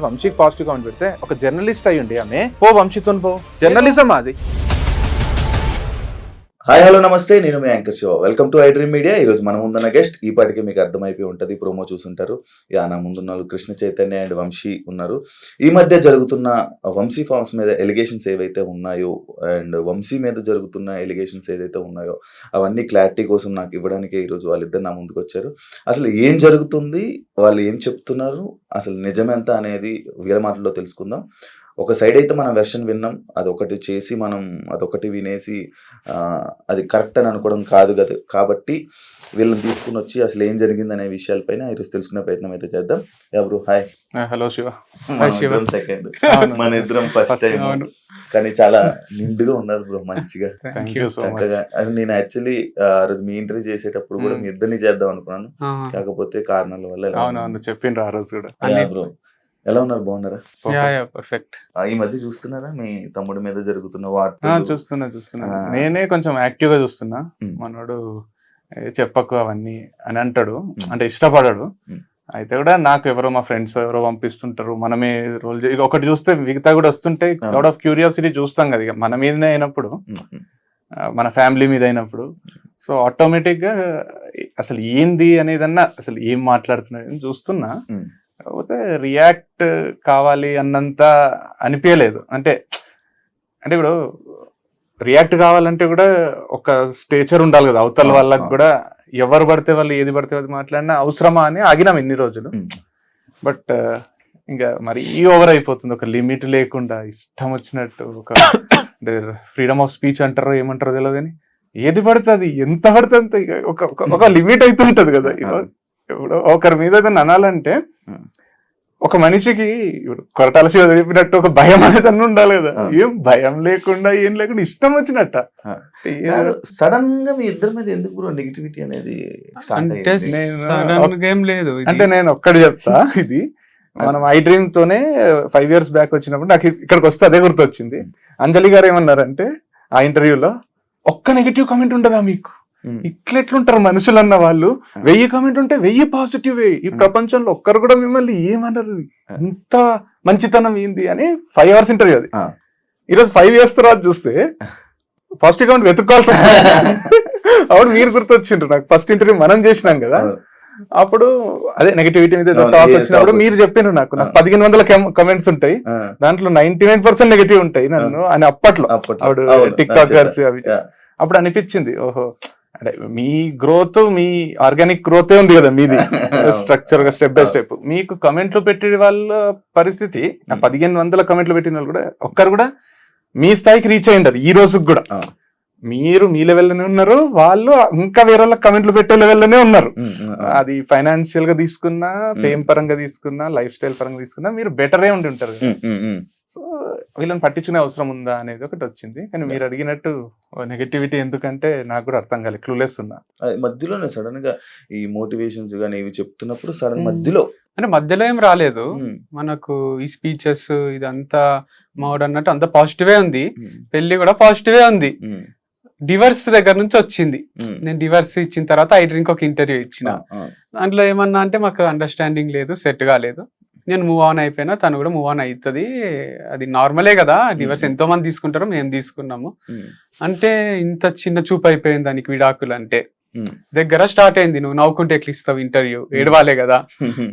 వంశీకి positive comment పెడితే ఒక జర్నలిస్ట్ అయ్యుండి ఆమె పో వంశీతో పో, జర్నలిజం అది. హాయ్ హలో నమస్తే, నేను మీ anchor Shiva. Welcome to I dream media. ఈరోజు మన ముందున్న గెస్ట్ ఈ పాటికి మీకు అర్థమైపోయి ఉంటుంది, ప్రోమో చూసుంటారు. నా ముందున్న వాళ్ళు కృష్ణ చైతన్య అండ్ వంశీ ఉన్నారు. ఈ మధ్య జరుగుతున్న వంశీ ఫార్మ్స్ మీద ఎలిగేషన్స్ ఏవైతే ఉన్నాయో అండ్ వంశీ మీద జరుగుతున్న ఎలిగేషన్స్ ఏదైతే ఉన్నాయో అవన్నీ క్లారిటీ కోసం నాకు ఇవ్వడానికి ఈరోజు వాళ్ళిద్దరు నా ముందుకు వచ్చారు. అసలు ఏం జరుగుతుంది, వాళ్ళు ఏం చెప్తున్నారు, అసలు నిజమెంత అనేది వీళ్ళ మాటల్లో తెలుసుకుందాం. ఒక సైడ్ అయితే మనం వెర్షన్ విన్నాం, అదొకటి చేసి మనం అదొకటి వినేసి అది కరెక్ట్ అని అనుకోవడం కాదు కదా. కాబట్టి వీళ్ళని తీసుకుని వచ్చి అసలు ఏం జరిగింది అనే విషయాలపైన ఈరోజు తెలుసుకునే ప్రయత్నం అయితే చేద్దాం. ఎవరు హాయ్ హలో శివ. సెకండ్ మన ఇద్దరం ఫస్ట్ టైం, కానీ చాలా నిండుగా ఉన్నారు బ్రో, మంచిగా చక్కగా. నేను యాక్చువల్లీ రోజు మీ ఇంటర్వ్యూ చేసేటప్పుడు కూడా మీ ఇద్దరిని చేద్దాం అనుకున్నాను, కాకపోతే కారణాల వల్ల చెప్పిండ్రు ఆ రోజు కూడా. బ్రో ఎలా ఉన్నారు, బాగున్నారా? పర్ఫెక్ట్. ఈ మధ్య చూస్తున్నారా మీ తమ్ముడి మీద జరుగుతున్న వార్త? చూస్తున్నా. నేనే కొంచెం యాక్టివ్ గా చూస్తున్నా. మనోడు చెప్పకు అవన్నీ అని అంటాడు, అంటే ఇష్టపడాడు. అయితే కూడా నాకు ఎవరో మా ఫ్రెండ్స్ ఎవరో పంపిస్తుంటారు, మనమే రోల్ ఒకటి చూస్తే మిగతా కూడా వస్తుంటాయి. అవుట్ ఆఫ్ క్యూరియాసిటీ చూస్తాం కదా, ఇక మన మీదనే అయినప్పుడు, మన ఫ్యామిలీ మీద అయినప్పుడు. సో ఆటోమేటిక్ గా అసలు ఏంది అనేదన్నా, అసలు ఏం మాట్లాడుతున్నా చూస్తున్నా. కాకపోతే రియాక్ట్ కావాలి అన్నంత అనిపించలేదు. అంటే ఇప్పుడు రియాక్ట్ కావాలంటే కూడా ఒక స్టేచర్ ఉండాలి కదా అవతల వాళ్ళకి కూడా. ఎవరు పడితే వాళ్ళు ఏది పడితే అది మాట్లాడినా అవసరమా అని ఆగినాం ఇన్ని రోజులు. బట్ ఇంకా మరి ఓవర్ అయిపోతుంది, ఒక లిమిట్ లేకుండా ఇష్టం వచ్చినట్టు. ఒక అంటే ఫ్రీడమ్ ఆఫ్ స్పీచ్ అంటారో ఏమంటారో తెలియదు, కానీ ఏది పడుతుంది ఎంత పడుతుంది ఒక లిమిట్ అయితే ఉంటది కదా. ఇప్పుడు ఒకరి మీద ఏదైనా అనాలంటే ఒక మనిషికి ఇప్పుడు కొరటాల శివ చెప్పినట్టు ఒక భయం అనేది అన్న ఉండాలి కదా. ఏం భయం లేకుండా ఏం లేకుండా ఇష్టం వచ్చినట్ట. సడన్ గా మీ ఇద్దరి మీద ఎందుకు బ్రో నెగిటివిటీ అనేది? ఏం లేదు అంటే నేను ఒక్కటి చెప్తా. ఇది మనం ఐ డ్రీమ్ తోనే 5 years బ్యాక్ వచ్చినప్పుడు నాకు ఇక్కడికి వస్తే అదే గుర్తొచ్చింది. అంజలి గారు ఏమన్నారంటే ఆ ఇంటర్వ్యూలో, ఒక్క నెగిటివ్ కామెంట్ ఉంటుందా మీకు? ఇట్లెట్లుంటారు మనుషులు అన్న వాళ్ళు, 1000 కామెంట్ ఉంటే 1000 పాజిటివ్. ఈ ప్రపంచంలో ఒక్కరు కూడా మిమ్మల్ని ఏమన్నారు, ఇంత మంచితనం ఏంది అని 5 hours ఇంటర్వ్యూ అది. ఈరోజు 5 years తర్వాత చూస్తే పాజిటివ్ కామెంట్ వెతుక్కోవాల్సి వస్తుంది. అప్పుడు మీరు గుర్తొచ్చిండ్రు నాకు. ఫస్ట్ ఇంటర్వ్యూ మనం చేసినాం కదా, అప్పుడు అదే నెగిటివిటీ మీద టాక్ వచ్చినప్పుడు మీరు చెప్పినారు నాకు 1500 కమెంట్స్ ఉంటాయి, దాంట్లో 99% నెగిటివ్ ఉంటాయి నన్ను అని. అప్పట్లో అప్పుడు టిక్ టాకర్స్ అవి. అప్పుడు అనిపించింది, ఓహో అంటే మీ గ్రోత్, మీ ఆర్గానిక్ గ్రోతే ఉంది కదా మీది, స్ట్రక్చర్ గా స్టెప్ బై స్టెప్. మీకు కమెంట్లు పెట్టే వాళ్ళ పరిస్థితి, 1500 కమెంట్లు పెట్టిన వాళ్ళు కూడా ఒక్కరు కూడా మీ స్థాయికి రీచ్ అయ్యింది ఈ రోజుకి కూడా. మీరు మీ లెవెల్లోనే ఉన్నారు, వాళ్ళు ఇంకా వేరే వాళ్ళకి కమెంట్లు పెట్టే లెవెల్లోనే ఉన్నారు. అది ఫైనాన్షియల్ గా తీసుకున్నా, ఫేమ్ పరంగా తీసుకున్నా, లైఫ్ స్టైల్ పరంగా తీసుకున్నా మీరు బెటరే ఉండి ఉంటారు. సో వీళ్ళని పట్టించుకునే అవసరం ఉందా అనేది ఒకటి వచ్చింది. కానీ మీరు అడిగినట్టు నెగటివిటీ ఎందుకంటే నాకు కూడా అర్థం కాలేదు, క్లూలెస్ ఉన్నా. మధ్యలోనే సడన్ గా ఈ మోటివేషన్స్ గానీ ఇవి చెప్తున్నప్పుడు సడన్ మధ్యలో అంటే మధ్యలో ఏం రాలేదు మనకు. ఈ స్పీచెస్ ఇదంతా మావాడు అన్నట్టు అంత పాజిటివే ఉంది, పెళ్లి కూడా పాజిటివే ఉంది. డివర్స్ దగ్గర నుంచి వచ్చింది. నేను డివర్స్ ఇచ్చిన తర్వాత ఐ డ్రింక్ ఒక ఇంటర్వ్యూ ఇచ్చిన, దాంట్లో ఏమన్నా అంటే మాకు అండర్స్టాండింగ్ లేదు, సెట్ కాలేదు, నేను మూవ్ ఆన్ అయిపోయినా, తను కూడా మూవ్ ఆన్ అవుతుంది, అది నార్మలే కదా, డివర్స్ ఎంతో మంది తీసుకుంటారో మేము తీసుకున్నాము అంటే ఇంత చిన్న చూపు అయిపోయింది దానికి. విడాకులు అంటే దగ్గర స్టార్ట్ అయింది, నువ్వు నవ్వుకుంటే ఎట్లా ఇస్తావు ఇంటర్వ్యూ, ఏడవాలే కదా,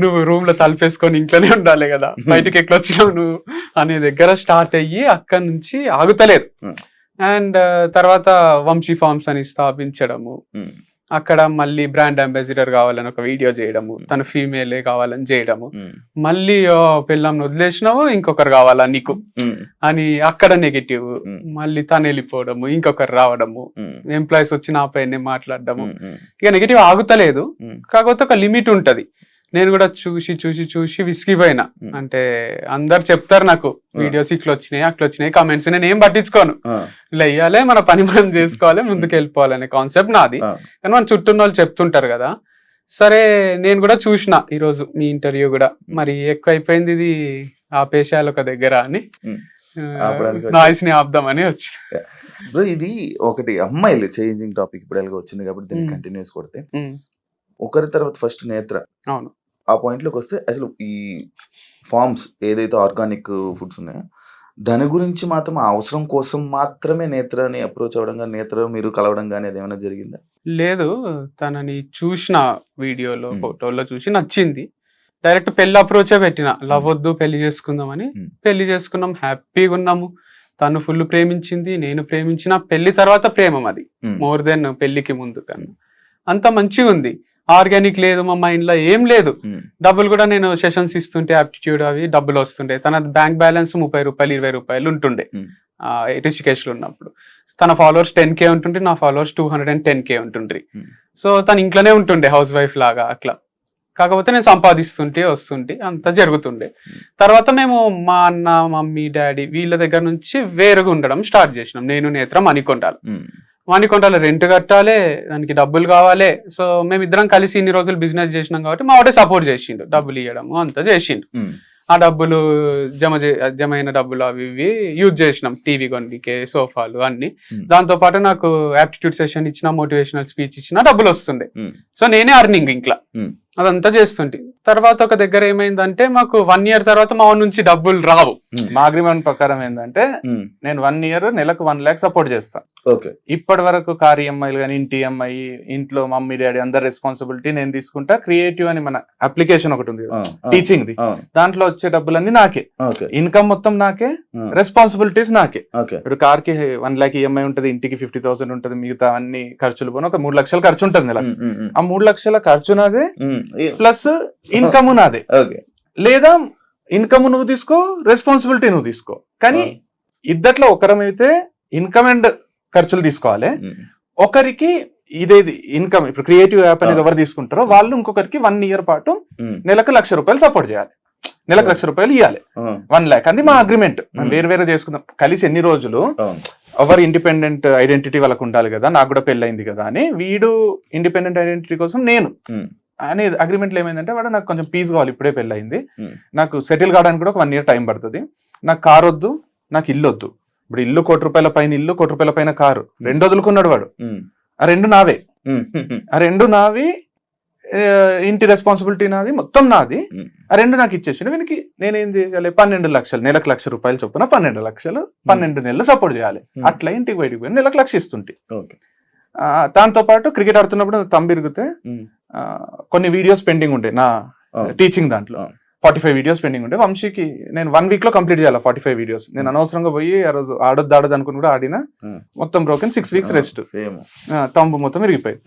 నువ్వు రూమ్ లో తలుపేసుకొని ఇంట్లోనే ఉండాలి కదా, బయటకి ఎట్లా వచ్చినావు నువ్వు అనే దగ్గర స్టార్ట్ అయ్యి అక్కడి నుంచి ఆగుతలేదు. అండ్ తర్వాత వంశీ ఫార్మ్స్ అని స్థాపించడము, అక్కడ మళ్ళీ బ్రాండ్ అంబాసిడర్ కావాలని ఒక వీడియో చేయడము, తన ఫీమేలే కావాలని చేయడము, మళ్ళీ పిల్లంని వదిలేసినావు ఇంకొకరు కావాలా నీకు అని అక్కడ నెగిటివ్, మళ్ళీ తను వెళ్ళిపోవడము, ఇంకొకరు రావడము, ఎంప్లాయీస్ వచ్చి నా పైన మాట్లాడడము. ఇక నెగిటివ్ ఆగుతలేదు, కాకపోతే ఒక లిమిట్ ఉంటది. నేను కూడా చూసి చూసి చూసి విసిగిపోయినా. అంటే అందరు చెప్తారు నాకు వీడియోస్ ఇట్లా వచ్చినాయి అట్లా వచ్చినాయి కామెంట్స్, నేను ఏం పట్టించుకోను, ఇలా వెయ్యాలి, మన పని మనం చేసుకోవాలి, ముందుకు వెళ్ళిపోవాలి అనే కాన్సెప్ట్ నాది. కానీ మన చుట్టూ వాళ్ళు చెప్తుంటారు కదా. సరే నేను కూడా చూసిన ఈరోజు మీ ఇంటర్వ్యూ కూడా, మరి ఎక్కువ అయిపోయింది ఇది ఆపేశాలు ఒక దగ్గర అని, నాయిస్ ని ఆపుదామని వచ్చి. ఇది ఒకటి అమ్మాయిలు చేంజింగ్ టాపిక్ ఇప్పుడు ఎలాగో వచ్చింది కాబట్టి దీన్ని కంటిన్యూస్ కొడితే, ఒకరి తర్వాత ఫస్ట్ నేత్ర, అవును ఆ పాయింట్లోకి వస్తే అసలు ఈ ఫార్మ్స్ ఏదైతే ఆర్గానిక్ ఫుడ్స్ ఉన్నాయో దాని గురించి మాత్రం ఆ అవసరం కోసం మాత్రమే నేత్రని అప్రోచ్ అవ్వడం కానీ నేత్ర మీరు కలవడం కానీ అది ఏమైనా జరిగిందా? లేదు, తనని చూసిన వీడియోలో ఫోటోలో చూసి నచ్చింది. డైరెక్ట్ పెళ్లి అప్రోచే పెట్టిన, లవ్ వద్దు పెళ్లి చేసుకుందామని. పెళ్లి చేసుకున్నాం, హ్యాపీగా ఉన్నాము. తను ఫుల్ ప్రేమించింది, నేను ప్రేమించిన. పెళ్లి తర్వాత ప్రేమం అది మోర్ దెన్ పెళ్లికి ముందు కన్నా. అంత మంచిగా ఉంది. ఆర్గానిక్ లేదు మా మైండ్ లో, ఏం లేదు. డబ్బులు కూడా నేను సెషన్స్ ఇస్తుంటే ఆప్టిట్యూడ్ అవి డబ్బులు వస్తుండే. తన బ్యాంక్ బ్యాలెన్స్ 30 రూపాయలు 20 రూపాయలు ఉంటుండే రిషికేష్ లో ఉన్నప్పుడు. తన ఫాలోవర్స్ 10K ఉంటుండే, నా ఫాలోవర్స్ 210K ఉంటుండ్రి. సో తను ఇంట్లోనే ఉంటుండే హౌస్ వైఫ్ లాగా అట్లా. కాకపోతే నేను సంపాదిస్తుంటే వస్తుంటే అంతా జరుగుతుండే. తర్వాత మేము మా అన్న మమ్మీ డాడీ వీళ్ళ దగ్గర నుంచి వేరుగా ఉండడం స్టార్ట్ చేసినాం. నేను నేత్ర మణికొండలో రెంట్ కట్టాలి, దానికి డబ్బులు కావాలి. సో మేమిద్దరం కలిసి ఇన్ని రోజులు బిజినెస్ చేసినాం కాబట్టి మా వాడే సపోర్ట్ చేసిండు, డబ్బులు ఇవ్వడము అంతా చేసిండు. ఆ డబ్బులు జమైన డబ్బులు అవి ఇవి యూజ్ చేసినాం, టీవీ కొనికే, సోఫాలు అన్ని. దాంతో పాటు నాకు యాప్టిట్యూడ్ సెషన్ ఇచ్చిన, మోటివేషనల్ స్పీచ్ ఇచ్చిన డబ్బులు వస్తుండే. సో నేనే అర్నింగ్ ఇంట్లో అదంతా చేస్తుంటే. తర్వాత ఒక దగ్గర ఏమైందంటే మాకు 1 year తర్వాత మా నుంచి డబ్బులు రావు. మా అగ్రిమెంట్ ప్రకారం ఏంటంటే నేను 1 year నెలకు 1 lakh సపోర్ట్ చేస్తాను. ఇప్పటి వరకు కార్ ఈఎంఐలు కానీ, ఇంటి ఈఎంఐ, ఇంట్లో మమ్మీ డాడీ అందరు రెస్పాన్సిబిలిటీ నేను తీసుకుంటా. క్రియేటివ్ అని మన అప్లికేషన్ ఒకటి ఉంది టీచింగ్ ది, దాంట్లో వచ్చే డబ్బులన్నీ నాకే, ఇన్కమ్ మొత్తం నాకే, రెస్పాన్సిబిలిటీస్ నాకే. ఇప్పుడు కార్ కి 1 lakh ఈఎంఐ ఉంటది, ఇంటికి 50,000 ఉంటది, మిగతా అన్ని ఖర్చులు పోను ఒక 3 లక్షలు ఖర్చు ఉంటుంది నెల. ఆ 3 లక్షల ఖర్చు నాదే ప్లస్ ఇన్కమ్ నాదే. లేదా ఇన్కమ్ నువ్వు తీసుకో, రెస్పాన్సిబిలిటీ నువ్వు తీసుకో. కానీ ఇద్దట్లో ఒకరమైతే ఇన్కమ్ అండ్ ఖర్చులు తీసుకోవాలి. ఒకరికి ఇదేది ఇన్కమ్, ఇప్పుడు క్రియేటివ్ యాప్ అనేది ఎవరు తీసుకుంటారో వాళ్ళు ఇంకొకరికి 1 year పాటు నెలకు 1,00,000 రూపాయలు సపోర్ట్ చేయాలి, నెలకు 1,00,000 రూపాయలు ఇవ్వాలి. 1 lakh అది మా అగ్రిమెంట్. వేరు వేరే చేసుకుందాం, కలిసి ఎన్ని రోజులు ఎవరు ఇండిపెండెంట్ ఐడెంటిటీ వాళ్ళకు ఉండాలి కదా. నాకు కూడా పెళ్ళయింది కదా అని, వీడు ఇండిపెండెంట్ ఐడెంటిటీ కోసం నేను అనే అగ్రిమెంట్లో ఏమైందంటే, వాడు నాకు కొంచెం పీస్ కావాలి, ఇప్పుడే పెళ్ళయింది, నాకు సెటిల్ కావడానికి కూడా ఒక 1 year టైం పడుతుంది, నాకు కార్ వద్దు, నాకు ఇల్లు వద్దు. ఇప్పుడు ఇల్లు 1 కోటి రూపాయల పైన ఇల్లు, 1 కోటి రూపాయల పైన కారు, 2 వదులుకున్నాడు వాడు. ఆ 2 నావే, ఆ 2 నావి, ఇంటి రెస్పాన్సిబిలిటీ నాది, మొత్తం నాది. ఆ 2 నాకు ఇచ్చేసి వీనికి నేనేం చేయాలి, 12 లక్షలు నెలకు 1,00,000 రూపాయలు చొప్పున 12 లక్షలు 12 నెలలు సపోర్ట్ చేయాలి. అట్లా ఇంటికి బయటికి పోయి నెలకు 1,00,000 ఇస్తుంటే. దాంతో పాటు క్రికెట్ ఆడుతున్నప్పుడు తంబిరిగితే కొన్ని వీడియోస్ పెండింగ్ ఉండే నా టీచింగ్ దాంట్లో, 45 వీడియోస్ పెండింగ్ ఉండే. వంశీకి నేను 1 week లో కంప్లీట్ చేయాలి 45 వీడియోస్. నేను అనవసరంగా పోయి ఆ రోజు ఆడొద్దు అనుకుని కూడా ఆడినా, మొత్తం బ్రోకెన్, 6 weeks రెస్ట్, తంబు మొత్తం విరిగిపోయి.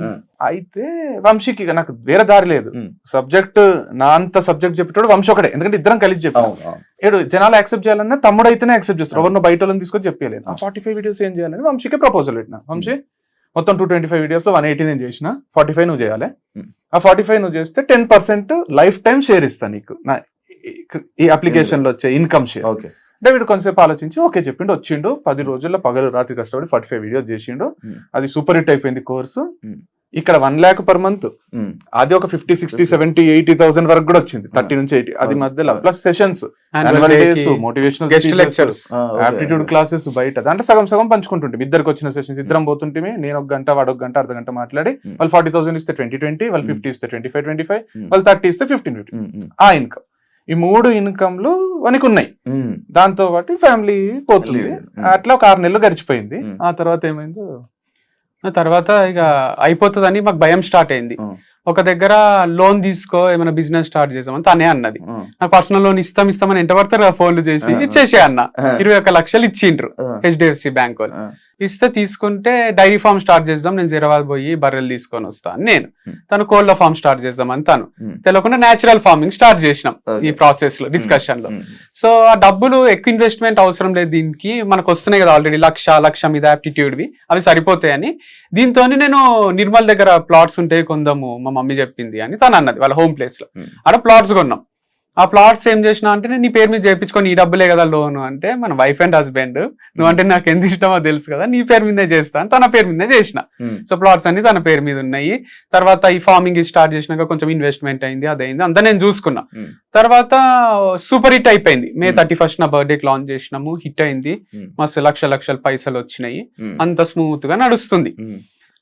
అయితే వంశీకి నాకు వేరే దారి లేదు, సబ్జెక్ట్ నా అంత సబ్జెక్ట్ చెప్పేటోడు వంశీ ఒకటే, ఎందుకంటే ఇద్దరం కలిసి చెప్పాం. ఏడు జనాలు యాక్సెప్ట్ చేయాలన్నా తమ్ముడు అయితేనే యాక్సెప్ట్ చేస్తారు, ఎవరినో బయట వాళ్ళని తీసుకొని చెప్పలేదు. ఆ 45 వీడియోస్ ఏం చేయాలని వంశీకి ప్రపోజల్ పెట్టిన. వంశీ మొత్తం 225 వీడియోస్ లో 180 నేను చేసిన, 45 నువ్వు చేయాలి. ఆ 45 నువ్వు చేస్తే 10% లైఫ్ టైం షేర్ ఇస్తాను నీకు, ఈ అప్లికేషన్ లో వచ్చే ఇన్కమ్ షేర్. అంటే వీడు కొంతసేపు ఆలోచించి ఓకే చెప్పిండు, వచ్చిండు. 10 రోజుల్లో పగలు రాత్రి కష్టపడి 45 వీడియోస్ చేసిండు. అది సూపర్ హిట్ అయిపోయింది కోర్సు. ఇక్కడ 1 lakh per month, అది ఒక 50, 60, 70, 80,000 వరకు కూడా వచ్చింది, 30 నుంచి 80. అది మధ్యలో plus sessions, motivational lectures, aptitude classes బయట, దాంట్లో సగం సగం పంచుకుంటుంటే. ఇద్దరికి వచ్చిన సెషన్స్ ఇద్దరం పోతుంటే, నేను 1 గంట వాడు 1 గంట అర్ధగంట మాట్లాడి, వాళ్ళు 40,000 ఇస్తే 20, వాళ్ళు 50 ఇస్తే 25, వాళ్ళు 30 ఇస్తే 15. ఆ ఇన్కమ్, ఈ 3 ఇన్కమ్లు మనకు ఉన్నాయి. దాంతో పాటు ఫ్యామిలీ పోతుంది. అట్లా ఒక 6 నెలలు గడిచిపోయింది. ఆ తర్వాత ఏమైందో, తర్వాత ఇక అయిపోతుందని మాకు భయం స్టార్ట్ అయింది. ఒక దగ్గర లోన్ తీసుకో, ఏమైనా బిజినెస్ స్టార్ట్ చేసామని తనే అన్నది. నాకు పర్సనల్ లోన్ ఇస్తామని ఎంట పడతారు ఫోన్లు చేసి, ఇచ్చేసే అన్న 21 లక్షలు ఇచ్చిండ్రు HDFC బ్యాంక్ వాళ్ళు. ఇస్తే తీసుకుంటే డైరీ ఫార్మ్ స్టార్ట్ చేద్దాం, నేను హైదరాబాద్ పోయి బర్రెలు తీసుకొని వస్తాను నేను. తను కోళ్ళ ఫార్మ్ స్టార్ట్ చేద్దామని తను తెలియకుండా న్యాచురల్ ఫార్మింగ్ స్టార్ట్ చేసినాం ఈ ప్రాసెస్ లో, డిస్కషన్ లో. సో ఆ డబ్బులు ఎక్కువ ఇన్వెస్ట్మెంట్ అవసరం లేదు, దీనికి మనకు వస్తున్నాయి కదా ఆల్రెడీ 1,00,000 మీద యాప్టిట్యూడ్వి, అవి సరిపోతాయని దీంతో నేను నిర్మల్ దగ్గర ప్లాట్స్ ఉంటే కొందాము, మా మమ్మీ చెప్పింది అని తను అన్నది. వాళ్ళ హోమ్ ప్లేస్ లో అక్కడ ప్లాట్స్ కొన్నాం. ఆ ప్లాట్స్ ఏం చేసినా అంటే, నేను నీ పేరు మీద చేయించుకొని ఈ డబ్బులే కదా లోను అంటే, మన వైఫ్ అండ్ హస్బెండ్, నువ్వంటే నాకు ఎంత ఇష్టమో తెలుసు కదా, నీ పేరు మీదే చేస్తా అని తన పేరు మీదే చేసిన. సో ప్లాట్స్ అన్ని తన పేరు మీద ఉన్నాయి. తర్వాత ఈ ఫార్మింగ్ స్టార్ట్ చేసినాక కొంచెం ఇన్వెస్ట్మెంట్ అయింది, అదైంది, అంతా నేను చూసుకున్నా. తర్వాత సూపర్ హిట్ అయిపోయింది. May 31 నా బర్త్డేకి లాంచ్ చేసినాము, హిట్ అయింది, మస్తు లక్షల పైసలు వచ్చినాయి, అంత స్మూత్ గా నడుస్తుంది.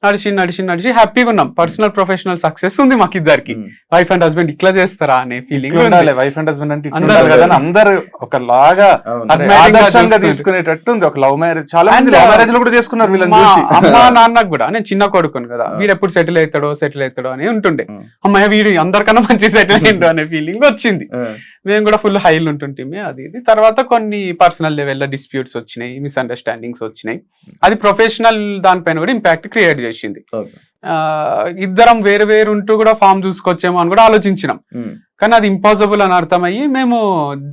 నడిచి హ్యాపీగా ఉన్నాం. పర్సనల్ ప్రొఫెషనల్ సక్సెస్ ఉంది మాకు ఇద్దరికి. వైఫ్ అండ్ హస్బెండ్ ఇట్లా చేస్తారా అనే ఫీలింగ్ ఉండాలి. వైఫ్ అండ్ హస్బెండ్ అంటే ఇట్లా ఉండాలి కదా అని అందరూ ఒకలాగా ఆదర్శంగా తీసుకునేటట్టు ఉంది. ఒక లవ్ మ్యారేజ్, చాలా మంది లవ్ మ్యారేజ్ లో కూడా చేసుకున్నారు వీళ్ళని చూసి. అమ్మా నాన్నకు కూడా, నేను చిన్న కొడుకును కదా, వీడు ఎప్పుడు సెటిల్ అవుతాడో అని ఉంటుండే. అమ్మాయి వీడు అందరికన్నా మంచి సెటిల్ అయ్యిండు అనే ఫీలింగ్ వచ్చింది. మేము కూడా ఫుల్ హైలు ఉంటుంటే అది ఇది. తర్వాత కొన్ని పర్సనల్ లెవెల్లో డిస్ప్యూట్స్ వచ్చినాయి, మిస్అండర్స్టాండింగ్స్ వచ్చినాయి. అది ప్రొఫెషనల్ దానిపైన కూడా ఇంపాక్ట్ క్రియేట్ చేసింది. ఇద్దరం వేరు వేరు ఉంటూ కూడా ఫామ్ చూసుకొచ్చేమో అని కూడా ఆలోచించినాం. కానీ అది ఇంపాసిబుల్ అని అర్థమయ్యి మేము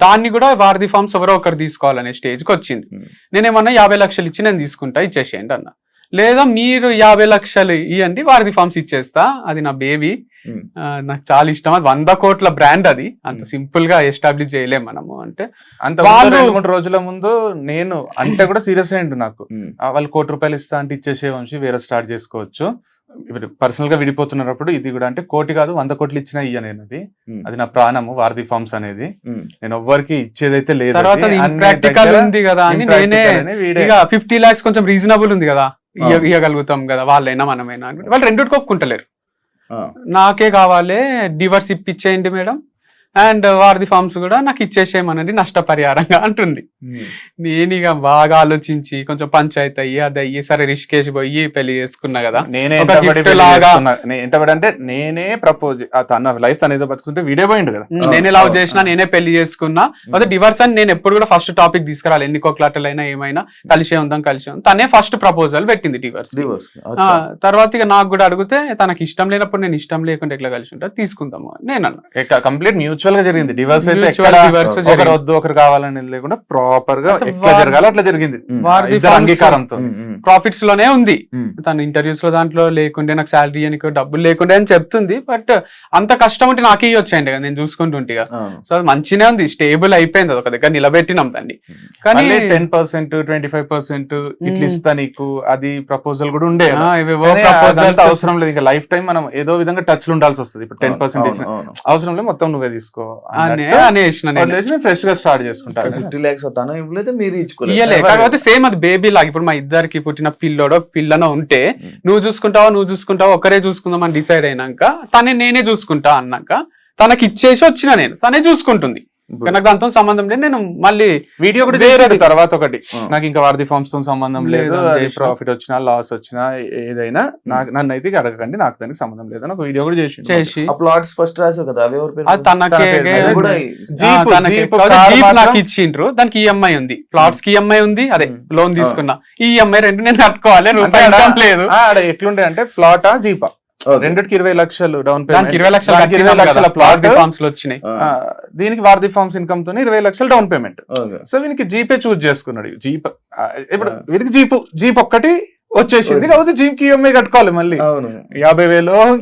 దాన్ని కూడా వారధి ఫార్మ్స్ ఎవరో ఒకరు తీసుకోవాలనే స్టేజ్కి వచ్చింది. నేనేమన్నా 50 లక్షలు ఇచ్చి నేను తీసుకుంటా, ఇచ్చేసేయండి అన్న. లేదా మీరు 50 లక్షలు ఇవ్వండి, వారధి ఫార్మ్స్ ఇచ్చేస్తా, అది నా బేబీ, నాకు చాలా ఇష్టం, అది 100 కోట్ల బ్రాండ్, అది అంత సింపుల్ గా ఎస్టాబ్లిష్ చేయలేం మనము అంటే. అంత 2-3 రోజుల ముందు నేను అంటే కూడా సీరియస్ అయ్యిండు నాకు. వాళ్ళు ₹1 కోటి ఇస్తా అంటే ఇచ్చేసే వంశీ వేరే స్టార్ట్ చేసుకోవచ్చు, పర్సనల్ గా విడిపోతున్నప్పుడు ఇది కూడా అంటే 1 కోటి కాదు 100 కోట్లు ఇచ్చినా ఇయ్య నేను, అది నా ప్రాణము వారధి ఫార్మ్స్ అనేది, నేను ఎవ్వరికి ఇచ్చేదైతే లేదు. తర్వాత ఇంప్రాక్టికల్ ఉంది కదా అని నేనే ఇక 50 lakhs కొంచెం రీజనబుల్ ఉంది కదా, ఇవ్వగలుగుతాం కదా వాళ్ళైనా మనమైనా, వాళ్ళు రెండుకి ఒప్పుకుంటలేరు. నాకే కావాలి, డివర్స్ ఇప్పించేయండి మేడం, అండ్ వారధి ఫార్మ్స్ కూడా నాకు ఇచ్చేసేయమనండి నష్టపరిహారంగా అంటుంది. నేను ఇక బాగా ఆలోచించి కొంచెం పంచాయతీ అయ్యి అది అయ్యి సరే రిషికేష్ పోయి పెళ్లి చేసుకున్నా కదా. అంటే నేనే ప్రపోజ్, తన లైఫ్ తన ఏదో బతుకుంటే వీడియో పోయిండు కదా, నేనే లవ్ చేసినా, నేనే పెళ్లి చేసుకున్నా. అదే డివర్స్ అని నేను ఎప్పుడు కూడా ఫస్ట్ టాపిక్ తీసుకురాలి, ఎన్ని కోట్లాటలైనా ఏమైనా కలిసే ఉందాం. తనే ఫస్ట్ ప్రపోజల్ పెట్టింది డివర్స్. తర్వాత ఇక నాకు కూడా అడిగితే తనకి ఇష్టం లేనప్పుడు నేను ఇష్టం లేకుండా ఎట్లా కలిసి ఉంటా తీసుకుందాము నేను అన్నా. కంప్లీట్ మ్యూచువల్ గా జరిగింది. డివర్స్ అయితే ఒకరు వద్దు ఒకరు కావాలని లేకుండా ప్రాపర్ గా ఎట్లా జరగాలి అట్లా జరిగింది, అంగీకారంతో. ప్రాఫిట్స్ లోనే ఉంది, తన ఇంటర్వ్యూస్ లో దాంట్లో లేకుండే నాకు శాలరీ అని డబ్బులు లేకుండే అని చెప్తుంది. బట్ అంత కష్టం ఉంటే నాకే వచ్చాయండి కదా, నేను చూసుకుంటుంటే. సో అది మంచినే ఉంది, స్టేబుల్ అయిపోయింది, అది ఒక దగ్గర నిలబెట్టినాం దాన్ని. కానీ 10%, 25% ఇట్లా ఇస్తా నీకు, అది ప్రపోజల్ కూడా ఉండే. అవసరం లేదు, ఇంకా లైఫ్ టైం మనం ఏదో విధంగా టచ్ లో ఉండాల్సి వస్తుంది. ఇప్పుడు 10% అవసరం లేదు, మొత్తం నువ్వే తీసుకో ఫ్రెష్ గా స్టార్ట్ చేసుకుంటా. 50 lakhs తను ఇవ్వలేదు, మీరు ఇవ్వలేదు. కాకపోతే సేమ్ అది బేబీ లాగా, ఇప్పుడు మా ఇద్దరికి పుట్టిన పిల్లోడో పిల్లనో ఉంటే నువ్వు చూసుకుంటావా ఒకరే చూసుకుందాం అని డిసైడ్ అయినాక తనే నేనే చూసుకుంటా అన్నాక తనకి ఇచ్చేసి వచ్చిన నేను, తనే చూసుకుంటుంది. నాకు దాంతో సంబంధం లేదు. నేను మళ్ళీ వీడియో కూడా వేరే తర్వాత ఒకటి, నాకు ఇంకా వారధి ఫార్మ్స్ తో సంబంధం లేదు, ప్రాఫిట్ వచ్చినా లాస్ వచ్చినా ఏదైనా నన్ను అయితే అడగకండి, నాకు దానికి సంబంధం లేదు అని ఒక వీడియో కూడా చేసి ప్లాట్స్ ఫస్ట్ రాసావు కదా, నాకు ఇచ్చిండ్రు. దానికి ఈఎంఐ ఉంది, ప్లాట్స్ కి ఈఎంఐ ఉంది, అదే లోన్ తీసుకున్నా. ఈ ఈఎంఐ రెండు నేను కట్టుకోవాలి, లేదు. ఎట్లుండే అంటే ప్లాటా జీపా రెండిటికి 20 లక్షలు డౌన్ పేమెంట్, 20 లక్షల ప్లాట్ ఫార్మ్స్ వచ్చినాయి. దీనికి వారధి ఫార్మ్స్ ఇన్కమ్ తోనే 20 లక్షలు డౌన్ పేమెంట్. సో వీనికి జీపే చూస్ చేసుకున్నాడు. జీప్ ఇప్పుడు వీరికి జీప్ ఒక్కటి వచ్చేసింది, కాబట్టి జీప్ కి ఈఎంఐ కట్టుకోవాలి మళ్ళీ 50,000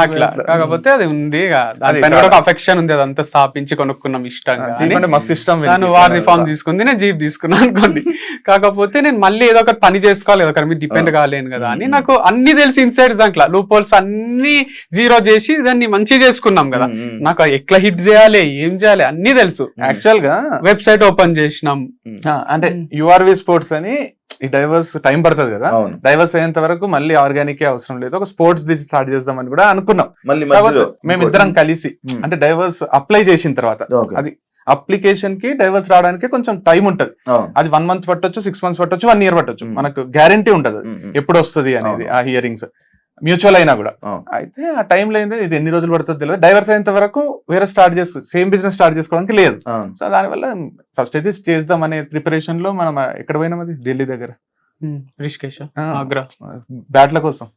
అట్లా. కాకపోతే అది ఉంది, దానిపైన కూడా అఫెక్షన్ ఉంది, అదంతా స్థాపించి కొనుక్కున్నాం ఇష్టంగా, మస్తు ఇష్టం. వారధి ఫార్మ్ తీసుకుంది, నేను జీప్ తీసుకున్నాను అనుకోండి. కాకపోతే నేను మళ్ళీ ఏదో ఒకటి పని చేసుకోవాలి కదా, ఒకరి మీద డిపెండ్ కాలేను కదా అని నాకు అన్ని తెలిసి ఇన్సైడ్ దాంట్లో లూప్ హోల్స్ అన్ని జీరో చేసి దాన్ని మంచిగా చేసుకున్నాం కదా. నాకు ఎట్లా హిట్ చేయాలి, ఏం చేయాలి అన్ని తెలుసు. యాక్చువల్ గా వెబ్సైట్ ఓపెన్ చేసినాం, అంటే యుఆర్వి స్పోర్ట్స్ అని. ఈ డైవర్స్ టైం పడుతుంది కదా, డైవర్స్ అయ్యేంత వరకు మళ్ళీ ఆర్గానిక్ అవసరం లేదు, ఒక స్పోర్ట్స్ ది స్టార్ట్ చేద్దామని కూడా అనుకున్నాం. మేమిద్దరం కలిసి అంటే డైవర్స్ అప్లై చేసిన తర్వాత, అది అప్లికేషన్ కి డైవర్స్ రావడానికి కొంచెం టైం ఉంటది. అది 1 month పట్టొచ్చు, 6 months పట్టొచ్చు, 1 year పట్టొచ్చు. మనకు గ్యారంటీ ఉంటది ఎప్పుడు వస్తుంది అనేది ఆ హియరింగ్స్, మ్యూచువల్ అయినా కూడా. అయితే ఆ టైంలో అయింది, ఇది ఎన్ని రోజులు పడుతుందో తెలియదు. డైవర్స్ అయినంత వరకు వేరే సేమ్ బిజినెస్ స్టార్ట్ చేసుకోవడానికి లేదు. సో దానివల్ల ఫస్ట్ అయితే చేద్దాం అనే ప్రిపరేషన్ లో మనం ఎక్కడ పోయినాం, అది ఢిల్లీ దగ్గర రిషికేష్, ఆగ్రా, బ్యాట్ల కోసం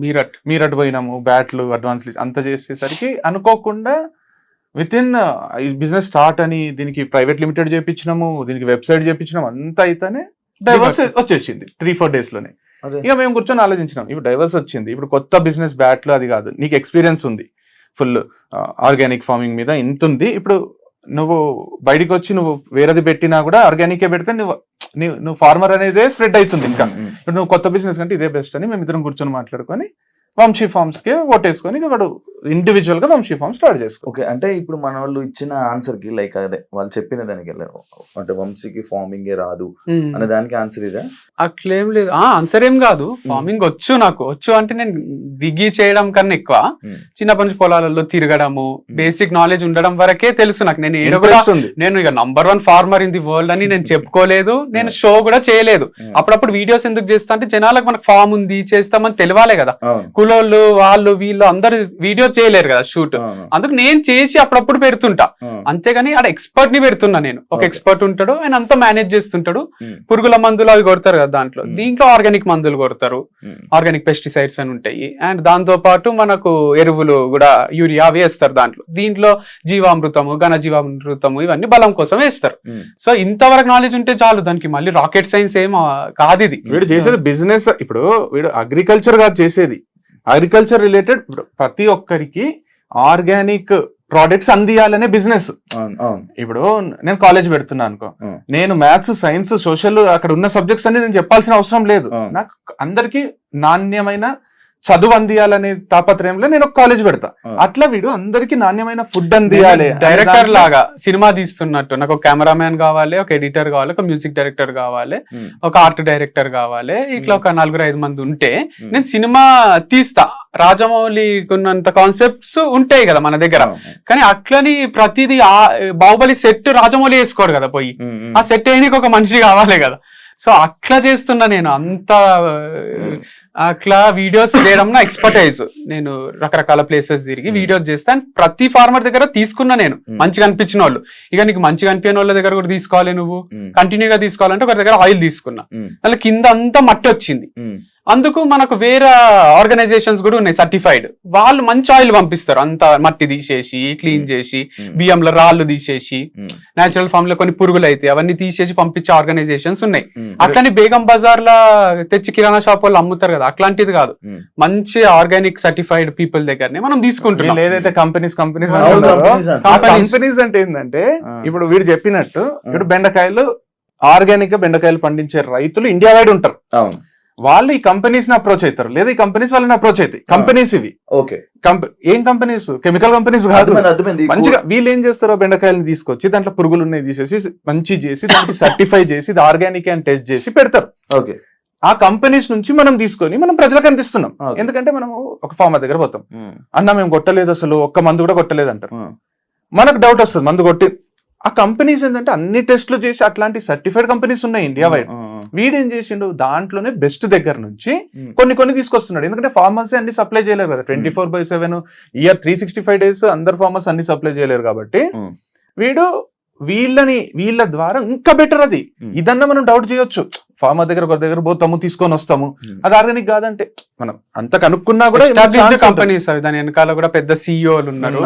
మీరట్ పోయినాము. బ్యాట్లు అడ్వాన్స్ అంత చేసేసరికి అనుకోకుండా విత్ ఇన్ ఈ బిజినెస్ స్టార్ట్ అని దీనికి ప్రైవేట్ లిమిటెడ్ చేయించినాము, దీనికి వెబ్సైట్ చేయించినాము, అంతా అయితేనే డైవర్స్ వచ్చేసింది 3-4 days లోనే. ఇక మేము కూర్చొని ఆలోచించినాం, ఇప్పుడు డైవర్స్ వచ్చింది, ఇప్పుడు కొత్త బిజినెస్ బ్యాట్లు అది కాదు, నీకు ఎక్స్పీరియన్స్ ఉంది ఫుల్ ఆర్గానిక్ ఫార్మింగ్ మీద ఇంత ఉంది. ఇప్పుడు నువ్వు బయటకు వచ్చి నువ్వు వేరేది పెట్టినా కూడా ఆర్గానికే పెడితే నువ్వు ఫార్మర్ అనేది స్ప్రెడ్ అవుతుంది. ఇంకా ఇప్పుడు నువ్వు కొత్త బిజినెస్ కంటే ఇదే బెస్ట్ అని మేము ఇద్దరం కూర్చొని మాట్లాడుకొని వంశీ ఫార్మ్స్ కి ఓటేసుకొని వాడు ఇండివిజువల్ గా వంశీ ఫార్మ్ స్టార్ట్ చేసుకో. ఓకే, అంటే ఇప్పుడు మన వాళ్ళు ఇచ్చిన ఆన్సర్ కి లైక్ అదే వాళ్ళు చెప్పిన దానికి అంటే వంశీకి ఫార్మింగ్ రాదు అనే దానికి ఆన్సర్ ఇదా? అట్లేం లేదు, ఆన్సర్ ఏం కాదు. ఫార్మింగ్ వచ్చు, నాకు వచ్చు అంటే నేను దిగి చేయడం కన్నా ఎక్కువ చిన్నప్పటి నుంచి పొలాలలో తిరగడము, బేసిక్ నాలెడ్జ్ ఉండడం వరకే తెలుసు నాకు. నేను ఏదో కూడా నేను ఇక #1 ఫార్మర్ ఇన్ ది వరల్డ్ అని నేను చెప్పుకోలేదు, నేను షో కూడా చేయలేదు. అప్పుడప్పుడు వీడియోస్ ఎందుకు చేస్తా అంటే జనాలకు మనకు ఫామ్ ఉంది చేస్తామని తెలియాలే కదా. కులోళ్ళు వాళ్ళు వీళ్ళు అందరు వీడియో చేయలేరు కదా షూట్, అందుకు నేను చేసి అప్పుడప్పుడు పెడుతుంటా. అంతేగాని అక్కడ ఎక్స్పర్ట్ ని పెడుతున్నా నేను. ఒక ఎక్స్పర్ట్ ఉంటాడు, ఆయన అంతా మేనేజ్ చేస్తుంటాడు. పురుగుల మందులు అవి కొడతారు కదా దీంట్లో ఆర్గానిక్ మందులు కొడతారు, ఆర్గానిక్ పెస్టిసైడ్స్ అని ఉంటాయి. అండ్ దాంతో పాటు మనకు ఎరువులు కూడా యూరియా వేస్తారు దీంట్లో జీవామృతము, ఘన జీవామృతము ఇవన్నీ బలం కోసం వేస్తారు. సో ఇంతవరకు నాలెడ్జ్ ఉంటే చాలు, దానికి మళ్ళీ రాకెట్ సైన్స్ ఏం కాదు. ఇది వీడు చేసేది బిజినెస్. ఇప్పుడు వీడు అగ్రికల్చర్ కాదు చేసేది, అగ్రికల్చర్ రిలేటెడ్ ప్రతి ఒక్కరికి ఆర్గానిక్ ప్రోడక్ట్స్ అందియాలనే బిజినెస్. ఇప్పుడు నేను కాలేజ్ పెడుతున్నా అనుకో, నేను మ్యాథ్స్, సైన్స్, సోషల్ అక్కడ ఉన్న సబ్జెక్ట్స్ అన్ని నేను చెప్పాల్సిన అవసరం లేదు. నాకు అందరికి నాణ్యమైన చదువు అందియాలనే తాపత్రయంలో నేను ఒక కాలేజ్ పెడతా. అట్లా వీడు అందరికి నాణ్యమైన ఫుడ్ అందియాలి. డైరెక్టర్ లాగా సినిమా తీస్తున్నట్టు నాకు ఒక కెమెరామ్యాన్ కావాలి, ఒక ఎడిటర్ కావాలి, ఒక మ్యూజిక్ డైరెక్టర్ కావాలి, ఒక ఆర్ట్ డైరెక్టర్ కావాలి. ఇట్లా ఒక 4-5 మంది ఉంటే నేను సినిమా తీస్తా. రాజమౌళి ఉన్నంత కాన్సెప్ట్స్ ఉంటాయి కదా మన దగ్గర, కానీ అట్లని ప్రతిదీ బాహుబలి సెట్ రాజమౌళి వేసుకోడు కదా, పోయి ఆ సెట్ వేయడానికి ఒక మనిషి కావాలి కదా. సో అట్లా చేస్తున్నా నేను. అంత అట్లా వీడియోస్ చేయడం నా ఎక్స్పర్టైజ్. నేను రకరకాల ప్లేసెస్ తిరిగి వీడియోస్ చేస్తాను. ప్రతి ఫార్మర్ దగ్గర తీసుకున్నా నేను మంచిగా అనిపించిన వాళ్ళు. ఇక నీకు మంచిగా అనిపించిన వాళ్ళ దగ్గర కూడా తీసుకోవాలి, నువ్వు కంటిన్యూగా తీసుకోవాలంటే ఒకరి దగ్గర ఆయిల్ తీసుకున్నా, అలా కింద అంతా మట్టి వచ్చింది. అందుకు మనకు వేరే ఆర్గనైజేషన్స్ కూడా ఉన్నాయి సర్టిఫైడ్, వాళ్ళు మంచి ఆయిల్ పంపిస్తారు. అంత మట్టి తీసేసి క్లీన్ చేసి బియ్యంలో రాళ్ళు తీసేసి నేచురల్ ఫామ్ లో కొన్ని పురుగులు అయితే అవన్నీ తీసేసి పంపించే ఆర్గనైజేషన్స్ ఉన్నాయి. అట్లని బేగం బజార్ లా తెచ్చి కిరాణా షాప్ వాళ్ళు అమ్ముతారు కదా, అట్లాంటిది కాదు. మంచి ఆర్గానిక్ సర్టిఫైడ్ పీపుల్ దగ్గరనే మనం తీసుకుంటున్నాం. ఏదైతే కంపెనీస్ అంటే ఏంటంటే ఇప్పుడు వీడు చెప్పినట్టు ఇప్పుడు బెండకాయలు ఆర్గానిక్ గా బెండకాయలు పండించే రైతులు ఇండియా వైడ్ ఉంటారు. వాళ్ళు ఈ కంపెనీస్ ని అప్రోచ్ అవుతారు, లేదా ఈ కంపెనీస్ వాళ్ళని అప్రోచ్ అవుతాయి. కంపెనీస్ ఇవి ఏం కంపెనీస్? కెమికల్ కంపెనీస్ కాదు. మంచిగా వీళ్ళు ఏం చేస్తారో బెండకాయలని తీసుకొచ్చి దాంట్లో పురుగులు ఉన్నాయి తీసేసి మంచి చేసి దానికి సర్టిఫై చేసి ఇది ఆర్గానిక్ అని టెస్ట్ చేసి పెడతారు. ఆ కంపెనీస్ నుంచి మనం తీసుకొని మనం ప్రజలకు అందిస్తున్నాం. ఎందుకంటే మనం ఒక ఫార్మర్ దగ్గర పోతాం, అన్న మేము కొట్టలేదు, అసలు ఒక్క మందు కూడా కొట్టలేదు అంటారు. మనకు డౌట్ వస్తుంది మందు కొట్టి. ఆ కంపెనీస్ ఏంటంటే అన్ని టెస్ట్లు చేసి అట్లాంటి సర్టిఫైడ్ కంపెనీస్ ఉన్నాయి ఇండియా వైడ్. వీడేం చేసిండు, దాంట్లోనే బెస్ట్ దగ్గర నుంచి కొన్ని తీసుకొస్తున్నాడు. ఎందుకంటే ఫార్మర్స్ అన్ని సప్లై చేయలేరు కదా 24/7 ఇయర్ 365 days అందరు ఫార్మర్స్ అన్ని సప్లై చేయలేరు. కాబట్టి వీడు వీళ్ళ ద్వారా ఇంకా బెటర్. అది ఇదన్నా మనం డౌట్ చేయొచ్చు, ఫార్మర్ దగ్గర ఒకరి దగ్గర పోతాము తీసుకొని వస్తాము, అది ఆర్గానిక్ కాదంటే మనం అంత కనుక్కున్నా కూడా కంపెనీస్ అవి దాని వెనకాల కూడా పెద్ద సిఇఓలు ఉన్నారు,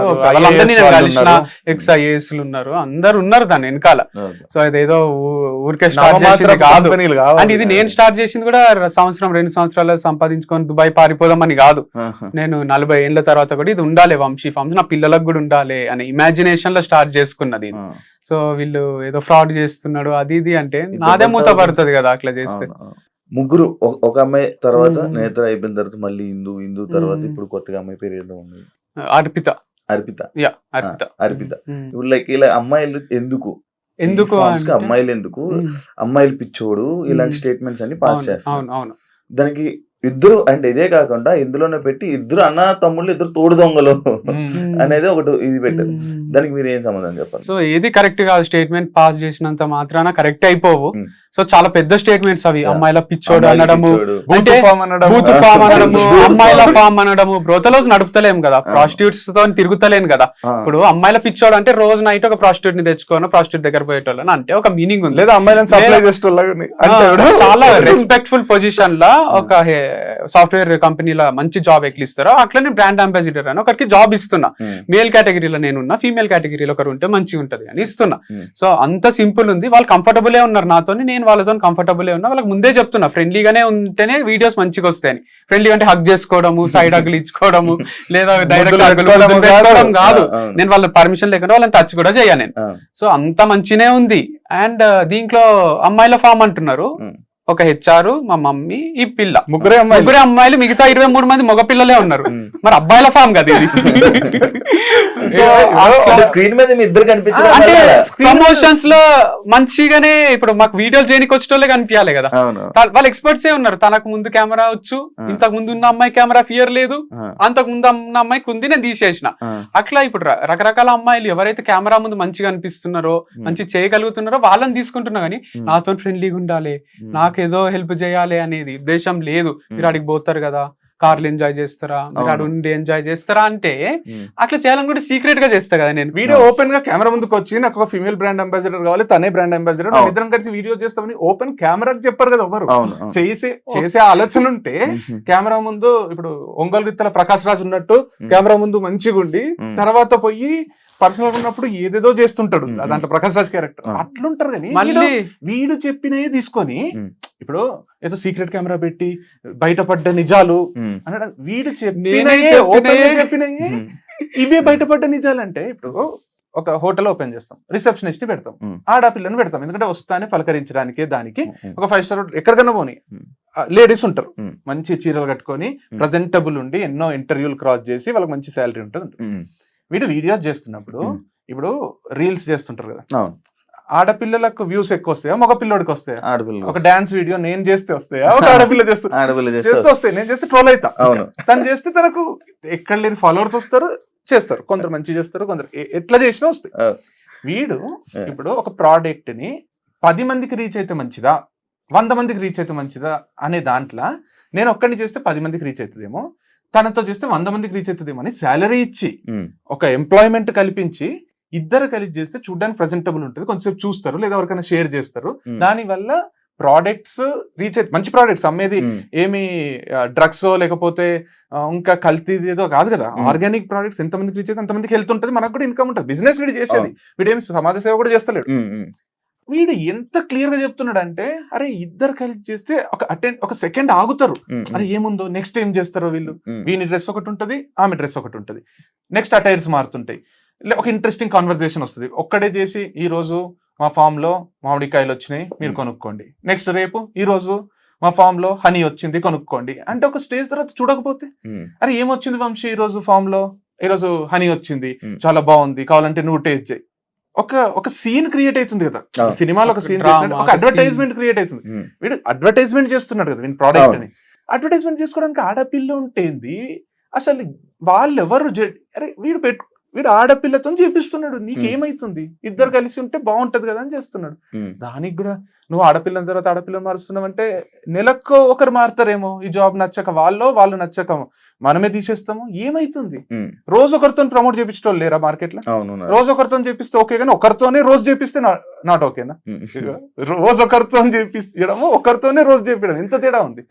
XIAS ఉన్నారు, అందరు ఉన్నారు దాని వెనకాల. సో అదేదో ఊరికే స్టార్ట్ చేసింది కాదు. అండ్ ఇది నేను స్టార్ట్ చేసింది కూడా 1-2 సంవత్సరాలు సంపాదించుకొని దుబాయ్ పారిపోదామని కాదు. నేను 40 ఏళ్ల తర్వాత కూడా ఇది ఉండాలి వంశీ ఫార్మ్స్, నా పిల్లలకు కూడా ఉండాలి అనే ఇమాజినేషన్ లో స్టార్ట్ చేసుకున్నది. సో వీళ్ళు ఏదో ఫ్రాడ్ చేస్తున్నాడు అది ఇది అంటే నాదే మూత పడుతుంది కదా అట్లా చేస్తే. ముగ్గురు ఒక అమ్మాయి తర్వాత నేత్ర అయిపోయిన తర్వాత మళ్ళీ హిందూ తర్వాత ఇప్పుడు కొత్తగా అమ్మాయి పేరు ఏదో ఉంది, అర్పిత. ఇప్పుడు లైక్ ఇలా అమ్మాయిలు ఎందుకు అమ్మాయిలు ఎందుకు అమ్మాయిలు పిచ్చోడు ఇలాంటి స్టేట్మెంట్స్ అన్ని పాస్ చేస్తారు. దానికి ఇద్దరు అంటే ఇదే కాకుండా ఇందులోనే పెట్టి ఇద్దరు అన్న తమ్ముళ్ళు ఇద్దరు తోడు దొంగలు అనేది ఒకటి ఇది పెట్టారు. దానికి మీరు ఏం సంబంధం చెప్పాలి? సో ఏది కరెక్ట్ కాదు, స్టేట్మెంట్ పాస్ చేసినంత మాత్రాన కరెక్ట్ అయిపోవు. సో చాలా పెద్ద స్టేట్మెంట్స్ అవి, అమ్మాయిల పిచ్చోడు అనడము, అంటే బూత్ ఫామ్ అనడము, అమ్మాయిల ఫామ్ అనడము. బ్రోతలోస్ నడుపుతలేం కదా, ప్రాస్టిట్యూట్స్ తో తిరుగుతలేను కదా. ఇప్పుడు అమ్మాయిల పిచ్చోడు అంటే రోజు నైట్ ఒక ప్రాస్టిట్యూట్ ని తెచ్చుకోను, ప్రాస్టిట్యూట్ దగ్గర పోయేటోళ్ళని అంటే ఒక మీనింగ్ ఉంది. లేదా అమ్మాయిలను సప్లై చేసేటోళ్ళ చాలా రెస్పెక్ట్ఫుల్ పొజిషన్ లా ఒక సాఫ్ట్వేర్ కంపెనీలో మంచి జాబ్ ఎక్కిస్తారో అట్లనే బ్రాండ్ అంబాసిడర్ అని ఒకరికి జాబ్ ఇస్తున్నా. మేల్ కేటగిరీలో నేనున్నా, ఫీమేల్ కేటగిరీలో ఒకరు ఉంటే మంచిగా ఉంటది అని ఇస్తున్నా. సో అంత సింపుల్ ఉంది. వాళ్ళు కంఫర్టబులే ఉన్నారు నాతో, నేను వాళ్ళతో కంఫర్టబులే ఉన్నా. వాళ్ళకి ముందే చెప్తున్నా ఫ్రెండ్లీగానే ఉంటేనే వీడియోస్ మంచిగా వస్తాయని. ఫ్రెండ్లీ అంటే హగ్ చేసుకోవడము, సైడ్ హగ్లు ఇచ్చుకోవడము, లేదా డైరెక్ట్ పెట్టుకోవడం కాదు. నేను వాళ్ళ పర్మిషన్ లేకుండా వాళ్ళని టచ్ కూడా చేయను నేను. సో అంత మంచినే ఉంది. అండ్ దీంట్లో అమ్మాయిల ఫామ్ అంటున్నారు, ఒక హెచ్ఆర్, మా మమ్మీ, ఈ పిల్ల, ముగ్గురే అమ్మాయిలు, మిగతా 23 మంది మగ పిల్లలే ఉన్నారు. మరి అబ్బాయిల ఫామ్ కదా ఇది. సో స్క్రీన్ మీద మీ ఇద్దరు కనిపించడం అంటే వల్ల ప్రమోషన్స్ లో మంచిగానే ఇప్పుడు మాకు వీడియోలు చేయడానికి వచ్చేటోళ్ళే కనిపించాలి కదా. అవును. వాళ్ళు ఎక్స్పర్ట్స్ ఏ ఉన్నారు. తనకు ముందు కెమెరా వచ్చు, ఇంతకు ముందు ఉన్న అమ్మాయి కెమెరా ఫియర్ లేదు, అంతకు ముందు ఉన్న అమ్మాయికి ఉంది, నేను తీసేసిన. అట్లా ఇప్పుడు రకరకాల అమ్మాయిలు ఎవరైతే కెమెరా ముందు మంచిగా అనిపిస్తున్నారో, మంచి చేయగలుగుతున్నారో వాళ్ళని తీసుకుంటున్నా గానీ నాతో ఫ్రెండ్లీగా ఉండాలి, నాకేదో హెల్ప్ చేయాలి అనేది ఉద్దేశం లేదు. మీరు అడిగి పోతారు కదా, కార్లు ఎంజాయ్ చేస్తారా, మీరు అడు ఉండి ఎంజాయ్ చేస్తారా అంటే అట్లా చేయాలని కూడా సీక్రెట్ గా చేస్తా కదా నేను. వీడియో ఓపెన్ గా కెమెరా ముందుకు వచ్చి నాకు ఒక ఫీమేల్ బ్రాండ్ అంబాసిడర్ కావాలి, తనే బ్రాండ్ అంబాసిడర్, ఇద్దరం కలిసి వీడియో చేస్తామని ఓపెన్ కెమెరాకి చెప్పారు కదా ఎవరు. చేసే ఆలోచన ఉంటే కెమెరా ముందు ఇప్పుడు ఒంగోలు గిత్తల ప్రకాష్ రాజ్ ఉన్నట్టు కెమెరా ముందు మంచిగా ఉండి తర్వాత పోయి పర్సనల్ ఉన్నప్పుడు ఏదేదో చేస్తుంటాడు దాంట్లో ప్రకాష్ రాజ్ క్యారెక్టర్ అట్లుంటారు. కానీ మళ్ళీ వీడు చెప్పినవి తీసుకొని ఇప్పుడు ఏదో సీక్రెట్ కెమెరా పెట్టి బయటపడ్డ నిజాలు అనడం, వీడు చెప్పినవి ఇవే బయటపడ్డ నిజాలు. అంటే ఇప్పుడు ఒక హోటల్ ఓపెన్ చేస్తాం, రిసెప్షనిస్ట్ ని పెడతాం, ఆడపిల్లని పెడతాం, ఎందుకంటే వస్తానే పలకరించడానికి. దానికి ఒక 5 స్టార్ ఎక్కడికన్నా పోనీ లేడీస్ ఉంటారు, మంచి చీరలు కట్టుకొని ప్రజెంటబుల్ ఉండి ఎన్నో ఇంటర్వ్యూలు క్రాస్ చేసి వాళ్ళకి మంచి శాలరీ ఉంటుంది. వీడు వీడియోస్ చేస్తున్నప్పుడు ఇప్పుడు రీల్స్ చేస్తుంటారు కదా, ఆడపిల్లలకు వ్యూస్ ఎక్కువ వస్తాయా, మగ పిల్లోడికి వస్తాయా? ఒక డాన్స్ వీడియో నేను చేస్తే వస్తాయా, ఒక ఆడపిల్ల చేస్తే వస్తాయి. నేను చేస్తే ట్రోల్ అవుతా, తను చేస్తే తనకు ఎక్కడ లేని ఫాలోవర్స్ వస్తారు, చేస్తారు. కొందరు మంచి చేస్తారు, కొందరు ఎట్లా చేసినా వస్తాయి. వీడు ఇప్పుడు ఒక ప్రోడక్ట్ ని 10 మందికి రీచ్ అయితే మంచిదా, 100 మందికి రీచ్ అయితే మంచిదా అనే దాంట్లో నేను ఒక్కడిని చేస్తే 10 మందికి రీచ్ అవుతుందేమో, తనతో చేస్తే 100 మందికి రీచ్ అవుతుందేమో అని శాలరీ ఇచ్చి ఒక ఎంప్లాయ్మెంట్ కల్పించి ఇద్దరు కలిసి చేస్తే చూడడానికి ప్రెజెంటబుల్ ఉంటుంది, కొంచెంసేపు చూస్తారు, లేదా ఎవరికైనా షేర్ చేస్తారు. దాని వల్ల ప్రోడక్ట్స్ రీచ్ అయితే మంచి ప్రోడక్ట్స్ అమ్మేది ఏమి డ్రగ్స్ లేకపోతే ఇంకా కల్తీ ఏదో కాదు కదా. ఆర్గానిక్ ప్రోడక్ట్స్ ఎంతమందికి రీచ్ చేస్తే అంతమందికి హెల్త్ ఉంటుంది, మనకు కూడా ఇన్కమ్ ఉంటుంది. బిజినెస్ వీడు చేసేది, వీడేమి సమాజ సేవ కూడా చేస్తలేడు. వీడు ఎంత క్లియర్ గా చెప్తున్నాడు అంటే, అరే ఇద్దరు కలిసి చేస్తే ఒక సెకండ్ ఆగుతారు, అరే ఏముందో నెక్స్ట్ ఏం చేస్తారో వీళ్ళు. వీని డ్రెస్ ఒకటి ఉంటుంది, ఆమె డ్రెస్ ఒకటి ఉంటుంది, నెక్స్ట్ అటైర్స్ మారుతుంటాయి, ఒక ఇంట్రెస్టింగ్ కాన్వర్సేషన్ వస్తుంది. ఒక్కడే చేసి ఈ రోజు మా ఫామ్ లో మామిడికాయలు వచ్చినాయి మీరు కొనుక్కోండి, నెక్స్ట్ రేపు ఈ రోజు మా ఫామ్ లో హనీ వచ్చింది కొనుక్కోండి అంటే, ఒక స్టేజ్ తర్వాత చూడకపోతే అరే ఏమొచ్చింది వంశీ ఈ రోజు ఫామ్ లో, ఈ రోజు హనీ వచ్చింది చాలా బాగుంది కావాలంటే నువ్వు టేస్ట్ చేయి. ఒక సీన్ క్రియేట్ అవుతుంది కదా సినిమాలో, ఒక సీన్ ఒక అడ్వర్టైజ్మెంట్ క్రియేట్ అవుతుంది. వీడు అడ్వర్టైజ్మెంట్ చేస్తున్నాడు కదా వీడి ప్రోడక్ట్ అని. అడ్వర్టైజ్మెంట్ చేసుకోవడానికి ఆడపిల్ల ఉంటేంది అసలు, వాళ్ళు ఎవరు? అరే వీడు ఆడపిల్లతో చేపిస్తున్నాడు, నీకేమైతుంది? ఇద్దరు కలిసి ఉంటే బాగుంటది కదా అని చేస్తున్నాడు. దానికి కూడా నువ్వు ఆడపిల్లని తర్వాత ఆడపిల్లని మారుస్తున్నావు అంటే, నెలకు ఒకరు మారుతారేమో, ఈ జాబ్ నచ్చక వాళ్ళు నచ్చక మనమే తీసేస్తాము, ఏమైతుంది? రోజు ఒకరితో ప్రమోట్ చేపించడం లేరా మార్కెట్ లో? రోజు ఒకరితో చేపిస్తే ఓకే, కానీ ఒకరితోనే రోజు చేపిస్తే నాట్ ఓకేనా? రోజు ఒకరితో చేపించడము, ఒకరితోనే రోజు చేపించడం, ఎంత తేడా ఉంది.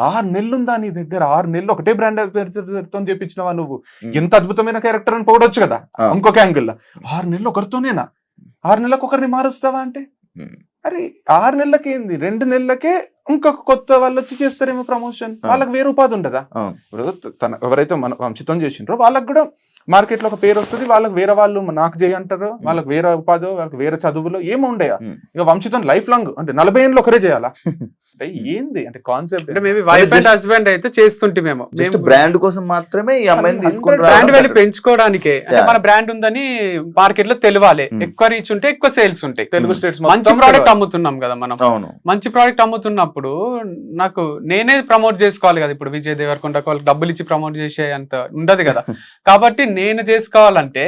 6 నెలలు ఉందా నీ దగ్గర? 6 నెలలు ఒకటే బ్రాండ్ తో చేపించినవా నువ్వు? ఎంత అద్భుతమైన క్యారెక్టర్ అని పోవడొచ్చు కదా ఇంకొక యాంగిల్ లో. 6 నెలలు ఒకరితోనేనా? 6 నెలలకు ఒకరిని మారుస్తావా అంటే, అరే 6 నెలలకి ఏంది, 2 నెలలకే ఇంకొక కొత్త వాళ్ళు వచ్చి చేస్తారేమో ప్రమోషన్, వాళ్ళకి వేరే ఉపాధి ఉండదా? ఇప్పుడు ఎవరైతే మన వంశితం చేసిండ్రో వాళ్ళకి కూడా మార్కెట్ లో ఒక పేరు వస్తుంది, వాళ్ళకి వేరే వాళ్ళు నాకు చేయంటారు, వాళ్ళకి వేరే ఉపాధి, వాళ్ళకి వేరే చదువులో ఏమో ఉండయా. ఇక వంశితం లైఫ్ లాంగ్ అంటే 40 ఏళ్ళు ఒకరే చేయాలా అంటే ఏంది అంటే కాన్సెప్ట్? అంటే మేబీ వైఫ్ అండ్ హస్బెండ్ అయితే చేస్తుంటే మేము బ్రాండ్ కోసం మాత్రమే ఈ అమ్మాయిని తీసుకుంటాం, బ్రాండ్ వాల్యూ పెంచుకోవడానికే. అంటే మన బ్రాండ్ ఉందని మార్కెట్ లో తెలియాలి, ఎక్కువ రీచ్ ఉంటే ఎక్కువ సేల్స్ ఉంటాయి. తెలుగు స్టేట్స్ మంచి ప్రోడక్ట్ అమ్ముతున్నాం కదా మనం, మంచి ప్రోడక్ట్ అమ్ముతున్నప్పుడు నాకు నేనే ప్రమోట్ చేసుకోవాలి కదా. ఇప్పుడు విజయ్ దేవరకొండ వాళ్ళకి డబ్బులు ఇచ్చి ప్రమోట్ చేసే అంత ఉండదు కదా. కాబట్టి నేను చేసుకోవాలంటే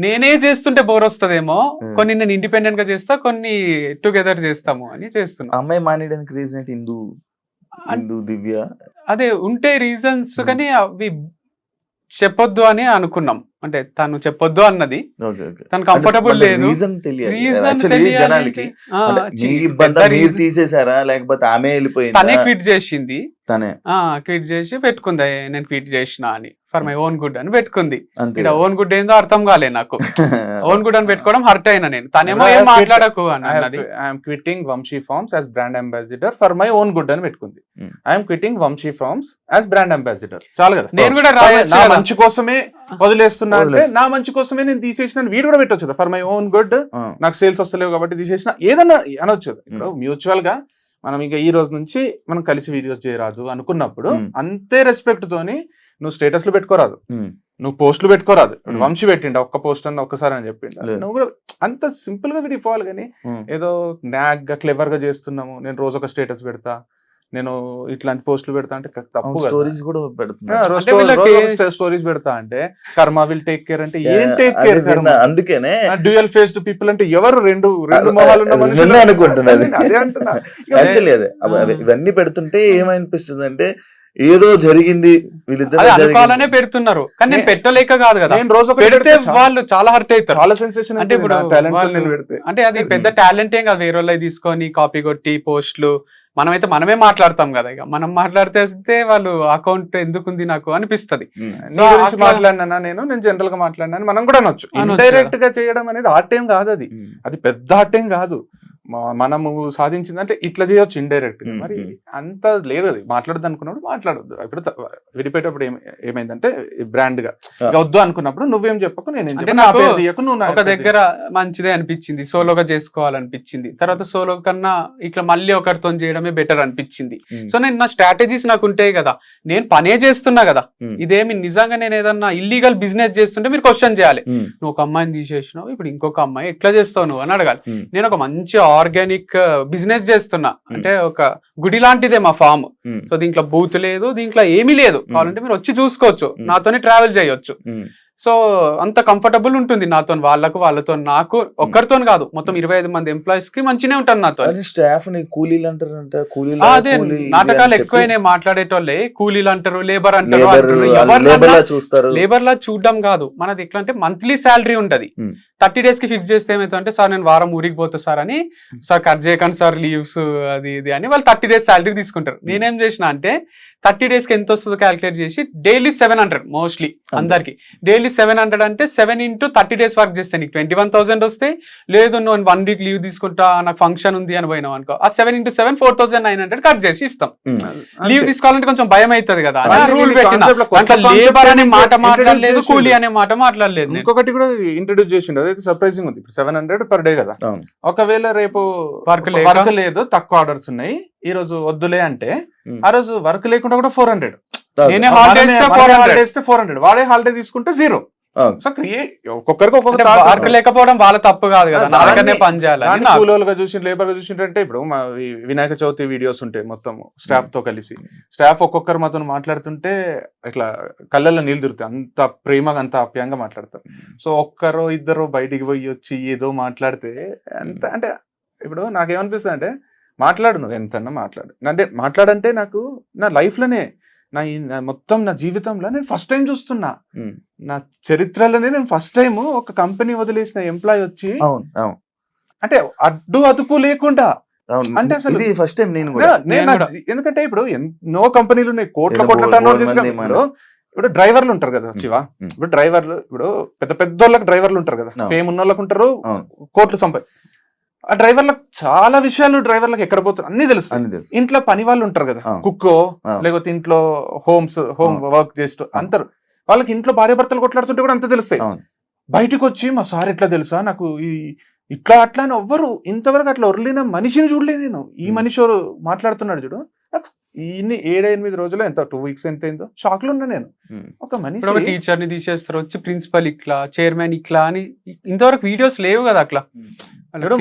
నేనే చేస్తుంటే బోర్ వస్తుందేమో, కొన్ని నేను ఇండిపెండెంట్ గా చేస్తా, కొన్ని టుగెదర్ చేస్తాము అని చేస్తున్నా. అమ్మాయి మానేయడానికి రీజన్ హిందూ దివ్య అదే ఉంటే రీజన్స్, కానీ అవి చెప్పొద్దు అని అనుకున్నాం. అంటే తను చెప్పొద్దు అన్నది, తను కంఫర్టబుల్ లేదు, రీజన్ తీసేసారా లేకపోతే ఆమె వెళ్ళిపోయింది, తనే క్విట్ చేసింది, క్విట్ చేసి పెట్టుకుంది నేను క్విట్ చేసిన అని, ఫర్ మై ఓన్ గుడ్ అని పెట్టుకుంది. ఇక్కడ ఓన్ గుడ్ ఏందో అర్థం కాలే నాకు. ఓన్ గుడ్ అని పెట్టుకోవడం హర్ట్ అయినా నేను. తనేమో ఏం మాట్లాడకు అన్నది. I'm quitting Vamsi Farms as brand ambassador for my own good అని పెట్టుకుంది. I'm quitting Vamsi Farms as brand ambassador, చాలు కదా. నేను కూడా నా మంచి కోసమే వదిలేస్తున్నా అంటే, నా మంచి కోసమే నేను తీసేసిన వీడు కూడా పెట్టొచ్చు కదా, ఫర్ మై ఓన్ గుడ్ నాకు సేల్స్ వస్తలేవు కాబట్టి తీసేసిన, ఏదన్నా అనొచ్చు కదా. ఇప్పుడు మ్యూచువల్ గా మనం ఇంకా ఈ రోజు నుంచి మనం కలిసి వీడియోస్ చేయరాదు అనుకున్నప్పుడు అంతే రెస్పెక్ట్ తోని నువ్వు స్టేటస్లు పెట్టుకోరాదు, నువ్వు పోస్టులు పెట్టుకోరాదు. వంశీ పెట్టిండ ఒక్క పోస్ట్ అన్న ఒక్కసారి అని చెప్పిండ, నువ్వు కూడా అంత సింపుల్ గా విడిపోవాలి. కానీ ఏదో నాగ్ గా క్లెవర్ గా చేస్తున్నాము, నేను రోజు ఒక స్టేటస్ పెడతా, నేను ఇట్లాంటి పోస్టులు పెడతా అంటే తప్పు. స్టోరీస్ కూడా స్టోరీస్ పెడతా అంటే కర్మ విల్ టేక్ కేర్ అంటే ఏం టేక్ కేర్? అందుకనే డ్యూయల్ ఫేస్డ్ పీపుల్ అంటే ఎవరు? రెండు మొహాలు ఉన్న మనుషులు అనుకుంటున్నది. అదే అంటున్నా. యాక్చువల్లీ అదే ఇవన్నీ పెడుతుంటే ఏమనిపిస్తుంది అంటే ఏదో జరిగింది వీళ్ళిద్దరు అనుకోవాలనే పెడుతున్నారు, కానీ నేను పెట్టలేక కాదు కదా. నేను రోజు పెడితే వాళ్ళు చాలా హర్ట్ అవుతారు, చాలా సెన్సేషన్. అంటే ఇప్పుడు అంటే అది పెద్ద టాలెంట్ ఏం కాదు, వేరే వాళ్ళు తీసుకొని కాపీ కొట్టి పోస్టులు. మనమే మాట్లాడతాం కదా, ఇక మనం మాట్లాడితే వాళ్ళు అకౌంట్ ఎందుకుంది నాకు అనిపిస్తుంది. మాట్లాడినా నేను జనరల్ గా మాట్లాడినా మనం కూడా అనొచ్చు. ఇండైరెక్ట్ గా చేయడం అనేది ఆర్ట్ ఏం కాదు, అది పెద్ద ఆర్ట్ ఏం కాదు. మనము సాధించింది అంటే ఇట్లా చేయొచ్చు ఇండైరెక్ట్ గా. మరి అంత లేదు, అది మాట్లాడద్దు అనుకున్నప్పుడు మాట్లాడొద్దు. ఇప్పుడు విడిపోయేటప్పుడు ఏమైందంటే బ్రాండ్ గా వద్దు అనుకున్నప్పుడు నువ్వేం చెప్పకు, నేను ఒక దగ్గర మంచిదే అనిపించింది, సోలోగా చేసుకోవాలనిపించింది. తర్వాత సోలో కన్నా ఇట్లా మళ్ళీ ఒకరితో చేయడమే బెటర్ అనిపించింది. సో నేను నా స్ట్రాటజీస్ నాకు ఉంటాయి కదా, నేను పనే చేస్తున్నా కదా. ఇదేమి నిజంగా నేను ఏదన్నా ఇల్లీగల్ బిజినెస్ చేస్తుంటే మీరు క్వశ్చన్ చేయాలి. నువ్వు ఒక అమ్మాయిని తీసేసినావు, ఇప్పుడు ఇంకొక అమ్మాయి ఎట్లా చేస్తావు నువ్వు అని అడగాలి. నేను ఒక మంచి ఆర్గానిక్ బిజినెస్ చేస్తున్నా అంటే ఒక గుడి లాంటిదే మా ఫామ్. సో దీంట్లో బూత్ లేదు, దీంట్లో ఏమీ లేదు. కావాలంటే మీరు వచ్చి చూసుకోవచ్చు, నాతోనే ట్రావెల్ చేయొచ్చు. సో అంత కంఫర్టబుల్ ఉంటుంది నాతో, వాళ్ళతో నాకు ఒక్కరితో కాదు, మొత్తం 25 మంది ఎంప్లాయీస్ కి మంచినే ఉంటాను నాతో. స్టాఫ్ కూలీలు అంటారంట, అదే నాటకాలు ఎక్కువైనా మాట్లాడేటోళ్ళే కూలీలు అంటారు, లేబర్ అంటారు. లేబర్ లా చూడడం కాదు మనది, ఎట్లా అంటే మంత్లీ శాలరీ ఉంటది. 30 days కి ఫిక్స్ చేస్తే ఏమైతే సార్ నేను వారం ఊరికి పోతా సార్ అని, సార్ కట్ చేయకండి సార్ లీవ్స్ అది ఇది అని వాళ్ళు 30 days శాలరీ తీసుకుంటారు. నేనేం చేసిన అంటే 30 days కి ఎంత వస్తుందో క్యాలిక్యులేట్ చేసి డైలీ 700 మోస్ట్లీ అందరికి డైలీ 700 అంటే 7 into 30 days వర్క్ చేస్తే నీకు 21,000 వస్తాయి. లేదు నువ్వు 1 week లీవ్ తీసుకుంటా నాకు ఫంక్షన్ ఉంది అని పోయినావు అనుకో, ఆ 7 into 7 4,900 కట్ చేసి ఇస్తాం. లీవ్ తీసుకోవాలంటే కొంచెం భయం అవుతుంది కదా, రూల్ పెట్టిన లేబర్ అనే మాట మాట్లాడలేదు, కూలీ అనే మాట మాట్లాడలేదు. ఇంకొకటి కూడా ఇంట్రడ్యూస్ చేసిండు, అదైతే సర్ప్రైజింగ్ ఉంది. ఇప్పుడు 700 per day కదా. ఒకవేళ రేపు వర్క్ లేదు, తక్కువ ఆర్డర్స్ ఉన్నాయి, ఈ రోజు వద్దులే అంటే ఆ రోజు వర్క్ లేకుండా కూడా 400. నేనే హాలిడే ఇస్తే 400, వాడే హాలిడే తీసుకుంటే 0. సో ఒక్కొక్కరికి ఒక్కొక్క వర్క్ లేకపోవడం వాళ్ళ తప్పు కాదు కదా, నాకనే పని చేయాలి. కూలోలుగా చూసి లేబర్ గా చూసింటే ఇప్పుడు మా వినాయక చవితి వీడియోస్ ఉంటాయి మొత్తం స్టాఫ్ తో కలిసి, స్టాఫ్ ఒక్కొక్కరు మాతో మాట్లాడుతుంటే ఇట్లా కళ్ళల్లో నీళ్ళు తిరుగుతాయి, అంత ప్రేమగా అంత ఆప్యాయంగా మాట్లాడతారు. సో ఒక్కరో ఇద్దరు బయటికి పోయి వచ్చి ఏదో మాట్లాడితే అంత అంటే ఇప్పుడు నాకేమనిపిస్తుంది అంటే మాట్లాడు, నువ్వు ఎంతన్నా మాట్లాడు. అంటే మాట్లాడంటే నాకు నా లైఫ్ లోనే మొత్తం నా జీవితంలో నేను ఫస్ట్ టైం చూస్తున్నా, నా చరిత్రలోనే నేను ఫస్ట్ టైం ఒక కంపెనీ వదిలేసిన ఎంప్లాయ్ వచ్చి అంటే అడ్డు అదుపు లేకుండా, అంటే అసలు ఫస్ట్ టైం నేను ఎందుకంటే ఇప్పుడు ఎన్నో కంపెనీలు ఉన్నాయి, కోట్ల టర్న్ ఓవర్ చేసిన. ఇప్పుడు డ్రైవర్లు ఉంటారు కదా శివ, ఇప్పుడు డ్రైవర్లు ఇప్పుడు పెద్ద పెద్ద వాళ్ళకి డ్రైవర్లు ఉంటారు కదా, ఫేమ్ ఉన్న వాళ్ళకి ఉంటారు, కోట్లు ఆ డ్రైవర్లకు చాలా విషయాలు డ్రైవర్లకు ఎక్కడ పోతారు అన్ని తెలుసు. ఇంట్లో పని వాళ్ళు ఉంటారు కదా, కుక్కో లేకపోతే ఇంట్లో హోమ్ వర్క్ చేస్తూ అంటారు, వాళ్ళకి ఇంట్లో భార్య భర్తలు కొట్లాడుతుంటే కూడా అంత తెలుస్తాయి. బయటకు వచ్చి మా సార్ ఎట్లా తెలుసా నాకు ఇట్లా అట్లా అని ఎవ్వరు ఇంతవరకు అట్లా ఒరలిన మనిషిని చూడలేదు నేను. ఈ మనిషి మాట్లాడుతున్నాడు చూడు, ఇన్ని 7-8 రోజులు ఎంత 2 weeks ఎంత అయిందో షాక్ లో ఉన్నా నేను. ఒక మనిషి టీచర్ ని తీసేస్తారు, వచ్చి ప్రిన్సిపల్ ఇట్లా, చైర్మన్ ఇట్లా అని ఇంతవరకు వీడియోస్ లేవు కదా అట్లా.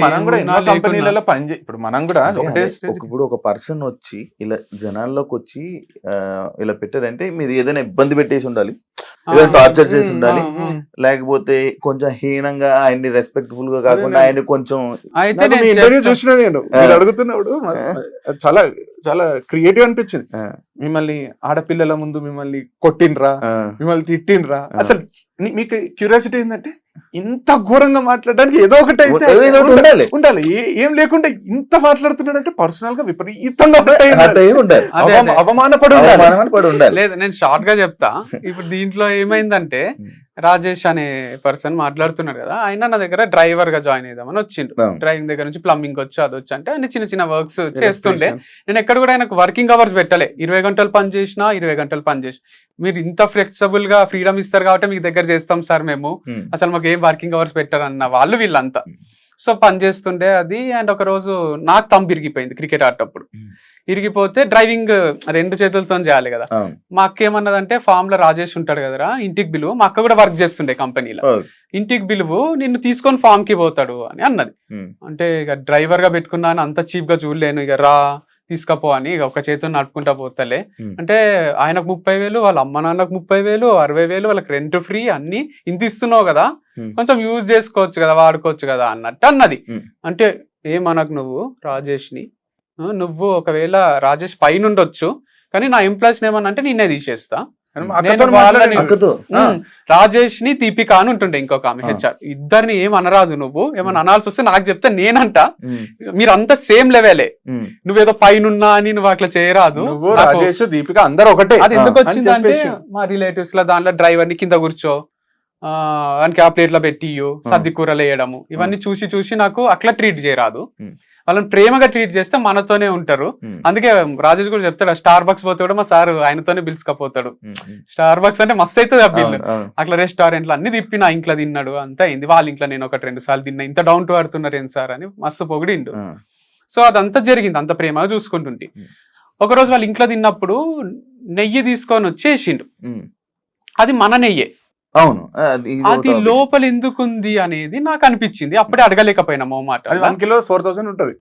మనం కూడా ఎన్నో కంపెనీలలో ఇప్పుడు మనం కూడా ఇప్పుడు ఒక పర్సన్ వచ్చి ఇలా జనాల్లోకి వచ్చి ఇలా పెట్టారంటే మీరు ఏదైనా ఇబ్బంది పెట్టేసి ఉండాలి, ఏదైనా టార్చర్ చేసి ఉండాలి, లేకపోతే కొంచెం హీనంగా ఆయన్ని రెస్పెక్ట్ఫుల్ గా కాకుండా ఆయన కొంచెం ఇంటర్వ్యూ చూసినా నేను అడుగుతున్నప్పుడు చాలా చాలా క్రియేటివ్ అనిపించింది. మిమ్మల్ని ఆడపిల్లల ముందు మిమ్మల్ని కొట్టిండ్రా, మిమ్మల్ని తిట్టిండ్రా, అసలు మీకు క్యూరియాసిటీ ఏంటంటే ఇంత ఘోరంగా మాట్లాడడానికి ఏదో ఒకటి అయితే ఉండాలి. ఏం లేకుండా ఇంత మాట్లాడుతున్నాడంటే పర్సనల్ గా విపరీతంగా అవమానపడి ఉండాలి. లేదు నేను షార్ట్ గా చెప్తా. ఇప్పుడు దీంట్లో ఏమైందంటే రాజేష్ అనే పర్సన్ మాట్లాడుతున్నాడు కదా, ఆయన నా దగ్గర డ్రైవర్ గా జాయిన్ అయిదామని వచ్చిండు. డ్రైవింగ్ దగ్గర నుంచి ప్లంబింగ్ వచ్చి అది వచ్చి అంటే ఆయన చిన్న చిన్న వర్క్స్ చేస్తుండే. నేను ఎక్కడ కూడా ఆయనకు వర్కింగ్ అవర్స్ పెట్టలే, 20 గంటలు పని చేసినా 20 గంటలు పని చేసి, మీరు ఇంత ఫ్లెక్సిబుల్ గా ఫ్రీడమ్ ఇస్తారు కాబట్టి మీకు దగ్గర చేస్తాం సార్ మేము, అసలు మాకు ఏం వర్కింగ్ అవర్స్ పెట్టారన్న వాళ్ళు వీళ్ళంతా. సో పని చేస్తుండే అది. అండ్ ఒక రోజు నాకు తంబు ఇరిగిపోయింది క్రికెట్ ఆడేటప్పుడు. ఇరిగిపోతే డ్రైవింగ్ 2 చేతులతో చేయాలి కదా. మా అక్క ఏమన్నదంటే ఫామ్ లో రాజేష్ ఉంటాడు కదరా ఇంటికి పిలువు, మా అక్క కూడా వర్క్ చేస్తుండే కంపెనీలో, ఇంటికి పిలువు నిన్ను తీసుకొని ఫామ్ కి పోతాడు అని అన్నది. అంటే ఇక డ్రైవర్ గా పెట్టుకున్నాను, అంత చీప్ గా చూడలేను, ఇక రా తీసుకపో అని ఇక ఒక చేతితో నడుపుకుంటా పోతలే. అంటే ఆయనకు 30,000, వాళ్ళ అమ్మ నాన్నకు 30,000, 60,000, వాళ్ళకి రెంట్ ఫ్రీ అన్ని ఇంత ఇస్తున్నావు కదా, కొంచెం యూజ్ చేసుకోవచ్చు కదా, వాడుకోవచ్చు కదా అన్నట్టు అన్నది. అంటే ఏమనకు నువ్వు రాజేష్ ని, నువ్వు ఒకవేళ రాజేష్ పైన ఉండొచ్చు కానీ నా ఎంప్లాయీస్ ఏమన్నా అంటే నిన్నే తీసేస్తా, రాజేష్ ని దీపిక అని ఉంటుండే ఇంకొక ఆమె హెచ్ఆర్, ఇద్దరిని ఏం అనరాదు, నువ్వు ఏమన్నా అనాల్సి వస్తే నాకు చెప్తే నేనంట, మీరంతా సేమ్ లెవెలే, నువ్వేదో పైనున్నా అని నువ్వు అట్లా చేయరాదు, రాజేష్ దీపిక అందరూ ఒకటే. అది ఎందుకు వచ్చిందంటే మా రిలేటివ్స్ లో దాంట్లో డ్రైవర్ ని కింద కూర్చో అని ఆ ప్లేట్ లో పెట్టి సర్ది కూరలు వేయడము, ఇవన్నీ చూసి చూసి నాకు అట్లా ట్రీట్ చేయరాదు, వాళ్ళని ప్రేమగా ట్రీట్ చేస్తే మనతోనే ఉంటారు. అందుకే రాజేష్ కూడా చెప్తాడు, స్టార్ బక్స్ పోతే కూడా మా సార్ ఆయనతోనే పిలుచుకపోతాడు. స్టార్ బక్స్ అంటే మస్తు అవుతుంది ఆ బిల్లు. అట్లా రెస్టారెంట్లు అన్ని తిప్పి నా ఇంట్లో తిన్నాడు, అంతా అయింది. వాళ్ళ ఇంట్లో నేను 1-2 సార్లు తిన్నా, ఇంత డౌన్ టు అర్త్ ఉన్నారు ఏం సార్ అని మస్తు పొగిడిండు. సో అదంతా జరిగింది, అంత ప్రేమగా చూసుకుంటుంటే. ఒకరోజు వాళ్ళ ఇంట్లో తిన్నప్పుడు నెయ్యి తీసుకొని వచ్చేసిండు, అది మన నెయ్యే. అవును, అది లోపల ఎందుకుంది అనేది నాకు అనిపించింది. అప్పుడే అడగలేకపోయినా మాట. 1 కిలో 4,000 ఉంటది,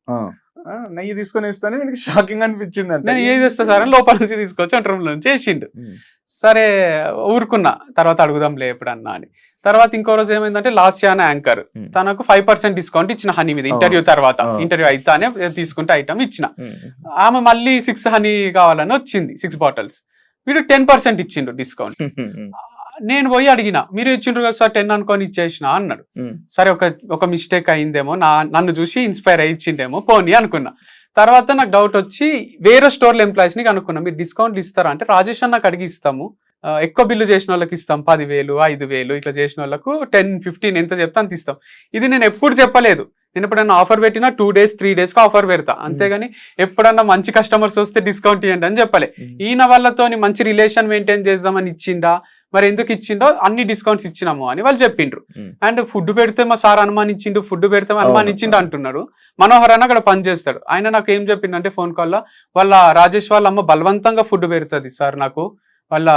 నెయ్యి తీసుకొని ఇస్తాను, వీళ్ళకి షాకింగ్ అనిపించింది. అంటే నేను ఏది చేస్తా సార్ అని లోపల నుంచి తీసుకొచ్చి వంట రూమ్ నుంచి వేసిండు. సరే ఊరుకున్నా, తర్వాత అడుగుదాంలే ఎప్పుడన్నా అని. తర్వాత ఇంకో రోజు ఏమైందంటే లాస్యానా యాంకర్ తనకు 5% డిస్కౌంట్ ఇచ్చిన హనీ మీద, ఇంటర్వ్యూ తర్వాత, ఇంటర్వ్యూ అయితేనే తీసుకుంటే ఐటమ్ ఇచ్చిన. ఆమె మళ్ళీ 6 హనీ కావాలని వచ్చింది, 6 బాటిల్స్. వీడు 10% ఇచ్చిండు డిస్కౌంట్. నేను పోయి అడిగిన, మీరు ఇచ్చిండ్రు కదా సార్ 10 అనుకొని ఇచ్చేసిన అన్నాడు. సరే ఒక మిస్టేక్ అయిందేమో, నన్ను చూసి ఇన్స్పైర్ అయ్యి ఇచ్చిండేమో పోనీ అనుకున్నా. తర్వాత నాకు డౌట్ వచ్చి వేరే స్టోర్ల ఎంప్లాయీస్ ని కనుక్కున్నా, మీరు డిస్కౌంట్లు ఇస్తారా అంటే, రాజేష్ అన్నకు అడిగి ఇస్తాము, ఎక్కువ బిల్లు చేసిన వాళ్ళకి ఇస్తాం 10,000, 5,000 ఇట్లా చేసిన వాళ్ళకు 10-15 ఎంత చెప్తా అంత ఇస్తాం. ఇది నేను ఎప్పుడు చెప్పలేదు, నేను ఎప్పుడైనా ఆఫర్ పెట్టినా 2 days 3 days కి ఆఫర్ పెడతా, అంతేగాని ఎప్పుడన్నా మంచి కస్టమర్స్ వస్తే డిస్కౌంట్ ఇవ్వండి అని చెప్పలే. ఈయన వాళ్ళతోని మంచి రిలేషన్ మెయింటైన్ చేద్దామని ఇచ్చిండా, మరి ఎందుకు ఇచ్చిండో అన్ని డిస్కౌంట్స్ ఇచ్చినాము అని వాళ్ళు చెప్పిండ్రు. అండ్ ఫుడ్ పెడితే మా సార్ అనుమానించిండు, ఫుడ్ పెడితే అనుమానించిండు అంటున్నాడు. మనోహర్ అన్న అక్కడ పని చేస్తాడు, ఆయన నాకు ఏం చెప్పిండంటే ఫోన్ కాల్లో, వాళ్ళ రాజేష్ వాళ్ళ అమ్మ బలవంతంగా ఫుడ్ పెడుతుంది సార్, నాకు వాళ్ళ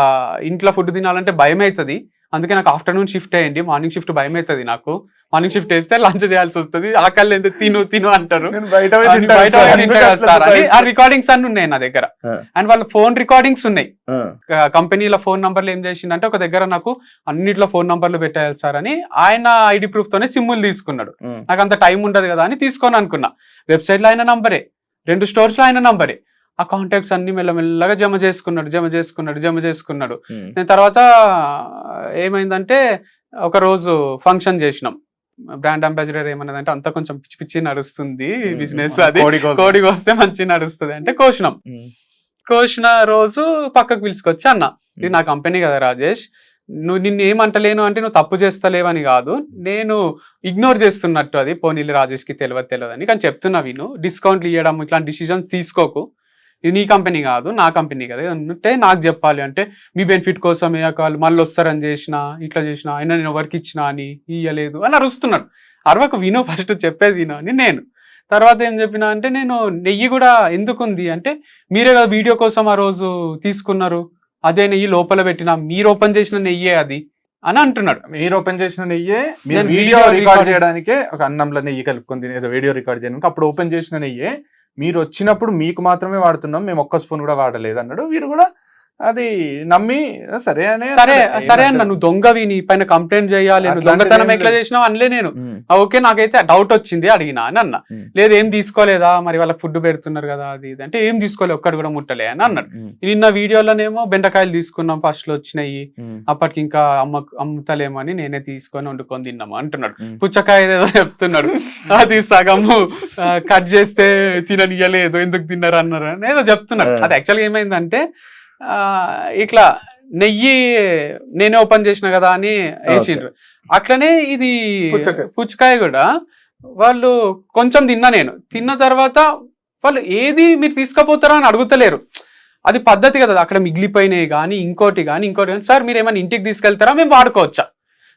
ఇంట్లో ఫుడ్ తినాలంటే భయం అవుతుంది, అందుకే నాకు ఆఫ్టర్నూన్ షిఫ్ట్ అయ్యండి, మార్నింగ్ షిఫ్ట్ భయం అవుతుంది, నాకు మార్నింగ్ షిఫ్ట్ వేస్తే లంచ్ చేయాల్సి వస్తుంది, ఆకలి ఎంత తిను అంటారు. ఆ రికార్డింగ్స్ అన్ని ఉన్నాయి నా దగ్గర, అండ్ వాళ్ళ ఫోన్ రికార్డింగ్స్ ఉన్నాయి. కంపెనీల ఫోన్ నంబర్లు ఏం చేసిందంటే, ఒక దగ్గర నాకు అన్నిట్లో ఫోన్ నంబర్లు పెట్టాలి సార్ అని ఆయన ఐడి ప్రూఫ్ తోనే సిమ్ములు తీసుకున్నాడు. నాకు అంత టైం ఉండదు కదా అని తీసుకొని అనుకున్నా. వెబ్సైట్ లో ఆయన నంబరే, 2 స్టోర్స్ లో ఆయన నంబరే. ఆ కాంటాక్ట్స్ అన్ని మెల్లమెల్లగా జమ చేసుకున్నాడు. నేను తర్వాత ఏమైందంటే, ఒక రోజు ఫంక్షన్ చేసినాం, బ్రాండ్ అంబాసిడర్ ఏమన్నదంటే, అంతా కొంచెం పిచ్చి నడుస్తుంది బిజినెస్, అది కోడికి వస్తే మంచి నడుస్తుంది అంటే కోసిన రోజు పక్కకు పిలుచుకొచ్చి, అన్న ఇది నా కంపెనీ కదా రాజేష్, నువ్వు నిన్ను ఏమంటలేను అంటే నువ్వు తప్పు చేస్తలేవని కాదు, నేను ఇగ్నోర్ చేస్తున్నట్టు, అది పోనీళ్ళు రాజేష్ కి తెలియదు అని కానీ చెప్తున్నా, విను, డిస్కౌంట్లు ఇవ్వడం ఇట్లాంటి డిసిజన్స్ తీసుకోకు, ఇది నీ కంపెనీ కాదు నా కంపెనీ కదా అంటే నాకు చెప్పాలి, అంటే మీ బెనిఫిట్ కోసమే వాళ్ళు మళ్ళీ వస్తారని ఇట్లా చేసిన అయినా నేను ఎవరికి ఇచ్చినా అని ఇయ్యలేదు అని అరుస్తున్నాడు. అరవకు, విను, ఫస్ట్ చెప్పేది విను అని నేను. తర్వాత ఏం చెప్పినా అంటే, నేను నెయ్యి కూడా ఎందుకుంది అంటే, మీరే కదా వీడియో కోసం ఆ రోజు తీసుకున్నారు, అదే నెయ్యి లోపల పెట్టినా, మీరు ఓపెన్ చేసిన నెయ్యే అది అని అంటున్నాడు. మీరు ఓపెన్ చేసిన నెయ్యే, వీడియో రికార్డ్ చేయడానికే ఒక అన్నంలో నెయ్యి కలుపుకుంది, ఏదో వీడియో రికార్డ్ చేయడానికి అప్పుడు ఓపెన్ చేసిన నెయ్యే, మీరు వచ్చినప్పుడు మీకు మాత్రమే వాడుతున్నాం, మేము ఒక్క స్పూన్ కూడా వాడలేదు అన్నాడు. వీడు కూడా అది నమ్మి సరే అన్న, నువ్వు దొంగవి, నీ పైన కంప్లైంట్ చేయాలి, నువ్వు దొంగతనం ఎట్లా చేసినావు అనలే నేను. ఓకే, నాకైతే డౌట్ వచ్చింది అడిగినా అని అన్న. లేదు ఏం తీసుకోలేదా, మరి వాళ్ళకి ఫుడ్ పెడుతున్నారు కదా అది ఇది అంటే, ఏం తీసుకోలేదు, ఒక్కటి కూడా ముట్టలే అని అన్నాడు. నిన్న వీడియోలోనేమో బెండకాయలు తీసుకున్నాం, ఫస్ట్ లో వచ్చినాయి, అప్పటికి ఇంకా అమ్ముతలేమని నేనే తీసుకొని వండుకొని తిన్నాము అంటున్నాడు. పుచ్చకాయ ఏదో చెప్తున్నాడు, అది సగము కట్ చేస్తే తిననియలేదు, ఎందుకు తిన్నారు అన్నారు అని ఏదో చెప్తున్నాడు. అది యాక్చువల్గా ఏమైందంటే, ఇట్లా నెయ్యి నేనే ఓపెన్ చేసిన కదా అని వేసిండ్రు. అట్లనే ఇది పుచ్చకాయ కూడా వాళ్ళు కొంచెం తిన్న తర్వాత వాళ్ళు ఏది మీరు తీసుకుపోతారా అని అడుగుతలేరు. అది పద్ధతి కదా, అక్కడ మిగిలిపోయినాయి కానీ ఇంకోటి కానీ సార్ మీరు ఏమైనా ఇంటికి తీసుకెళ్తారా, మేము వాడుకోవచ్చా,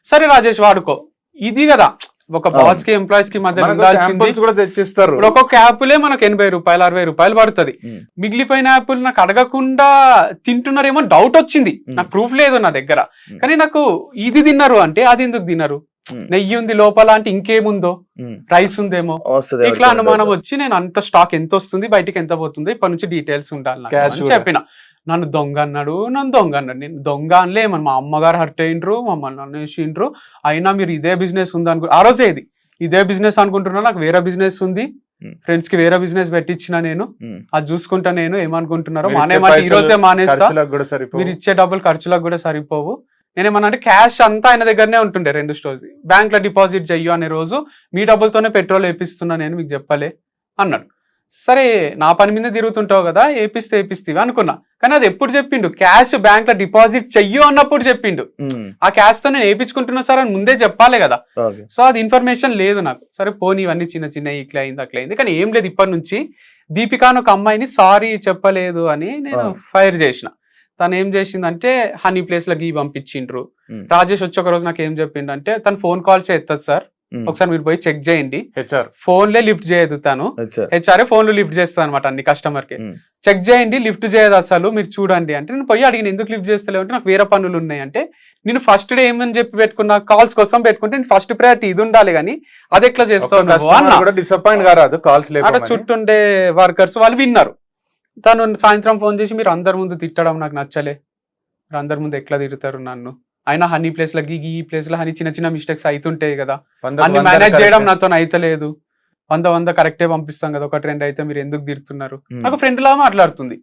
సరే రాజేష్ వాడుకో, ఇది కదా ఒక బాస్ కి ఎంప్లాయీస్ కి మధ్య ఉండాల్సింది samples కూడా తెచ్చిస్తారు. ఇప్పుడు ఒక్కొక్క యాప్లే మనకు 80 రూపాయలు 60 రూపాయలు పడుతుంది. మిగిలిపోయిన యాప్లు నాకు అడగకుండా తింటున్నారేమో డౌట్ వచ్చింది. నాకు ప్రూఫ్ లేదు నా దగ్గర, కానీ నాకు ఇది తిన్నారు అంటే అది ఎందుకు తిన్నారు, నెయ్యి ఉంది లోపల అంటే ఇంకేముందో, రైస్ ఉందేమో, ఇట్లా అనుమానం వచ్చి నేను అంత స్టాక్ ఎంత వస్తుంది బయటికి ఎంత పోతుంది ఇప్పటి నుంచి డీటెయిల్స్ ఉండాలి నాకు అని చెప్పిన. నన్ను దొంగ అన్నాడు. నేను దొంగ అనలే, మా అమ్మగారు హర్ట్ అయ్యిండ్రు, మమ్మల్ని అనేసిండ్రు. అయినా మీరు ఇదే బిజినెస్ ఉంది ఆ రోజే ఇదే బిజినెస్ అనుకుంటున్నా, నాకు వేరే బిజినెస్ ఉంది, ఫ్రెండ్స్ కి వేరే బిజినెస్ పెట్టించిన నేను, అది చూసుకుంటా. నేను ఏమనుకుంటున్నారో ఈ రోజే మానేస్తా, మీరు ఇచ్చే డబ్బులు ఖర్చులకు కూడా సరిపోవు. నేనేమన్నా అంటే క్యాష్ అంతా ఆయన దగ్గరనే ఉంటుండే 2 స్టోర్స్, బ్యాంక్ లో డిపాజిట్ చెయ్యు అనే రోజు మీ డబ్బులతోనే పెట్రోల్ వేపిస్తున్నా నేను, మీకు చెప్పలే అన్నాడు. సరే నా పని మీద తిరుగుతుంటావు కదా, ఏపిస్తేవి అనుకున్నా. కానీ అది ఎప్పుడు చెప్పిండు, క్యాష్ బ్యాంక్ లో డిపాజిట్ చెయ్యు అన్నప్పుడు చెప్పిండు. ఆ క్యాష్ తో నేను వేయించుకుంటున్నా సార్ అని ముందే చెప్పాలి కదా. సో అది ఇన్ఫర్మేషన్ లేదు నాకు. సరే పోనీ ఇవన్నీ చిన్న ఇట్లా అయింది అట్లా అయింది, కానీ ఏం లేదు. ఇప్పటి నుంచి దీపిక అని ఒక అమ్మాయిని సారీ చెప్పలేదు అని నేను ఫైర్ చేసిన. తను ఏం చేసిందంటే హనీ ప్లేస్ లో గీ పంపించిండ్రు. రాజేష్ వచ్చి ఒక రోజు నాకు ఏం చెప్పిండు అంటే, తను ఫోన్ కాల్స్ ఎత్తదు సార్, ఒకసారి మీరు పోయి చెక్ చేయండి. ఫోన్లే లిఫ్ట్ చేయదు తను, హెచ్ఆర్ఏ ఫోన్లు లిఫ్ట్ చేస్తుంది అనమాట అన్ని కస్టమర్ కి. చెక్ చేయండి, లిఫ్ట్ చేయదు అసలు, మీరు చూడండి అంటే. నేను పోయి అడిగిన ఎందుకు లిఫ్ట్ చేస్తలేవు అంటే, నాకు వేరే పనులు ఉన్నాయి అంటే. నేను ఫస్ట్ డే ఏమని చెప్పి పెట్టుకున్నా, కాల్స్ కోసం పెట్టుకుంటే నేను ఫస్ట్ ప్రయారిటీ ఇది ఉండాలి, కానీ అది ఎట్లా చేస్తాను డిసప్పాయింట్ కాదు. కాల్స్ అక్కడ చుట్టుండే వర్కర్స్ వాళ్ళు విన్నారు. తను సాయంత్రం ఫోన్ చేసి, మీరు అందరి ముందు తిట్టడం నాకు నచ్చలే, మీరు అందరి ముందు ఎట్లా తిడతారు నన్ను, అయినా హనీ ప్లేస్ లో ఈ ప్లేస్ లో హనీ చిన్న మిస్టేక్స్ అవుతుంటాయి కదా, అన్ని మేనేజ్ చేయడం నాతో అయితలేదు, 100 కరెక్టే పంపిస్తాం కదా, 1-2 అయితే మీరు ఎందుకు తిడుతున్నారు. నాకు ఫ్రెండ్ లా మాట్లాడుతుంది,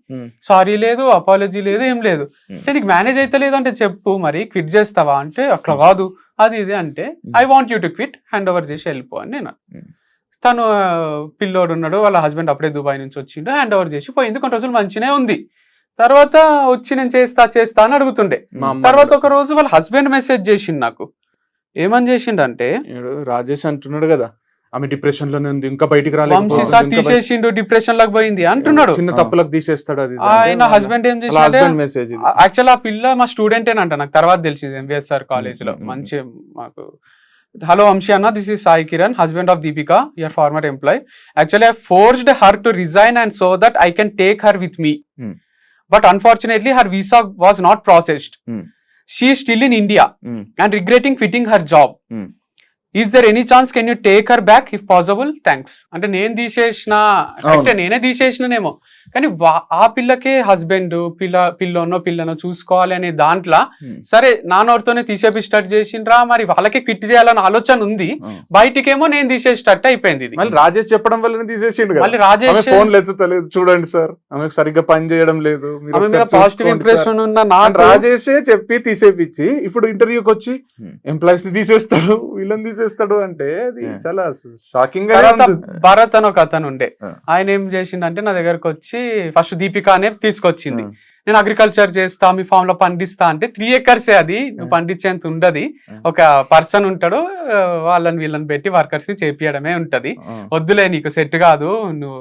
సారీ లేదు, అపాలజీ లేదు, ఏం లేదు. నీకు మేనేజ్ అయితే లేదు అంటే చెప్పు, మరి క్విట్ చేస్తావా అంటే, అట్లా కాదు అది ఇది అంటే, I want you to quit, hand over చేసి వెళ్ళిపో అని నేను. తను పిల్లోడు ఉన్నాడు, వాళ్ళ హస్బెండ్ అప్పుడే దుబాయ్ నుంచి వచ్చిండు, హ్యాండ్ ఓవర్ చేసి పోయింది. కొన్ని రోజులు మంచినే ఉంది. తర్వాత వచ్చి నేను చేస్తా అని అడుగుతుండే. తర్వాత ఒక రోజు వాళ్ళ హస్బెండ్ మెసేజ్ చేసిండు నాకు. ఏమని చేసిండు అంటే, రాజేష్ అంటున్నాడు కదా ఆమె డిప్రెషన్ లోనే ఉంది, ఇంకా బయటికి రాలేదు, తీసేసిండు, డిప్రెషన్ లాగా పోయింది అంటున్నాడు. చిన్న తప్పులకు తీసేస్తాడు అది. ఆయన హస్బెండ్ ఏం చేసిండు, యాక్చువల్ ఆ పిల్ల మా స్టూడెంటేనంట, నాకు తర్వాత తెలిసింది ఎంవిఎస్ఆర్ కాలేజ్ లో. మంచి మాకు, hello Amshi Anna, this is Sai Kiran, husband of Deepika, your former employee. Actually I forced her to resign and so that I can take her with me. But unfortunately her visa was not processed. She is still in India and regretting quitting her job. Is there any chance can you take her back if possible? Thanks. అంటే నేను తీసేసిన అంటే నేనే తీసేసినేమో, కానీ ఆ పిల్లకే husband పిల్లనో చూసుకోవాలి అనే దాంట్లో సరే నాన్నోడితోనే తీసేపి స్టార్ట్ చేసిండ్రా, మరి వాళ్ళకే క్విట్ చేయాలని ఆలోచన ఉంది, బయటికేమో నేను తీసేసేటట్టు అయిపోయింది. మళ్ళీ రాజేష్ చెప్పడం వల్ల తీసేసిండు. మళ్ళీ రాజేష్ ఫోన్ ఎత్తుతలేదు, చూడండి సార్ ఆమె సరిగ్గా పని చేయడం లేదు, పాజిటివ్ ఇంప్రెషన్ ఉన్న నా రాజేషే చెప్పి తీసేపిచ్చి ఇప్పుడు ఇంటర్వ్యూకి వచ్చి ఎంప్లాయీస్ ని తీసేస్తాడు, వీళ్ళని తీసేస్తాడు అంటే అది చాలా షాకింగ్ గా. భరత్ అని ఒక అతను ఉండే, ఆయన ఏం చేసిండంటే నా దగ్గరకు వచ్చి ఫస్ట్ దీపిక అనే తీసుకొచ్చింది. నేను అగ్రికల్చర్ చేస్తా, మీ ఫామ్ లో పండిస్తా అంటే 3 acres అది నువ్వు పండించేంత ఉండదు, ఒక పర్సన్ ఉంటాడు, వీళ్ళని పెట్టి వర్కర్స్ ని చేపియడమే ఉంటది, వద్దులే నీకు సెట్ కాదు, నువ్వు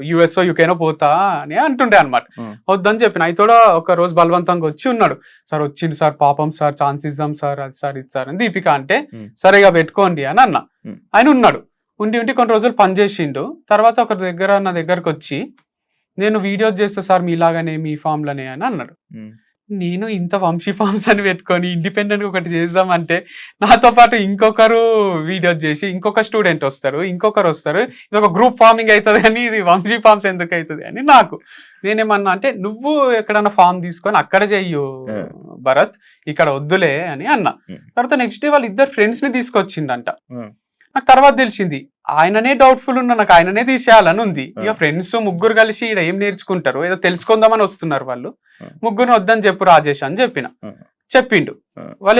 యుఎస్ఓ యూకేనో పోతా అని అంటుండే అనమాట. వద్దని చెప్పిన. అయితే ఒక రోజు బలవంతంగా వచ్చి ఉన్నాడు, సార్ వచ్చింది సార్, పాపం సార్, ఛాన్స్ ఇద్దాం సార్, అది సార్ ఇది సార్ అని. దీపిక అంటే సరేగా పెట్టుకోండి అని అన్న. ఆయన ఉన్నాడు, ఉండి కొన్ని రోజులు పని చేసిండు. తర్వాత నా దగ్గరకు వచ్చి, నేను వీడియోస్ చేస్తా సార్ మీలాగానే మీ ఫామ్ లోనే అని అన్నాడు. నేను ఇంత వంశీ ఫార్మ్స్ అని పెట్టుకొని ఇండిపెండెంట్ ఒకటి చేద్దామంటే నాతో పాటు ఇంకొకరు వీడియోస్ చేసి ఇంకొక స్టూడెంట్ వస్తారు, ఇంకొకరు వస్తారు, ఇది ఒక గ్రూప్ ఫార్మింగ్ అవుతుంది అని, ఇది వంశీ ఫార్మ్స్ ఎందుకు అవుతుంది అని నాకు. నేనేమన్నా అంటే, నువ్వు ఎక్కడన్నా ఫామ్ తీసుకొని అక్కడ చెయ్యు భరత్, ఇక్కడ వద్దులే అని అన్నా. తర్వాత నెక్స్ట్ డే వాళ్ళ 2 ఫ్రెండ్స్ ని తీసుకొచ్చిండంట. నాకు తర్వాత తెలిసింది ఆయననే డౌట్ఫుల్ ఉన్నా, నాకు ఆయననే తీసేయాలని ఉంది. ఇక ఫ్రెండ్స్ 3 కలిసి ఇక్కడ ఏం నేర్చుకుంటారు, ఏదో తెలుసుకుందామని వస్తున్నారు వాళ్ళు, 3 వద్దని చెప్పు రాజేష్ అని చెప్పిండు. వాళ్ళు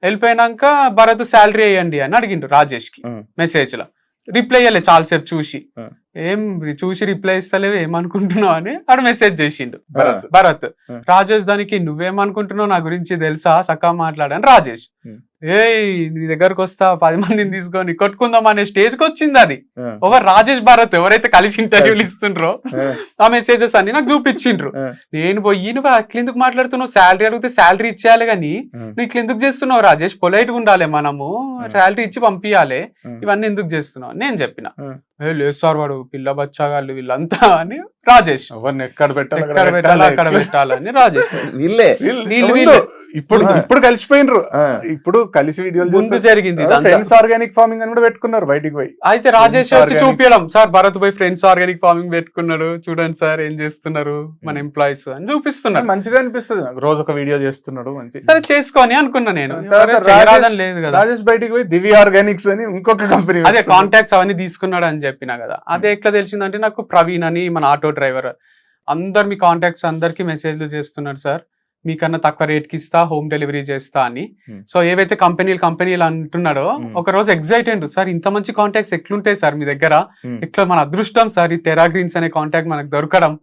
వెళ్ళిపోయినాక భరత్ శాలరీ వేయండి అని అడిగిండు రాజేష్ కి మెసేజ్ లో. రిప్లై ఇవ్వలే చాలాసేపు చూసి, రిప్లై ఇస్తలేవు, ఏమనుకుంటున్నావు అని ఆడు మెసేజ్ చేసిండు భరత్. రాజేష్ దానికి, నువ్వేమనుకుంటున్నావు నా గురించి తెలుసా, సకా మాట్లాడని రాజేష్. ఏయ్ నీ దగ్గరకు వస్తా 10 మందిని తీసుకొని కొట్టుకుందాం అనే స్టేజ్ కి వచ్చింది అది. ఆ, ఓవర్ రాజేష్ భారత్ ఎవరైతే కలిసి ఇంటర్వ్యూలు ఇస్తుండ్రో ఆ, ఆ మెసేజెస్ అన్ని నాకు చూపించిండ్రు. ఆ. నేను పోయి నువ్వు అట్లా ఎందుకు మాట్లాడుతున్నావు, శాలరీ అడిగితే శాలరీ ఇచ్చేయాలి కానీ నువ్వు ఇట్లా ఎందుకు చేస్తున్నావు రాజేష్, పొలైట్ గా ఉండాలి, మనము శాలరీ ఇచ్చి పంపించాలి, ఇవన్నీ ఎందుకు చేస్తున్నావు నేను చెప్పిన. లేదు సార్ వాడు పిల్ల బచ్చాగాళ్ళు వీళ్ళంతా అని రాజేష్, ఎవరిని ఎక్కడ పెట్టాలి ఎక్కడ పెట్టాలి అక్కడ పెట్టాలని రాజేష్. వీళ్ళే వీళ్ళు ఇప్పుడు కలిసిపోయినరు, ఆ, ఇప్పుడు కలిసి వీడియోలు ముందు జరిగింది ఇదంతా. ఫ్రెండ్స్ ఆర్గానిక్ ఫార్మింగ్ అని కూడా పెట్టుకున్నారు బయటికి పోయి. అయితే రాజేష్ Friends వచ్చి organic. చూపించడం, సార్ భరత్ భాయ్ ఫ్రెండ్స్ ఆర్గానిక్ ఫార్మింగ్ పెట్టుకున్నాడు, చూడండి సార్ ఏం చేస్తున్నారు మన ఎంప్లాయీస్ అని చూపిస్తున్నాడు. మంచిగా అనిపిస్తుంది నాకు, రోజు ఒక వీడియో చేస్తున్నాడు మంచి. సరే చేసుకొని అనుకున్నా నేను, తర్వాత చేయరాదని లేదు కదా. రాజేష్ బయటికి పోయి దివ్య ఆర్గానిక్స్ అని ఇంకొక కంపెనీ, అదే కాంటాక్ట్స్ అవన్నీ తీసుకున్నాడు అని చెప్పినా కదా. అదే ఎట్లా తెలిసిందంటే నాకు ప్రవీణ్ అని మన ఆటో డ్రైవర్ అందరు మీ కాంటాక్ట్స్ అందరికి మెసేజ్లు చేస్తున్నాడు, సార్ మీకన్నా తక్కువ రేట్ కి ఇస్తా, హోమ్ డెలివరీ చేస్తా అని. సో ఏవైతే కంపెనీలు అంటున్నాడో ఒక రోజు ఎగ్జైట్ అయ్యిండు, సార్ ఇంత మంచి కాంటాక్ట్స్ ఎట్లుంటాయి సార్ మీ దగ్గర, ఇట్లా మన అదృష్టం సార్ ఈ టెరా గ్రీన్స్ అనే కాంటాక్ట్ మనకు దొరకడం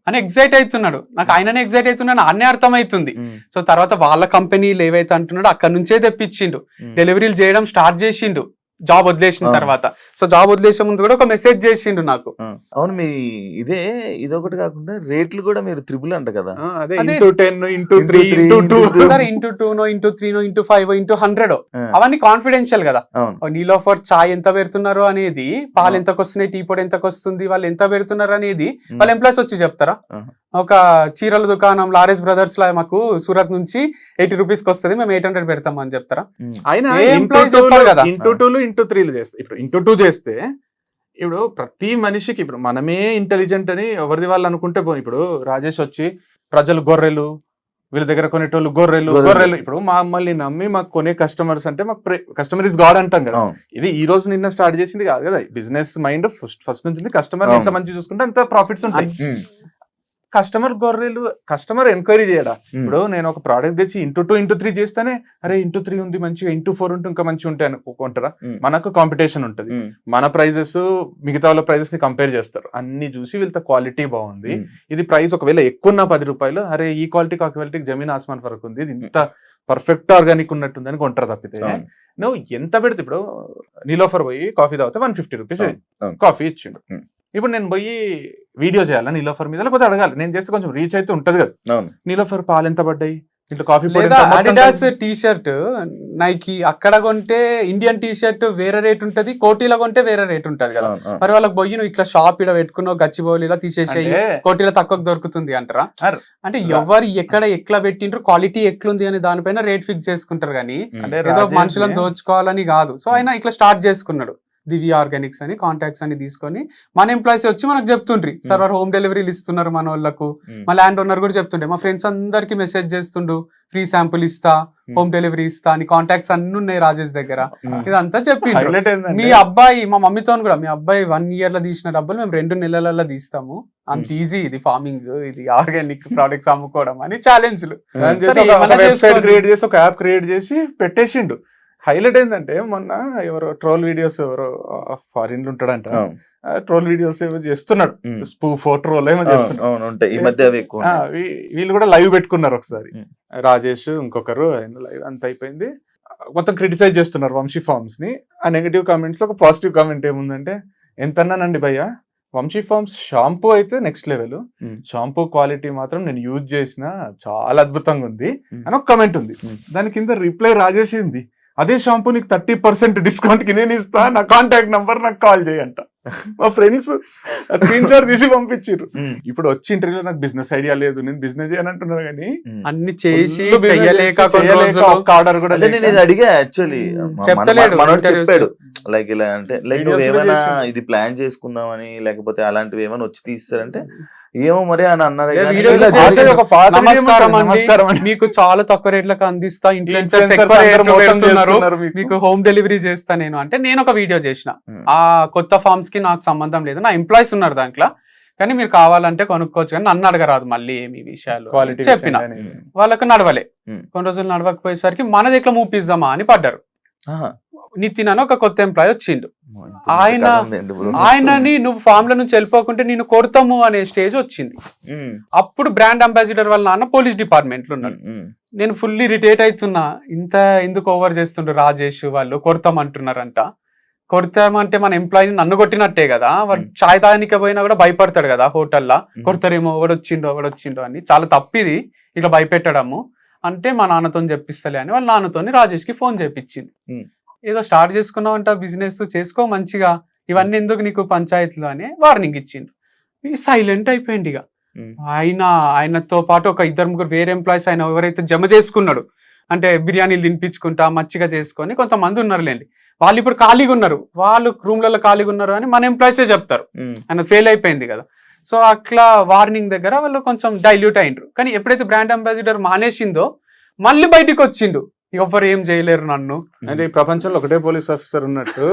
అని ఎగ్జైట్ అవుతున్నాడు. నాకు ఆయననే ఎగ్జైట్ అవుతున్నాడు, అన్నే అర్థమవుతుంది. సో తర్వాత వాళ్ళ కంపెనీలు ఏవైతే అంటున్నాడో అక్కడ నుంచే తెప్పించిండు, డెలివరీలు చేయడం స్టార్ట్ చేసిండు జాబ్ వదిలేసిన తర్వాత. సో జాబ్ వదిలేసే ముందు కూడా ఒక మెసేజ్ చేసిండు నాకు. అవును, మీ ఇదొకటి కాకుండా రేట్లు కూడా మీరు త్రిబుల్ అంట కదా. అదే అదే. Into 10 into 3 into 2. Sir into 2 into 3 into 5 into 100 ఆ, అవన్నీ కాన్ఫిడెన్షియల్ కదా. అవును, నీలోఫర్ చాయ్ ఎంత పెడుతున్నారు అనేది, పాలు ఎంతకు వస్తున్నాయి, టీ పొడి ఎంతకు వస్తుంది, వాళ్ళు ఎంత పెడుతున్నారు అనేది వాళ్ళ ఎంప్లాయీస్ వచ్చి చెప్తారా? ఆహా. ఒక చీరల దుకాణం లారెస్ బ్రదర్స్ లా మాకు సూరత్ నుంచి 80 రూపీస్ కి వస్తుంది, మేము 800 పెడతాం అని చెప్తారా? ఉమ్, అయినా ఏ employee చెప్పాలి కదా. ఇంటూ 2 ఇంటూ 3 చేస్తే, ఇప్పుడు ఇంటూ 2 చేస్తే ఇప్పుడు ప్రతి మనిషికి ఇప్పుడు మనమే ఇంటెలిజెంట్ అని ఎవరిది వాళ్ళు అనుకుంటే పోనీ. ఇప్పుడు రాజేష్ వచ్చి ప్రజలు గొర్రెలు, వీళ్ళ దగ్గర కొనేటోళ్ళు గొర్రెలు. ఇప్పుడు మమ్మల్ని నమ్మి మాకు కొనే కస్టమర్స్ అంటే మాకు కస్టమర్ ఇస్ గాడ్ అంటాం కదా. అవును, ఇది ఈ రోజు నిన్న స్టార్ట్ చేసింది కాదు కదా. బిజినెస్ మైండ్ ఫస్ట్ నుంచి కస్టమర్ ఎంత అవును. మంచి చూసుకుంటే అంత ప్రాఫిట్స్ ఉంటాయి. ఉమ్, కస్టమర్ గొర్రెలు, కస్టమర్ ఎంక్వైరీ చేయడా. ఉమ్, ఇప్పుడు నేను ఒక ప్రోడక్ట్ తెచ్చి ఇంటూ 2 ఇంటూ 3 చేస్తేనే అరే ఇంటూ 3 ఉంది మంచిగా, ఇంటూ 4 ఉంటే ఇంకా మంచిగా ఉంటాయి అనుకుంటారా. ఉమ్, మనకు కాంపిటీషన్ ఉంటుంది, ఉమ్, మన ప్రైజెస్ మిగతా వాళ్ళ ప్రైజెస్ ని కంపేర్ చేస్తారు, అన్ని చూసి వీళ్ళతో క్వాలిటీ బాగుంది, ఉమ్, ఇది ప్రైస్ ఒకవేళ ఎక్కువ ఉన్న 10 రూపాయలు, అరే ఈ క్వాలిటీకి ఆ క్వాలిటీకి జమీన్ ఆస్మాన్ ఫరక్ ఉంది, ఇది ఇంత పర్ఫెక్ట్ ఆర్గానిక్ ఉన్నట్టుంది అని కొంటారు తప్పితే. అవును, నువ్వు ఎంత పెడితే, ఇప్పుడు నీలోఫర్ పోయి కాఫీ తాగితే 150 రూపీస్ అవును. కాఫీ ఇచ్చిండు. ఉమ్. ఇప్పుడు నేను పోయి వీడియో చేయాలా నీలోఫర్ మీద, లేకపోతే అడగాలి, నేను చేస్తే కొంచెం రీచ్ అయితే ఉంటది కదా. అవును, నీలోఫర్ పాలు ఎంత పడ్డాయి, ఇట్లా కాఫీ పొడి లేదా ఎంత, మొత్తం అడిడాస్ కలిపి. టీ షర్ట్ నైకి అక్కడ కొంటే ఇండియన్ టీ షర్ట్ వేరే రేట్ ఉంటది, కోటీలో కొంటే వేరే రేట్ ఉంటది కదా. అవును, అవును. మరి వాళ్ళకి పోయి నువ్వు ఇట్లా షాప్ ఇడ పెట్టుకున్నావు, గచ్చిబౌలి ఇలా తీసేసేయి, అంటే కోటీలో తక్కువ దొరుకుతుంది అంటారా? అర్ అంటే ఎవరు ఎక్కడ ఎట్లా పెట్టిండ్రు, క్వాలిటీ ఎట్లుంది అనే దానిపైన రేట్ ఫిక్స్ చేసుకుంటారు కానీ అంటే ఏదో రాజేష్ మనుషులను ని- దోచుకోవాలని కాదు. సో ఆయన ఇట్లా స్టార్ట్ చేసుకున్నాడు, దివ్య ఆర్గానిక్స్ అని కాంటాక్ట్స్ అని తీసుకొని మన ఎంప్లాయీస్ వచ్చి మనకు చెప్తుండ్రి, సార్ వారు హోమ్ డెలివరీలు ఇస్తున్నారు మన వాళ్ళకు. ఉమ్, మా ల్యాండ్ ఓనర్ కూడా చెప్తుండే, మా ఫ్రెండ్స్ అందరికి మెసేజ్ చేస్తుండు, ఫ్రీ శాంపుల్ ఇస్తా, హోమ్ డెలివరీ ఇస్తా అని కాంటాక్ట్స్ అన్ని ఉన్నాయి రాజేష్ దగ్గర. ఉమ్, ఇదంతా చెప్పిండ్రు. హైలైట్ ఏంటంటే మీ అబ్బాయి, మా మమ్మీతో కూడా, మీ అబ్బాయి 1 year లో తీసిన డబ్బులు మేము 2 నెలలలో తీస్తాము, అంత ఈజీ ఇది ఫార్మింగ్, ఇది ఆర్గానిక్ ప్రొడక్ట్స్ అమ్ముకోవడం అని ఛాలెంజ్లు. దాని చేసి సరే, ఒక ఏమన్నా వెబ్సైట్ చేసుకోండి. క్రియేట్ చేసి ఒక యాప్ క్రియేట్ చేసి పెట్టేసిండు. హైలైట్ ఏంటంటే మొన్న ఎవరో ట్రోల్ వీడియోస్, ఎవరో ఫారిన్ లో ఉంటాడంట, అవును, ట్రోల్ వీడియోస్ ఏమో చేస్తున్నాడు, ఉమ్, స్పూఫ్ ట్రోల్ ఏమో అవును, చేస్తున్నాడు. అవును, ఉంటాయి ఈ మధ్య అవి ఎక్కువ ఆ, ఉంటాయి. వీళ్ళు కూడా లైవ్ పెట్టుకున్నారు ఒకసారి, ఉమ్. రాజేష్ ఇంకొకరు, లైవ్ అంత అయిపోయింది, మొత్తం క్రిటిసైజ్ చేస్తున్నారు వంశీ ఫార్మ్స్ ని. ఆ నెగటివ్ కామెంట్స్ లో ఒక పాజిటివ్ కామెంట్ ఏముందంటే, ఎంతన్నానండి భయ్య, వంశీ ఫార్మ్స్ షాంపూ అయితే నెక్స్ట్ లెవెల్, ఉమ్, షాంపూ క్వాలిటీ మాత్రం నేను యూజ్ చేసిన చాలా అద్భుతంగా ఉంది ఉమ్. అని ఒక కమెంట్ ఉంది. ఉమ్. దాని కింద రిప్లై రాజేసింది, అదే షాంపూ నీకు 30% డిస్కౌంట్ కి నేను ఇస్తా, నా కాంటాక్ట్ నంబర్ నాకు కాల్ చేయంట. మా ఫ్రెండ్స్ స్క్రీన్ షాట్ తీసి పంపించారు. ఉమ్, ఇప్పుడు వచ్చి ఇంటర్వ్యూలో నాకు బిజినెస్ ఐడియా లేదు, నేను బిజినెస్ చేయాలంటున్నాను కానీ ఉమ్. అన్ని చేసి full business చెయ్యలేక చేసి, కొన్ని చేయలేక, రోజులు ఒక్క ఆర్డర్ కూడా అంటే నేను ఇది అడిగా యాక్చువల్లీ, చెప్తలేడు మనోడు interviews చెప్పాడు లైక్ ఇలా అంటే, లైక్ Videos నువ్వు కూడా ఏమైనా చేసిండు. ఇది ప్లాన్ చేసుకుందామని లేకపోతే అలాంటివి ఏమైనా వచ్చి తీస్తారంటే ఏమో మరి అని అన్నారు ఏ కానీ వీడియోలో ఇలా చేసి చేసి- ఒక పాత video నమస్కారం ఉంటుంది, అండి, నమస్కారం అండి. మీకు చాలా తక్కువ రేట్లకు అందిస్తా, ఇన్ఫ్లుయెన్సర్స్ Influencers ఎక్కువ అందరూ రేట్లు మోసం పెడుతున్నారు, చేస్తున్నారు మీకు. మీకు హోమ్ డెలివరీ చేస్తా నేను అంటే, నేను ఒక వీడియో చేసిన. ఉమ్, ఆ కొత్త ఫార్మ్స్ కి నాకు సంబంధం లేదు, నా ఎంప్లాయీస్ ఉన్నారు దాంట్లో, కానీ మీరు కావాలంటే కొనుక్కోవచ్చు, కానీ నన్ను అడగరాదు మళ్ళీ ఏమి విషయాలు క్వాలిటీ చెప్పిన. వాళ్ళకు నడవలే, ఉమ్. కొన్ని రోజులు నడవకపోయేసరికి మనది ఎట్లా మూపిద్దామా అని పడ్డారు. ఆహా. నితిన్ అని ఒక కొత్త ఎంప్లాయ్ వచ్చిండు. ఆయనని నువ్వు ఫామ్ లో నుంచి వెళ్ళిపోకుంటే నేను కొడతాము అనే స్టేజ్ వచ్చింది. అప్పుడు బ్రాండ్ అంబాసిడర్ వాళ్ళ నాన్న పోలీస్ డిపార్ట్మెంట్ లో ఉన్నాడు. నేను ఫుల్లీ రిటైట్ అవుతున్నా, ఇంత ఎందుకు ఓవర్ చేస్తుండ్రు రాజేష్ వాళ్ళు, కొడతామంటున్నారంట. కొడతామంటే మన ఎంప్లాయీని నన్ను కొట్టినట్టే కదా, వాడు చాయ్ తాగనికి పోయినా కూడా భయపడతాడు కదా హోటల్లో, కొడతారేమో ఎవడొచ్చిండో అని. చాలా తప్పిది ఇట్లా భయపెట్టడము అంటే. మా నాన్నతో చెప్పిస్తలే అని వాళ్ళ నాన్నతోని రాజేష్ కి ఫోన్ చేపించింది. ఏదో స్టార్ట్ చేసుకున్నావంట బిజినెస్, చేసుకో మంచిగా, ఇవన్నీ ఎందుకు నీకు పంచాయతీలు అని వార్నింగ్ ఇచ్చిండు. సైలెంట్ అయిపోయింది. ఇక ఆయనతో పాటు ఒక 2-3 వేరే ఎంప్లాయీస్ ఆయన ఎవరైతే జమ చేసుకున్నాడు అంటే బిర్యానీలు తినిపించుకుంటా మచ్చిగా చేసుకొని కొంతమంది ఉన్నారులేండి, వాళ్ళు ఇప్పుడు ఖాళీగా ఉన్నారు, వాళ్ళు రూమ్లలో ఖాళీగా ఉన్నారు అని మన ఎంప్లాయీసే చెప్తారు. ఆయన ఫెయిల్ అయిపోయింది కదా. సో అట్లా వార్నింగ్ దగ్గర వాళ్ళు కొంచెం డైల్యూట్ అయిండ్రు. కానీ ఎప్పుడైతే బ్రాండ్ అంబాసిడర్ మానేసిందో మళ్ళీ బయటికి వచ్చిండు, ఎవరు ఏం చేయలేరు నన్ను అంటే. ఈ ప్రపంచంలో ఒకటే పోలీస్ ఆఫీసర్ ఉన్నట్టు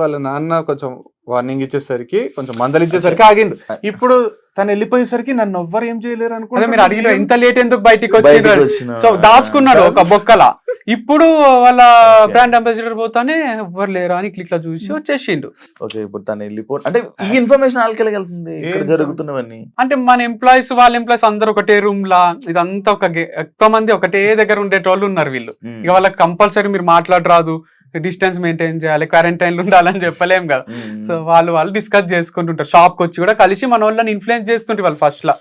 వాళ్ళ నాన్న కొంచెం వార్నింగ్ ఇచ్చేసరికి, కొంచెం మందలిచ్చేసరికి ఆగింది. ఇప్పుడు తను వెళ్ళిపోయేసరికి నన్ను ఎవ్వరు ఏం చేయలేరు అనుకుంటే మీరు అడిగిన ఇంత లేట్ ఎందుకు బయటికి వచ్చినాడు. సో దాచుకున్నాడు ఒక బొక్కల. ఇప్పుడు వాళ్ళ బ్రాండ్ అంబాసిడర్ పోతానే ఎవ్వరు లేరు అని ఇట్లా చూసి వచ్చేసిండు. ఓకే, ఇప్పుడు తను వెళ్ళిపోయి అంటే ఈ ఇన్ఫర్మేషన్ వాళ్ళకి వెళ్తుంది జరుగుతున్నవన్నీ. అంటే మన ఎంప్లాయీస్ వాళ్ళ ఎంప్లాయీస్ అందరు ఒకటే రూమ్ లా, ఇదంతా ఎక్కువ మంది ఒకటే దగ్గర ఉండేటోళ్ళు ఉన్నారు వీళ్ళు. ఇక వాళ్ళకి కంపల్సరీ మీరు మాట్లాడరాదు, డిస్టెన్స్ మెయింటైన్ చేయాలి, క్వారంటైన్ లో ఉండాలని చెప్పలేం కదా. సో వాళ్ళు డిస్కస్ చేసుకుంటుంటారు. షాప్ కి వచ్చి కూడా కలిసి మన వాళ్ళని ఇన్ఫ్లుయెన్స్ చేస్తుంటే వాళ్ళు ఫస్ట్ లా,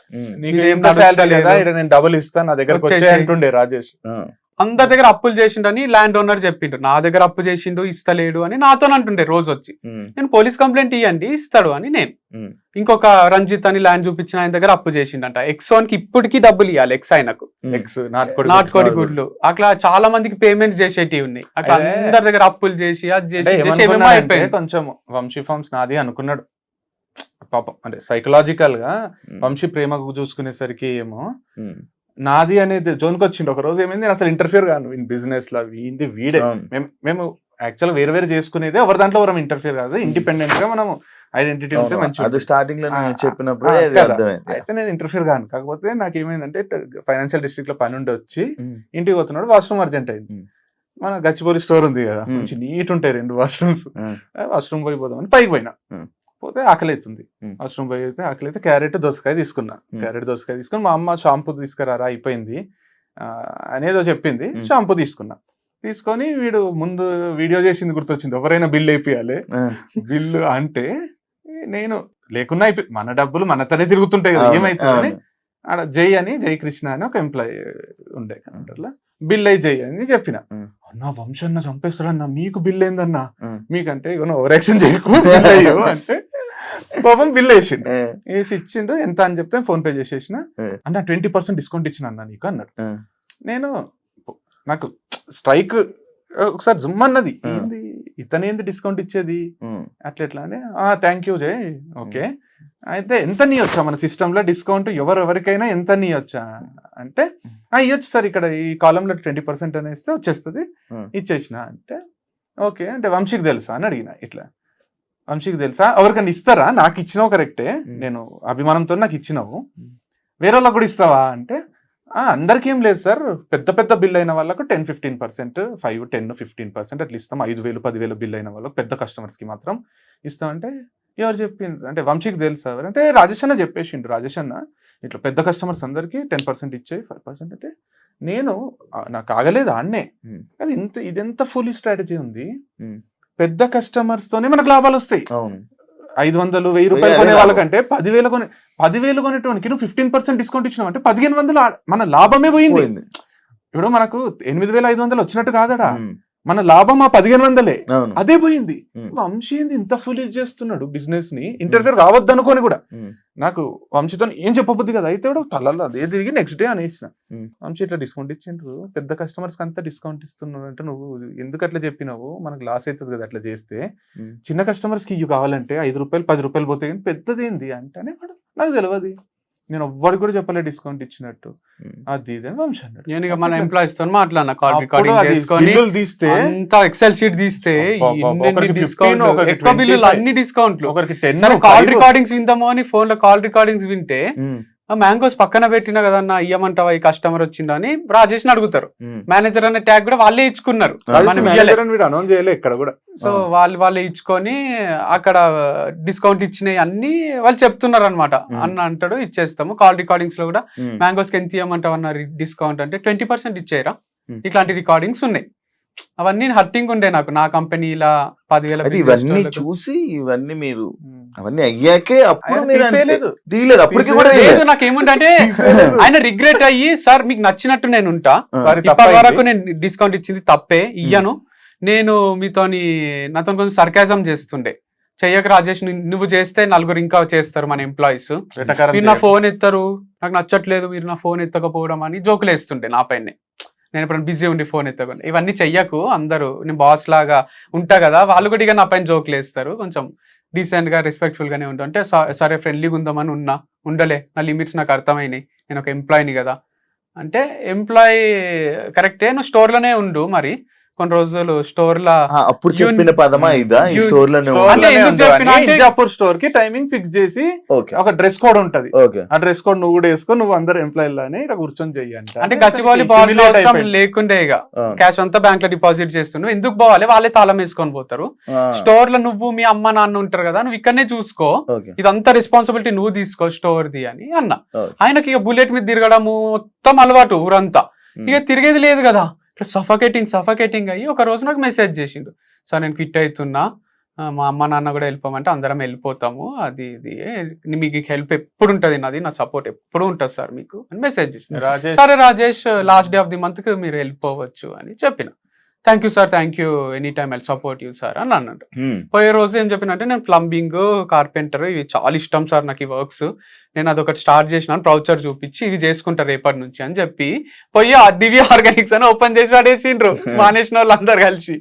నేను డబుల్ ఇస్తాను నా దగ్గర అంటుండే రాజేష్. అందరి దగ్గర అప్పులు చేసిండని ల్యాండ్ ఓనర్ చెప్పిండు, నా దగ్గర అప్పు చేసిండు ఇస్తలేడు అని నాతో అంటుండే రోజు వచ్చి. నేను పోలీస్ కంప్లైంట్ ఇవ్వండి ఇస్తాడు అని నేను. ఇంకొక రంజిత్ అని ల్యాండ్ చూపించిన ఆయన దగ్గర అప్పు చేసిండంట. ఎక్స్1 కి ఇప్పటికీ డబ్బులు ఇవ్వాలి, ఎక్స్ ఆయనకు నాటుకోడి గుడ్లు. అట్లా చాలా మందికి పేమెంట్స్ చేసేటివి ఉన్నాయి. అట్లా అందరి దగ్గర అప్పులు చేసి అది చేసి కొంచెం వంశీ ఫార్మ్స్ నాది అనుకున్నాడు పాపం. అంటే సైకలాజికల్ గా వంశీ ప్రేమకు చూసుకునేసరికి ఏమో నాది అనేది జోన్కి వచ్చిండు. ఒక రోజు ఏమైంది, నేను అసలు ఇంటర్ఫియర్ కాను బిజినెస్ లో, వీడే మేము యాక్చువల్ వేరే చేసుకునేది, ఎవరి దాంట్లో మనం ఇంటర్ఫియర్ కాదు, ఇండిపెండెంట్ గా మనం ఐడెంటిటీ ఉంటే మంచిది. స్టార్టింగ్ లో చెప్పినప్పుడు అయితే నేను ఇంటర్ఫియర్ కాను. కాకపోతే నాకు ఏమైందంటే ఫైనాన్షియల్ డిస్ట్రిక్ట్ లో పని ఉండి వచ్చి ఇంటికి పోతున్నాడు, వాష్రూమ్ అర్జెంట్ అయింది. మన గచ్చిబౌలి స్టోర్ ఉంది కదా, మంచి నీట్ ఉంటాయి 2 వాష్రూమ్స్. వాష్రూమ్ పోయిపోదామని పైకి పోయినా, పోతే ఆకలి అవుతుంది. వాష్రూమ్ పోయి అయితే ఆకలి అయితే క్యారెట్ దోసకాయ తీసుకున్నా. క్యారెట్ దోసకాయ తీసుకుని మా అమ్మ షాంపూ తీసుకురారా అయిపోయింది అనేదో చెప్పింది, షాంపూ తీసుకున్నా. తీసుకొని వీడు ముందు వీడియో చేసింది గుర్తొచ్చింది, ఎవరైనా బిల్లు అయిపోయాలి. బిల్లు అంటే నేను లేకున్నా మన డబ్బులు మనతోనే తిరుగుతుంటాయి కదా, ఏమైతుందని ఆడ జై కృష్ణ అని ఒక ఎంప్లాయీ ఉండే కౌంటర్ లో, బిల్ అయి జై అని చెప్పిన. అన్నా వంశన్న చంపేస్తాడన్నా, మీకు బిల్ ఏందన్నా, మీకంటే ఇక ఓవర్ యాక్షన్ చేయకు అంటే పాపం బిల్ వేసిండు. వేసి ఇచ్చిండు, ఎంత అని చెప్తే ఫోన్ పే చేసేసిన. అంటే 20% డిస్కౌంట్ ఇచ్చిన అన్న నీకు అన్నాడు. నేను నాకు స్ట్రైక్ ఒకసారి జుమ్ అన్నది, ఏంది ఇతనేంది డిస్కౌంట్ ఇచ్చేది అట్లా అని. థ్యాంక్ యూ జై, ఓకే అయితే ఎంత నీయొచ్చా మన సిస్టమ్ లో డిస్కౌంట్, ఎవరికైనా ఎంత నీయొచ్చా అంటే ఇవ్వచ్చు సార్, ఇక్కడ ఈ కాలంలో 20% అనేస్తే వచ్చేస్తుంది, ఇచ్చేసిన అంటే. ఓకే అంటే వంశీకి తెలుసా అని అడిగిన. ఇట్లా వంశీకి తెలుసా, ఎవరికన్నా ఇస్తారా, నాకు ఇచ్చినావు కరెక్టే, నేను అభిమానంతో నాకు ఇచ్చినావు, వేరే వాళ్ళకి కూడా ఇస్తావా అంటే అందరికి ఏం లేదు సార్, పెద్ద బిల్ అయిన వాళ్ళకు 10-15%, 5-10-15% అట్లా ఇస్తాం. 5,000 10,000 బిల్ అయిన వాళ్ళకి పెద్ద కస్టమర్స్ కి మాత్రం ఇస్తాం అంటే. ఎవరు చెప్పిండ్రు అంటే వంశీకి తెలుసా అంటే రాజేష్ అన్న చెప్పేసిండు. రాజేష్ అన్న ఇట్లా పెద్ద కస్టమర్స్ అందరికి 10% ఇచ్చాయి, 5% అంటే నేను నాకు ఆగలేదు ఆడనే. కానీ ఇదెంత ఫుల్ స్ట్రాటజీ ఉంది. పెద్ద కస్టమర్స్ తోనే మనకు లాభాలు వస్తాయి. 500 1000 రూపాయలు కొనే వాళ్ళకంటే 10,000 కొనేటోనికి నువ్వు 15% డిస్కౌంట్ ఇచ్చినావు అంటే 1500 మన లాభమే పోయింది. ఇప్పుడు మనకు 8,500 వచ్చినట్టు కాదడా, మన లాభం 1500 అదే పోయింది. వంశీ ఏంది ఇంత ఫుల్ చేస్తున్నాడు బిజినెస్ ని, ఇంటర్ఫియర్ కావద్దు అనుకోని కూడా. నాకు వంశీతో ఏం చెప్పబుద్ది కదా, అయితే కూడా తలలో అదే తిరిగి నెక్స్ట్ డే అనేసిన. వంశీ ఇట్లా డిస్కౌంట్ ఇచ్చిండ్రు, పెద్ద కస్టమర్స్ కి అంతా డిస్కౌంట్ ఇస్తున్నాడు అంటే నువ్వు ఎందుకు అట్లా చెప్పినావు, మనకు లాస్ అవుతుంది కదా అట్లా చేస్తే, చిన్న కస్టమర్స్ కి ఇవి కావాలంటే 5 రూపాయలు 10 రూపాయలు పోతాయి కానీ పెద్దది ఏంది అంటేనే నాకు తెలియదు, నేను ఎవ్వరికి కూడా చెప్పలే డిస్కౌంట్ ఇచ్చినట్టు, అది ఇది అని వంశీ అన్నాడు. నేను మన ఎంప్లాయీస్ తో మాట్లాడినా, కాల్ రికార్డింగ్ చేసుకొని తీస్తే ఎక్సెల్ షీట్ తీస్తే ఎక్కువ బిల్లులు అన్ని డిస్కౌంట్లు. కాల్ రికార్డింగ్స్ విందాము అని ఫోన్ లో కాల్ రికార్డింగ్స్ వింటే మ్యాంగోస్ పక్కన పెట్టినా కదన్నా ఇయ్యమంటావా ఈ కస్టమర్ వచ్చిండు అని రాజేష్ ని అడుగుతారు. మేనేజర్ అనే ట్యాగ్ కూడా వాళ్ళే ఇచ్చుకున్నారు, మనం ఇయ్యలే. అనౌన్స్ చేయలే ఇక్కడ కూడా. సో వాళ్ళే ఇచ్చుకొని అక్కడ డిస్కౌంట్ ఇచ్చినాయి అన్ని వాళ్ళు చెప్తున్నారు అనమాట. అన్న అంటాడు ఇచ్చేస్తాము. కాల్ రికార్డింగ్స్ లో కూడా మ్యాంగోస్ కి ఎంత ఇవ్వమంటావు అన్న డిస్కౌంట్ అంటే 20% ఇచ్చేయరా, ఇట్లాంటి రికార్డింగ్స్ ఉన్నాయి. అవన్నీ హర్టింగ్ ఉండే నాకు, నా కంపెనీ ఇలా 10,000 ఇవన్నీ చూసి ఇవన్నీ మీరు అవన్నీ అయ్యాకే అప్పుడు తీసేయలేదు. తీయలేదు అప్పటికి కూడా లేదు. నాకేముంటే ఆయన రిగ్రెట్ అయ్యి సార్ మీకు నచ్చినట్టు నేను ఉంటా, సారీ ఇప్పటి వరకు నేను డిస్కౌంట్ ఇచ్చింది తప్పే, ఇయ్యను, నేను నాతో కొంచెం సర్కాజం చేస్తుండే, చెయ్యక రాజేష్ నువ్వు చేస్తే నలుగురు ఇంకా చేస్తారు మన ఎంప్లాయీస్, మీరు నా ఫోన్ ఎత్తారు, నాకు నచ్చట్లేదు మీరు నా ఫోన్ ఎత్తకపోవడం అని జోకులు వేస్తుండే నా పైన. నేను ఇప్పుడు బిజీ ఉండి ఫోన్ ఎత్తకుండా ఇవన్నీ చెయ్యకు, అందరూ నేను బాస్ లాగా ఉంటా కదా, వాళ్ళు కూడా ఇక నా పైన జోకులు వేస్తారు, కొంచెం డీసెంట్ గా రెస్పెక్ట్ఫుల్ గానే ఉంటా అంటే సరే ఫ్రెండ్లీగా ఉందామని ఉండలే, నా లిమిట్స్ నాకు అర్థమైనాయి, నేను ఒక ఎంప్లాయీని కదా అంటే, ఎంప్లాయీ కరెక్టే నువ్వు స్టోర్ లోనే ఉండు మరి కొన్ని రోజులు స్టోర్ లా. అప్పుడు చెప్పిన పదమా ఇదా ఈ స్టోర్ లో ఇజాపూర్ స్టోర్ కి టైమింగ్ ఫిక్స్ చేసి ఒక డ్రెస్ కోడ్ ఉంటది, ఆ డ్రెస్ కోడ్ నువ్వు కూడా వేసుకో, నువ్వు అందరు ఎంప్లాయీ లానే ఇక్కడ కూర్చొని చెయ్యంట. అంటే గచ్చిబౌలి లేకుండే ఇక క్యాష్ అంతా బ్యాంక్ లో డిపాజిట్ చేస్తున్నావు, ఎందుకు పోవాలి, వాళ్ళే తాళం వేసుకొని పోతారు. స్టోర్ లో నువ్వు మీ అమ్మ నాన్న ఉంటారు కదా, నువ్వు ఇక్కడనే చూసుకో, ఇదంతా రెస్పాన్సిబిలిటీ నువ్వు తీసుకో స్టోర్ ది అని అన్న. ఆయనకి ఇక బుల్లెట్ మీద తిరగడము మొత్తం అలవాటు ఊరంతా, ఇక తిరిగేది లేదు కదా, సఫకేటింగ్ అయ్యి ఒక రోజు నాకు మెసేజ్ చేసిండు, సార్ నేను క్విట్ అవుతున్నా, మా అమ్మ నాన్న కూడా వెళ్ళిపోమంటే అందరం వెళ్ళిపోతాము, అది ఇది మీకు హెల్ప్ ఎప్పుడు ఉంటుంది, నాది నా సపోర్ట్ ఎప్పుడు ఉంటుంది సార్ మీకు అని మెసేజ్ చేసిండు. సరే Rajesh last day of the month కి మీరు వెళ్ళిపోవచ్చు అని చెప్పిన. Thank you sir, thank you, any time I'll support you sir అని అన్నాడు. పోయే రోజు ఏం చెప్పినంటే నేను ప్లంబింగ్, కార్పెంటర్ ఇవి చాలా ఇష్టం సార్ నాకు ఈ వర్క్స్, నేను అదొకటి స్టార్ట్ చేసినాను, ప్రౌచర్ చూపించి ఇవి చేసుకుంటా రేపటి నుంచి అని చెప్పి పోయి ఆ దివ్య ఆర్గానిక్స్ అని ఓపెన్ చేసి పడేసిండ్రు మానేసిన వాళ్ళు అందరు కలిసి.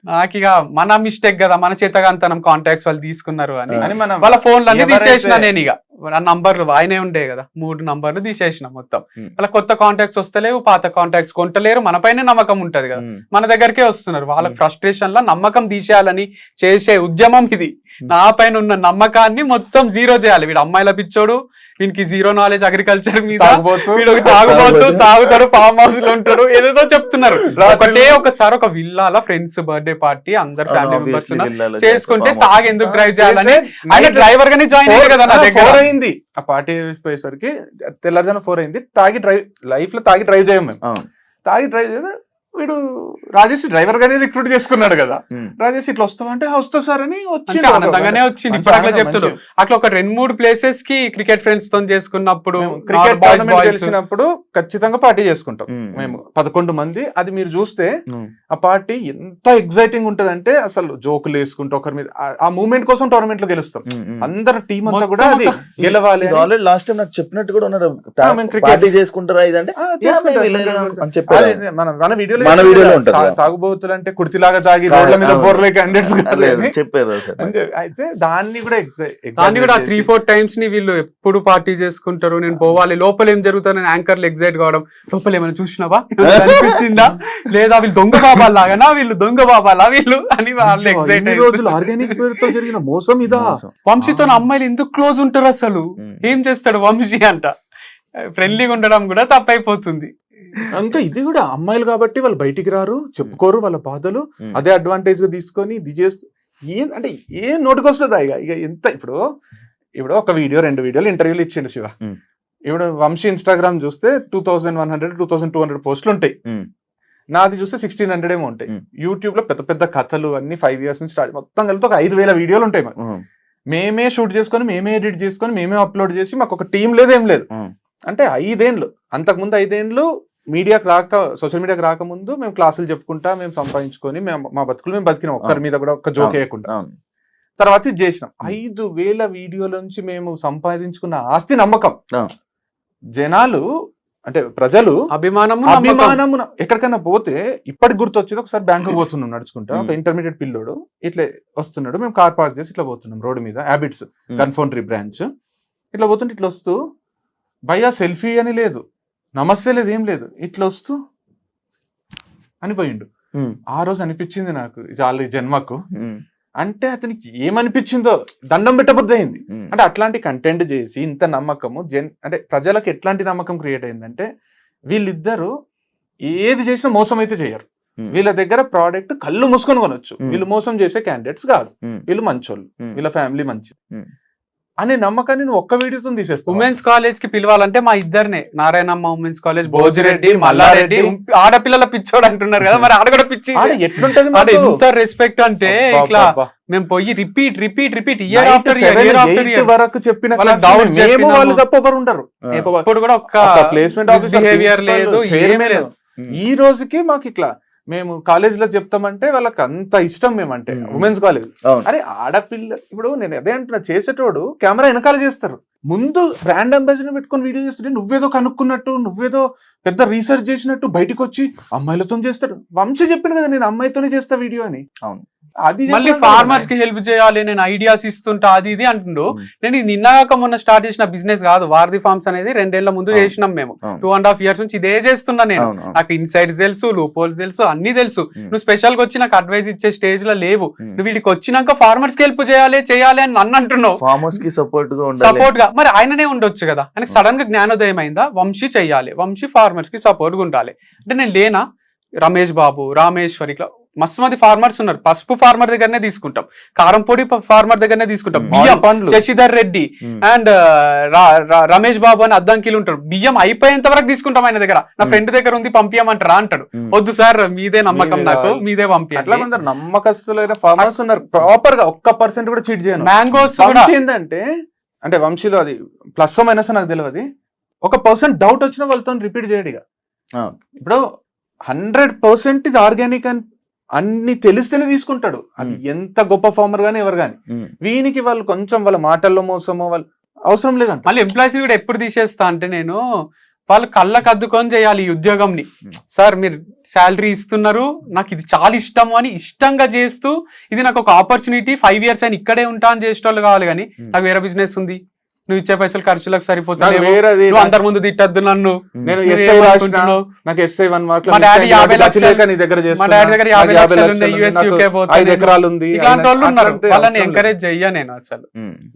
నాకు ఇక మన మిస్టేక్ కదా, మన చేతగాంతనం కాంటాక్ట్స్ వాళ్ళు తీసుకున్నారు అని వాళ్ళ ఫోన్లు అన్ని తీసేసిన. నేను ఇక ఆ నంబర్లు ఆయనే ఉండే కదా, 3 నంబర్లు తీసేసిన మొత్తం. వాళ్ళ కొత్త కాంటాక్ట్స్ వస్తలేవు, పాత కాంటాక్ట్స్ కొంటలేరు, మన పైన నమ్మకం ఉంటది కదా, మన దగ్గరకే వస్తున్నారు. వాళ్ళ ఫ్రస్ట్రేషన్ లో నమ్మకం తీసేయాలని చేసే ఉద్యమం ఇది. నా పైన ఉన్న నమ్మకాన్ని మొత్తం జీరో చేయాలి. వీడు అమ్మాయిల పిచ్చోడు, వీనికి జీరో నాలెడ్జ్ అగ్రికల్చర్ మీద, వీడు తాగుతాడు, ఫామ్ హౌస్ లో ఉంటాడు, ఏదేదో చెప్తున్నారు. ఒకసారి ఒక విల్లాల ఫ్రెండ్స్ బర్త్డే పార్టీ అందరు ఫ్యామిలీ మెంబర్స్ చేసుకుంటే తాగి ఎందుకు డ్రైవ్ చేయాలని ఆయన డ్రైవర్ గానే జాయిన్ అయ్యారు కదా నా దగ్గర. అయింది ఆ పార్టీ పోయేసరికి తెల్లారుజామున 4 అయింది, తాగి డ్రైవ్ లైఫ్ లో తాగి డ్రైవ్ చేయం మేము. తాగి డ్రైవ్ చేస్తే వీడు రాజేష్ డ్రైవర్ గానే రిక్రూట్ చేసుకున్నాడు కదా, రాజేష్ ఇట్లా వస్తామంటే వస్తా సార్ అని వచ్చి ఆనందంగానే వచ్చింది. ఇప్పుడు అట్లా చెప్తాడు, అట్లా ఒక 2-3 ప్లేసెస్ కి క్రికెట్ ఫ్రెండ్స్ తో చేసుకున్నప్పుడు, క్రికెట్ గెలిచినప్పుడు ఖచ్చితంగా పార్టీ చేసుకుంటాం మేము 11 మంది. అది మీరు చూస్తే ఆ పార్టీ ఎంత ఎగ్జైటింగ్ ఉంటది అంటే అసలు జోకులు వేసుకుంటూ ఒకరి మీద, ఆ మూమెంట్ కోసం టోర్నమెంట్ లో గెలుస్తాం అందరు టీం అంతా కూడా, అది గెలవాలి. లాస్ట్ టైం నాకు చెప్పినట్టు కూడా ఉన్నారు, క్రికెట్ చేసుకుంటారా ఇదంటే మన వీడియోలో తాగుబోతులు అంటే కుర్తిలాగా తాగి రోడ్ల మీద బోర్లే క్యాండిడేట్స్ చెప్పారు. అయితే దాన్ని కూడా 3-4 టైమ్స్ ని వీళ్ళు ఎప్పుడు పార్టీ చేసుకుంటారు, నేను పోవాలి, లోపల ఏం జరుగుతుందని యాంకర్లు ఎగ్జైట్ కావడం, లోపల ఏమైనా చూసినావా అనిపించిందా, లేదా వీళ్ళు దొంగ బాబాలాగానా, వీళ్ళు దొంగ బాబాలా వీళ్ళు అని వాళ్ళు ఎగ్జైట్. ఆర్గానిక్ పేరుతో జరిగిన మోసం ఇదా, వంశీతో అమ్మాయిలు ఎందుకు క్లోజ్ ఉంటారు, అసలు ఏం చేస్తాడు వంశీ అంట, ఫ్రెండ్లీగా ఉండడం కూడా తప్పైపోతుంది. ఇంకా ఇది కూడా అమ్మాయిలు కాబట్టి వాళ్ళు బయటికి రారు, చెప్పుకోరు వాళ్ళ బాధలు, అదే అడ్వాంటేజ్ గా తీసుకొని ఇది చేస్తూ అంటే ఏం నోటికి వస్తుందా ఇక ఎంత. ఇప్పుడు ఒక వీడియో 2 వీడియోలు ఇంటర్వ్యూలు ఇచ్చిండు శివ. ఇప్పుడు వంశీ ఇన్స్టాగ్రామ్ చూస్తే 2100-2200 పోస్టులు ఉంటాయి, నాది చూస్తే 1600 ఏమో ఉంటాయి. యూట్యూబ్ లో పెద్ద పెద్ద కథలు అన్ని 5 years నుంచి స్టార్ట్, మొత్తం కలిపి ఒక 5000 వీడియోలు ఉంటాయి. మేమే షూట్ చేసుకొని, మేమే ఎడిట్ చేసుకొని, మేమే అప్లోడ్ చేసి, మాకు ఒక టీం లేదు, ఏం లేదు. అంటే 5 ఏళ్ళు, అంతకుముందు 5 ఏళ్ళు మీడియాకి సోషల్ మీడియాకి రాకముందు మేము క్లాసులు చెప్పుకుంటా, మేము సంపాదించుకొని మా బతుకులు మేము బతికినాం, ఒక్కరి మీద కూడా ఒక్క జోక్ వేయకుండా. తర్వాత ఇది చేసినాం. 5000 వీడియోల నుంచి మేము సంపాదించుకున్న ఆస్తి నమ్మకం. జనాలు అంటే ప్రజలు అభిమానము. ఎక్కడికైనా పోతే ఇప్పటికి గుర్తొచ్చేది, ఒకసారి బ్యాంకు పోతున్నాం నడుచుకుంటా, ఒక ఇంటర్మీడియట్ పిల్లోడు ఇట్లా వస్తున్నాడు, మేము కార్ పార్క్ చేసి ఇట్లా పోతున్నాం రోడ్డు మీద, హ్యాబిట్స్ గన్ఫౌండరీ బ్రాంచ్, ఇట్లా పోతుంటే ఇట్లా వస్తూ భయ్యా సెల్ఫీ అని లేదు, నమస్తే లేదు, ఏం లేదు, ఇట్లా వస్తూ అని పోయిండు. ఆ రోజు అనిపించింది నాకు చాలా ఈ జన్మకు, అంటే అతనికి ఏమనిపించిందో దండం పెట్టబుద్ధి అయింది. అంటే అట్లాంటి కంటెంట్ చేసి ఇంత నమ్మకము అంటే ప్రజలకు ఎట్లాంటి నమ్మకం క్రియేట్ అయిందంటే వీళ్ళిద్దరూ ఏది చేసినా మోసం అయితే చేయరు. వీళ్ళ దగ్గర ప్రోడక్ట్ కళ్ళు మూసుకొని కొనొచ్చు. వీళ్ళు మోసం చేసే క్యాండిడేట్స్ కాదు, వీళ్ళు మంచోళ్ళు, వీళ్ళ ఫ్యామిలీ మంచిది అనే నమ్మకాన్ని నువ్వు ఒక్క వీడియోతో తీసేస్తావు. ఉమెన్స్ కాలేజ్ కి పిలవాలంటే మా ఇద్దరినే, నారాయణమ్మ ఉమెన్స్ కాలేజ్, భోజిరెడ్డి, మల్లారెడ్డి, ఆడపిల్లల పిచ్చోడు అంటున్నారు కదా, మరి ఆడ కూడా పిచ్చి. ఎట్లుంటది ఎంత రెస్పెక్ట్ అంటే ఇట్లా మేము పోయి రిపీట్ ఇయర్ ఆఫ్టర్ ఇయర్ వరకు చెప్పిన వాళ్ళు తప్ప ఎవరు ఉండరు. ఇప్పుడు కూడా ఒక్క ప్లేస్మెంట్ బిహేవియర్ లేదు, ఏమీ లేదు. ఈ రోజుకి మాకు ఇట్లా మేము కాలేజ్ లో చెప్తామంటే వాళ్ళకి అంత ఇష్టం మేమంటే ఉమెన్స్ కాలేజ్. అరే ఆడపిల్ల ఇప్పుడు నేను అదే అంటున్నా, చేసేటోడు కెమెరా వెనకాల చేస్తారు, ముందు బ్రాండ్ అంబాసిడర్ పెట్టుకొని వీడియో చేస్తుంటే నువ్వేదో కనుక్కున్నట్టు, నువ్వేదో పెద్ద రీసెర్చ్ చేసినట్టు బయటకు వచ్చి అమ్మాయిలతో చేస్తాడు. వంశీ చెప్పింది కదా నేను అమ్మాయితోనే చేస్తా వీడియో అని. అవును, అది మళ్ళీ ఫార్మర్స్ కి హెల్ప్ చేయాలి, నేను ఐడియాస్ ఇస్తుంటా అది ఇది అంటుండు. నేను ఇది నిన్నగాక మొన్న స్టార్ట్ చేసిన బిజినెస్ కాదు, వారధి ఫార్మ్స్ అనేది 2 ఏళ్ల ముందు చేసినాం మేము. 2.5 years నుంచి ఇదే చేస్తున్నా నేను. నాకు ఇన్సైడ్స్ తెలుసు, లూపోల్స్ తెలుసు, అన్ని తెలుసు. నువ్వు స్పెషల్ గా వచ్చి నాకు అడ్వైస్ ఇచ్చే స్టేజ్ లో లేవు. నువ్వు వీటికి వచ్చినాక ఫార్మర్స్ కి హెల్ప్ చేయాలి అని నన్ను అంటున్నావు. ఫార్మర్స్ కి సపోర్ట్ గా మరి ఆయననే ఉండొచ్చు కదా. ఆయనకి సడన్ గా జ్ఞానోదయం అయిందా, వంశీ చెయ్యాలి, వంశీ ఫార్మర్స్ కి సపోర్ట్ గా ఉండాలి అంటే నేను లేనా? రమేష్ బాబు, రామేశ్వరి, ఇట్లా మస్తు మంది ఫార్మర్స్ ఉన్నారు. పసుపు ఫార్మర్ దగ్గరనే తీసుకుంటాం, కారం పొడి ఫార్మర్ దగ్గరనే తీసుకుంటాం, బియ్యం శశిధర్ రెడ్డి అండ్ రమేష్ బాబు అని అద్దంకిలు ఉంటారు. బియ్యం అయిపోయేంత వరకు తీసుకుంటాం ఆయన దగ్గర. నా ఫ్రెండ్ దగ్గర ఉంది పంపించమంటారా అంటాడు. వద్దు సార్ మీదే నమ్మకం, నాకు మీదే పంపి. అట్లా కొందరు నమ్మకస్తులైన ఫార్మర్స్ ఉన్నారు. ప్రాపర్ గా 1% కూడా చీట్ చేయను. మ్యాంగోస్ ఏంటంటే అంటే వంశీలో అది ప్లస్ మైనస్ నాకు తెలియదు. 1% డౌట్ వచ్చినా వాళ్ళతో రిపీట్ చేయడు. ఇప్పుడు 100% ఇది ఆర్గానిక్ అని అన్ని తెలిస్తేనే తీసుకుంటాడు. అది ఎంత గొప్ప ఫార్మర్ గానీ ఎవరు గానీ. వీనికి వాళ్ళు కొంచెం వాళ్ళ మాటల్లో మోసమో వాళ్ళు అవసరం లేదంట. మళ్ళీ ఎంప్లాయీస్ కూడా ఎప్పుడు తీసేస్తా అంటే నేను వాళ్ళు కళ్ళకు అద్దుకొని చేయాలి ఈ ఉద్యోగంని. సార్ మీరు శాలరీ ఇస్తున్నారు, నాకు ఇది చాలా ఇష్టము అని ఇష్టంగా చేస్తూ ఇది నాకు ఒక ఆపర్చునిటీ, 5 years అని ఇక్కడే ఉంటా అని చేసేటోళ్ళు కావాలి. కానీ నాకు వేరే బిజినెస్ ఉంది, నువ్వు ఇచ్చే పైసలు ఖర్చులకు సరిపోతుంది, అందరి ముందు తిట్టద్దు నన్ను, నేను SI రాసినా నాకు SI 1 mark మా డాడీ 50 లక్షలు నీ దగ్గర మా డాడీ దగ్గర 50 లక్షలు ఉన్నాయి, US UK పోతే 5 ఎకరాలు ఉంది. ఇట్లాంటి వాళ్ళు ఉన్నారు, వాళ్ళని ఎంకరేజ్ చెయ్యా నేను అసలు.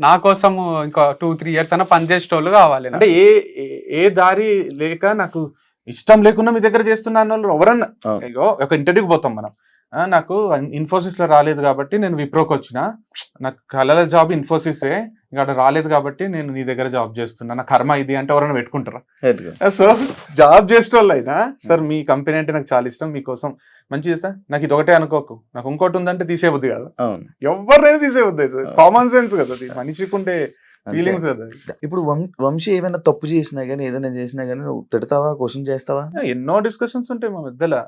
నా కోసం ఇంకా 2-3 years అన్న పనిచేసేటోళ్ళు కావాలి. అంటే ఏ దారి లేక నాకు ఇష్టం లేకుండా మీ దగ్గర చేస్తున్న వాళ్ళు ఎవరన్నా ఒక ఇంటర్వ్యూకి పోతాం మనం, నాకు ఇన్ఫోసిస్ లో రాలేదు కాబట్టి నేను విప్రోకి వచ్చిన, నాకు కళల జాబ్ ఇన్ఫోసిసే ఇక్కడ రాలేదు కాబట్టి నేను నీ దగ్గర జాబ్ చేస్తున్నా, నా కర్మ ఇది అంటే ఎవరైనా పెట్టుకుంటారా? సో జాబ్ చేసేటోళ్ళు అయినా సార్ మీ కంపెనీ అంటే నాకు చాలా ఇష్టం, మీకోసం మంచి చేస్తా, నాకు ఇది ఒకటే అనుకోకు, నాకు ఇంకోటి ఉందంటే తీసేబుద్ది కదా, ఎవరినైనా తీసేబుద్ది అవుతుంది. కామన్ సెన్స్ కదా అది, మనిషికి ఉంటే ఫీలింగ్స్ కదా. ఇప్పుడు వంశీ ఏమైనా తప్పు చేసినా గానీ, ఏదైనా చేసినా గానీ నువ్వు తిడతావా, క్వశ్చన్ చేస్తావా? ఎన్నో డిస్కషన్స్ ఉంటాయి మా మధ్యలో.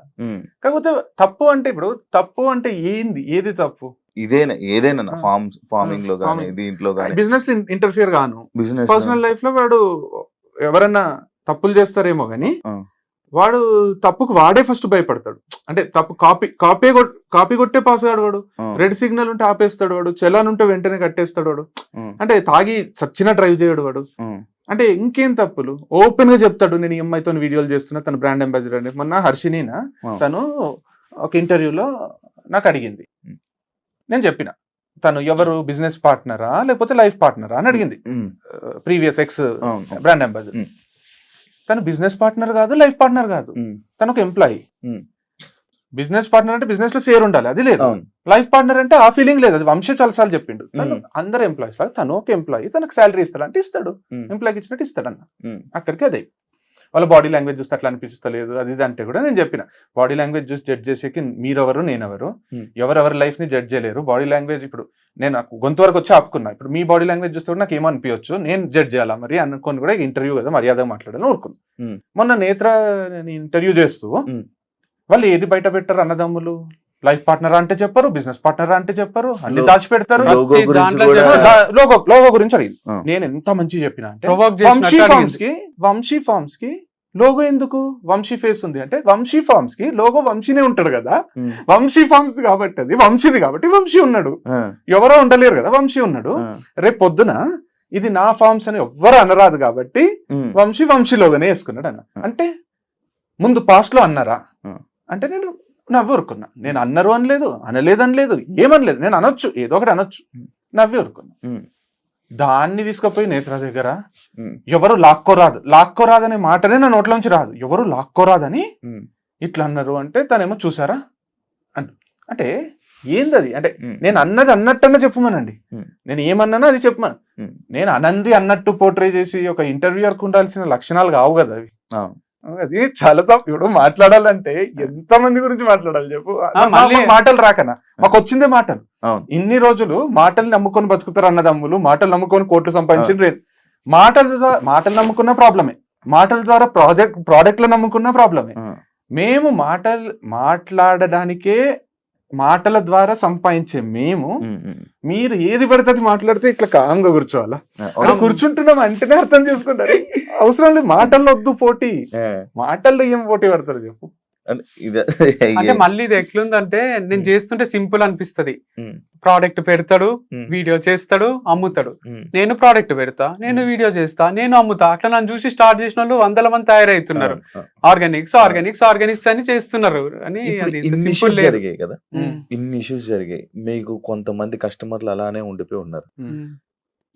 కాకపోతే తప్పు అంటే ఇప్పుడు తప్పు అంటే ఏంది, ఏది తప్పు? ఏదైనా ఫార్మింగ్ లో గానీ, దీంట్లో గానీ, బిజినెస్ లో ఇంటర్ఫియర్ గాను, బిజినెస్ పర్సనల్ లైఫ్ లో వాడు ఎవరన్నా తప్పులు చేస్తారేమో గానీ వాడు తప్పుకు వాడే ఫస్ట్ భయపడతాడు. అంటే తప్పు కాపీ కొట్టే పాస్ కాడు వాడు, రెడ్ సిగ్నల్ ఉంటే ఆపేస్తాడు వాడు, చలాన్ ఉంటే వెంటనే కట్టేస్తాడు వాడు, అంటే తాగి సచ్చిన డ్రైవ్ చేయడు వాడు. అంటే ఇంకేం తప్పులు ఓపెన్ గా చెప్తాడు, నేను ఈ అమ్మాయితో వీడియోలు చేస్తున్నా, తన బ్రాండ్ అంబాసిడర్ అని. మొన్న హర్షినీనా తను ఒక ఇంటర్వ్యూలో నాకు అడిగింది, నేను చెప్పిన తను ఎవరు బిజినెస్ పార్ట్నరా లేకపోతే లైఫ్ పార్ట్నరా అని అడిగింది. Previous X brand ambassador. తను బిజినెస్ పార్ట్నర్ కాదు, లైఫ్ పార్ట్నర్ కాదు, తను ఒక ఎంప్లాయీ. బిజినెస్ పార్ట్నర్ అంటే బిజినెస్ లో షేర్ ఉండాలి, అది లేదు. లైఫ్ పార్ట్నర్ అంటే ఆ ఫీలింగ్ లేదు, అది వంశీ చాలాసార్లు చెప్పిండు. తను అందరు ఎంప్లాయీస్ లాగా తను ఒక ఎంప్లాయీ, తనకు శాలరీ ఇస్తాడు అంటే ఇస్తాడు, ఎంప్లాయీకి ఇచ్చినట్టు ఇస్తాడు అన్న. అక్కడికి అదే వాళ్ళ బాడీ లాంగ్వేజ్ చూస్తే అట్లా అనిపిస్తలేదు అది ఇది అంటే కూడా నేను చెప్పిన, బాడీ లాంగ్వేజ్ చూసి జడ్జ్ చేసేకి మీరెవరు నేనెవరు, ఎవరెవరి లైఫ్ ని జడ్జ్ చేయలేరు. బాడీ లాంగ్వేజ్ ఇప్పుడు నేను నాకు గొంతు వరకు వచ్చి ఆపుకున్నా, ఇప్పుడు మీ బాడీ లాంగ్వేజ్ చూస్తే కూడా నాకు ఏమనిపించవచ్చు, నేను జడ్జ్ చేయాలా మరి అనుకోని కూడా ఇంటర్వ్యూ కదా మర్యాదగా మాట్లాడాలని ఊరుకున్నా. మొన్న నేత్ర ఇంటర్వ్యూ చేస్తూ వాళ్ళు ఏది బయట పెట్టారు అన్నదమ్ములు, లైఫ్ పార్ట్నర్ అంటే చెప్పరు, బిజినెస్ పార్ట్నర్ అంటే చెప్పరు, అన్ని దాచి పెడతారు. లోగో గురించి అడిగింది, నేను ఎంత మంచి చెప్పినా అంటే వంశీ ఫార్మ్స్ కి లోగో ఎందుకు, వంశీ ఫేస్ ఉంది అంటే వంశీ ఫార్మ్స్ కి లోగో వంశీనే ఉంటాడు కదా, వంశీ ఫార్మ్స్ కాబట్టి అది వంశీది కాబట్టి వంశీ ఉన్నాడు, ఎవరో ఉండలేరు కదా వంశీ ఉన్నాడు. రేపు పొద్దున ఇది నా ఫార్మ్స్ అని ఎవ్వరు అనరాదు కాబట్టి వంశీ లోగోనే వేసుకున్నాడు అన్న. అంటే ముందు పాస్ట్ లో అన్నారా అంటే నేను నవ్వి ఊరుకున్నా, నేను అన్నారు అనలేదు, అనలేదు ఏమనలేదు, నేను అనొచ్చు ఏదో ఒకటి అనొచ్చు, నవ్వి ఊరుకున్నా. దాన్ని తీసుకుపోయి నేత్ర దగ్గర ఉమ్, ఎవరు లాక్కోరాదు అనే మాటనే నా నోట్లోంచి రాదు, ఎవరు లాక్కోరాదని ఉమ్, ఇట్లా అన్నారు అంటే తనేమో చూసారా అంటే ఏందది అంటే ఉమ్, నేను అన్నది అన్నట్టన్నా చెప్పమనండి, ఉమ్, నేను ఏమన్నానో అది చెప్పమను. ఉమ్, నేను అనంది అన్నట్టు పోర్ట్రే చేసి ఒక ఇంటర్వ్యూయర్కి ఉండాల్సిన లక్షణాలు కావు కదా అవి. అవును. అది చాలా తప్పు. ఇప్పుడు మాట్లాడాలంటే ఎంత మంది గురించి మాట్లాడాలి చెప్పు. మళ్ళీ- మాటలు రాకనా మాకు వచ్చిందే మాటలు. అవును. ఇన్ని రోజులు మాటలు నమ్ముకొని బతుకుతారు అన్నదమ్ములు, మాటలు నమ్ముకొని కోట్లు సంపాదించారు. మాటలు నమ్ముకున్న ప్రాబ్లమే, మాటల ద్వారా ప్రాడక్ట్లు నమ్ముకున్న ప్రాబ్లమే. ఆ, మేము మాట్లాడడానికే మాటల ద్వారా సంపాదించే మేము, ఉమ్, ఉమ్, మీరు ఏది పడితే అది మాట్లాడితే ఇట్లా కామ్గా కూర్చోవాలా? ఆ, అలా కూర్చుంటున్నాం అంటేనే అర్థం చేసుకుంటారు. అవసరం లేదు మాటల్లో వద్దు పోటీ, ఆ, మాటల్లో ఏం పోటీ పడతారు చెప్పు. అంటే ఇదే అంటే మళ్ళీ ఇది ఎట్లుందంటే నేను చేస్తుంటే సింపుల్ అనిపిస్తది. ఉమ్, ప్రోడక్ట్ పెడతాడు, ఉమ్, వీడియో చేస్తాడు, అమ్ముతాడు. ఉమ్, నేను ప్రోడక్ట్ పెడతా, నేను వీడియో చేస్తా, నేను అమ్ముతా. అట్లా నన్ను చూసి స్టార్ట్ చేసిన వాళ్ళు 100 మంది తయారవుతున్నారు. ఆ, ఆర్గానిక్స్ అని చేస్తున్నారు అని ఇప్పుడు అది ఇన్ని సింపుల్ issues లేదు. జరిగాయి కదా, ఇన్ని ఇష్యూస్ జరిగాయి, మీకు కొంతమంది కస్టమర్లు అలానే ఉండిపోయి ఉన్నారు.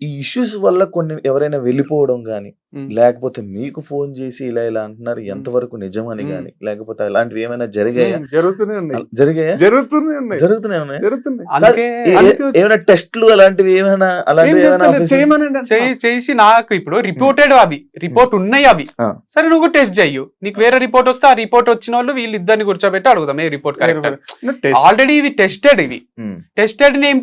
ఈ ఇష్యూస్ వల్ల కొన్ని ఎవరైనా వెళ్ళిపోవడం గానీ, లేకపోతే మీకు ఫోన్ చేసి ఇలా ఇలా అంటున్నారు, ఎంతవరకు నిజమని గానీ, లేకపోతే అలాంటివి ఏమైనా జరిగాయా? జరుగుతూనే ఉన్నాయి, జరిగాయా? జరుగుతూనే ఉన్నాయి, జరుగుతూనే ఉన్నాయి. జరుగుతున్నాయి. అందుకే ఏమైనా టెస్ట్లు అలాంటివి ఏమైనా ఏం అలాంటివి ఏమైనా చేస్తలేదు, offices- చేయమనండి అంటున్నా. చేసి నాకు ఇప్పుడు రిపోర్ట్ ఉన్నాయి అవి. ఆ. సరే నువ్వు టెస్ట్ చెయ్యు, నీకు వేరే రిపోర్ట్ వస్తే ఆ రిపోర్ట్ వచ్చిన వాళ్ళు వీళ్ళిద్దరిని కూర్చోబెట్టి అడుగుదాం ఏ రిపోర్ట్ కరెక్ట్. టెస్ట్ ఆల్రెడీ ఇవి టెస్టెడ్, ఉమ్, టెస్టెడ్ ని ఏం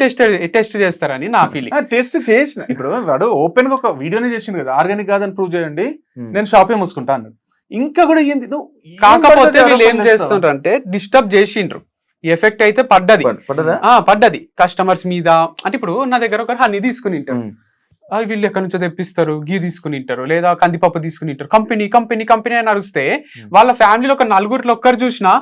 టెస్ట్ చేస్తారని నా ఫీలింగ్. టెస్ట్ చేసిన ఇప్పుడు వాడు ఓపెన్ గా ఒక వీడియోనే చేసిండు కదా, ఆర్గానిక్ కాదని ప్రూవ్ చేయండి, ఉమ్, నేను షాపే మూసుకుంటా అన్నాడు. ఇంకా కూడా ఏంది నువ్వు ఏం కాకపోతే పడితే వీళ్ళు ఏం ఆరోపణలు చేస్తావా? చేస్తుండ్రు అంటే డిస్టర్బ్ చేసిండ్రు. ఎఫెక్ట్ అయితే పడ్డది, పడ్డదా? పడ్డది కస్టమర్స్ మీద. అంటే ఇప్పుడు నా దగ్గర ఒక హనీ తీసుకుని ఉంటారు, ఉమ్, వీళ్ళు ఎక్కడి నుంచో తెప్పిస్తారు, గీ తీసుకుని ఉంటారు, లేదా కందిపప్పు తీసుకుని ఉంటారు, కంపెనీ అని అరిస్తే వాళ్ళ ఫ్యామిలీలో ఒక నలుగురిలో ఒక్కరు చూసినా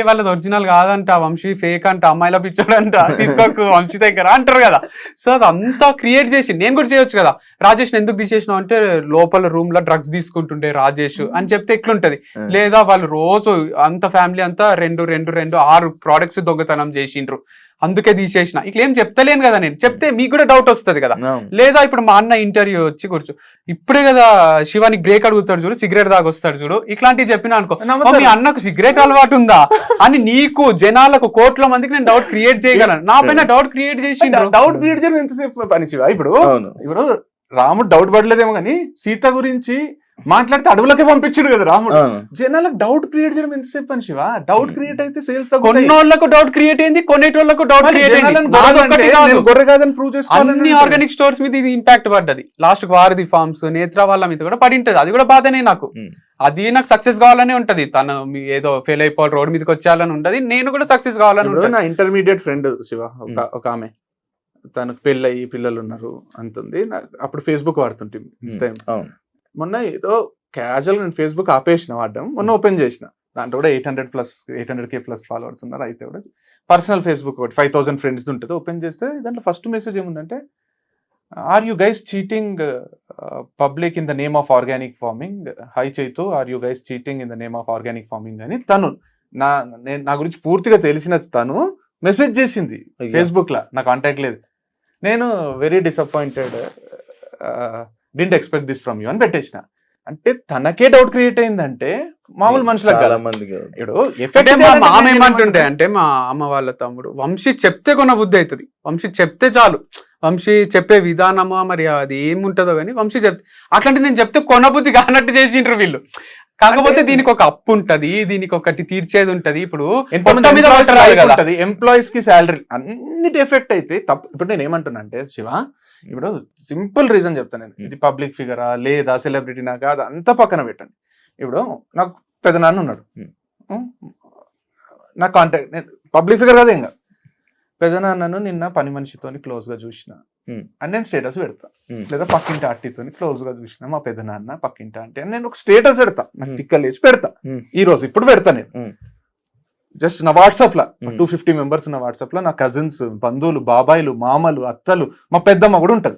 వాళ్ళది ఒరిజినల్ కాదంట, వంశీ ఫేక్ అంట, అమ్మాయిల పిచ్చోడంట, తీసుకోకు వంశీ దగ్గర అంటారు కదా. సో అదంతా క్రియేట్ చేసి నేను కూడా చేయొచ్చు కదా. రాజేష్ ఎందుకు తీసేసినావు అంటే లోపల రూమ్ లో డ్రగ్స్ తీసుకుంటుండే రాజేష్ అని చెప్తే ఎట్లుంటది. లేదా వాళ్ళు రోజు అంత ఫ్యామిలీ అంతా 6 ప్రోడక్ట్స్ దొంగతనం చేసిండ్రు అందుకే తీసేసిన, ఇట్లా ఏం చెప్తలేను కదా. నేను చెప్తే మీకు కూడా డౌట్ వస్తుంది కదా. అవును. లేదా ఇప్పుడు మా అన్న ఇంటర్వ్యూ వచ్చి కూర్చో, ఇప్పుడే కదా శివానికి బ్రేక్ అడుగుతాడు చూడు, సిగరెట్ దాగొస్తాడు చూడు, ఇట్లాంటివి చెప్పిన అనుకో, నమ్ముతారు. మీ అన్నకు సిగరెట్ అలవాటు ఉందా అని నీకు జనాలకు కోట్ల మందికి నేను డౌట్ క్రియేట్ చేయగలను. నా పైన డౌట్ క్రియేట్ చేసి డౌట్ క్రియేట్ చేయడం ఎంతసేపు పని శివ? ఇప్పుడు అవును. ఇప్పుడు రాముడు డౌట్ పడలేదేమో కానీ సీత గురించి మాట్లాడితే అడవులకే పంపించాడు కదా రాముడు. అవును. జనాలకు డౌట్ క్రియేట్ చేయడం ఎంతసేపు అని శివ? డౌట్ క్రియేట్ అయితే సేల్స్ కొన్నోళ్ళకు డౌట్ క్రియేట్ అయింది, కొనేటోళ్ళకు డౌట్ క్రియేట్ అయింది. నాదొక్కటి కాదు, గొర్రె కాదని ప్రూవ్ చేసుకోవాలి. అన్ని ఆర్గానిక్ స్టోర్స్ మీద ఇది ఇంపాక్ట్ పడ్డది. లాస్ట్ వారధి ఫార్మ్స్, నేత్ర వాళ్ళ మీద కూడా పడి ఉంటది. అది కూడా బాధనే నాకు. ఉమ్, అది నాకు సక్సెస్ కావాలనే ఉంటది. తను ఏదో ఫెయిల్ అయిపోవాలి రోడ్ మీదకి వచ్చేయాలని ఉంటది, నేను కూడా సక్సెస్ కావాలని ఇప్పుడు ఉంటది. నా ఇంటర్మీడియట్ ఫ్రెండ్ శివ ఒక ఆమె, తనకు పెళ్ళయి పిల్లలు ఉన్నారు అంటుంది. అప్పుడు ఫేస్బుక్ వాడుతుంటే ఇన్స్టాగ్రామ్. అవును. మొన్న ఏదో క్యాజువల్ నేను ఫేస్బుక్ ఆపేసిన వాడడం, మొన్న ఓపెన్ చేసిన. దాంట్లో కూడా 800K ప్లస్ ఫాలోవర్స్ ఉన్నారు. అయితే కూడా పర్సనల్ ఫేస్బుక్ ఒకటి 5000 ఫ్రెండ్స్ ఉంటుంది. ఓపెన్ చేస్తే దాంట్లో ఫస్ట్ మెసేజ్ ఏముందంటే, are you guys cheating public in the name of organic farming? Hi Chaitu, are you guys cheating in the name of organic farming అని తను నా గురించి పూర్తిగా తెలిసిన తను మెసేజ్ చేసింది ఫేస్బుక్ లా. నా కాంటాక్ట్ లేదు. నేను very disappointed, didn't expect this from you అని పెట్టేసిన. అంటే తనకే డౌట్ క్రియేట్ అయిందంటే మామూలు మనుషులకు చాలా కదా. మందికి. ఇప్పుడు అంటే ఎఫెక్ట్ మా మామ ఏమంటుండే అంటే, మా అమ్మ వాళ్ళ తమ్ముడు, వంశీ చెప్తే కొన్న బుద్ధి అవుతుంది, వంశీ చెప్తే చాలు, వంశీ చెప్పే విధానమా మరి అది ఏముంటుందో కానీ వంశీ చెప్తే, అట్లాంటి నేను చెప్తే కొన్న బుద్ధి కానట్టు చేసిండ్రు వీళ్ళు. కాకపోతే దీనికి ఒక అప్పు ఉంటది, దీనికి ఒకటి తీర్చేది ఉంటది. ఇప్పుడు పొట్ట మీద పట్టరాదు కదా. ఎంప్లాయీస్ కి శాలరీ అన్నిటి ఎఫెక్ట్ అయితే తప్పు. ఇప్పుడు నేను ఏమంటున్నా అంటే శివ, ఇప్పుడు సింపుల్ రీజన్ చెప్తాను నేను. ఇది పబ్లిక్ ఫిగరా లేదా సెలబ్రిటీనా కాదు అంతా పక్కన పెట్టండి. ఇప్పుడు నాకు పెద్ద నాన్న ఉన్నాడు, నా కాంటాక్ట్, నేను పబ్లిక్ ఫిగర్ కదా ఇంకా. పెద్ద నాన్నను నిన్న పని మనిషితో క్లోజ్ గా చూసిన అని నేను స్టేటస్ పెడతా. లేదా పక్కింటి ఆంటీతో క్లోజ్ గా చూసిన మా పెద్ద నాన్న పక్కింటి ఆంటీ అని నేను ఒక స్టేటస్ పెడతా. నాకు తిక్కలేసి పెడతా. ఈ రోజు ఇప్పుడు పెడతా నేను జస్ట్ నా వాట్సాప్ లా 250 మెంబర్స్ ఉన్న వాట్సాప్ లో నా కజిన్స్, బంధువులు, బాబాయిలు, మామలు, అత్తలు, మా పెద్దమ్మ కూడా ఉంటది.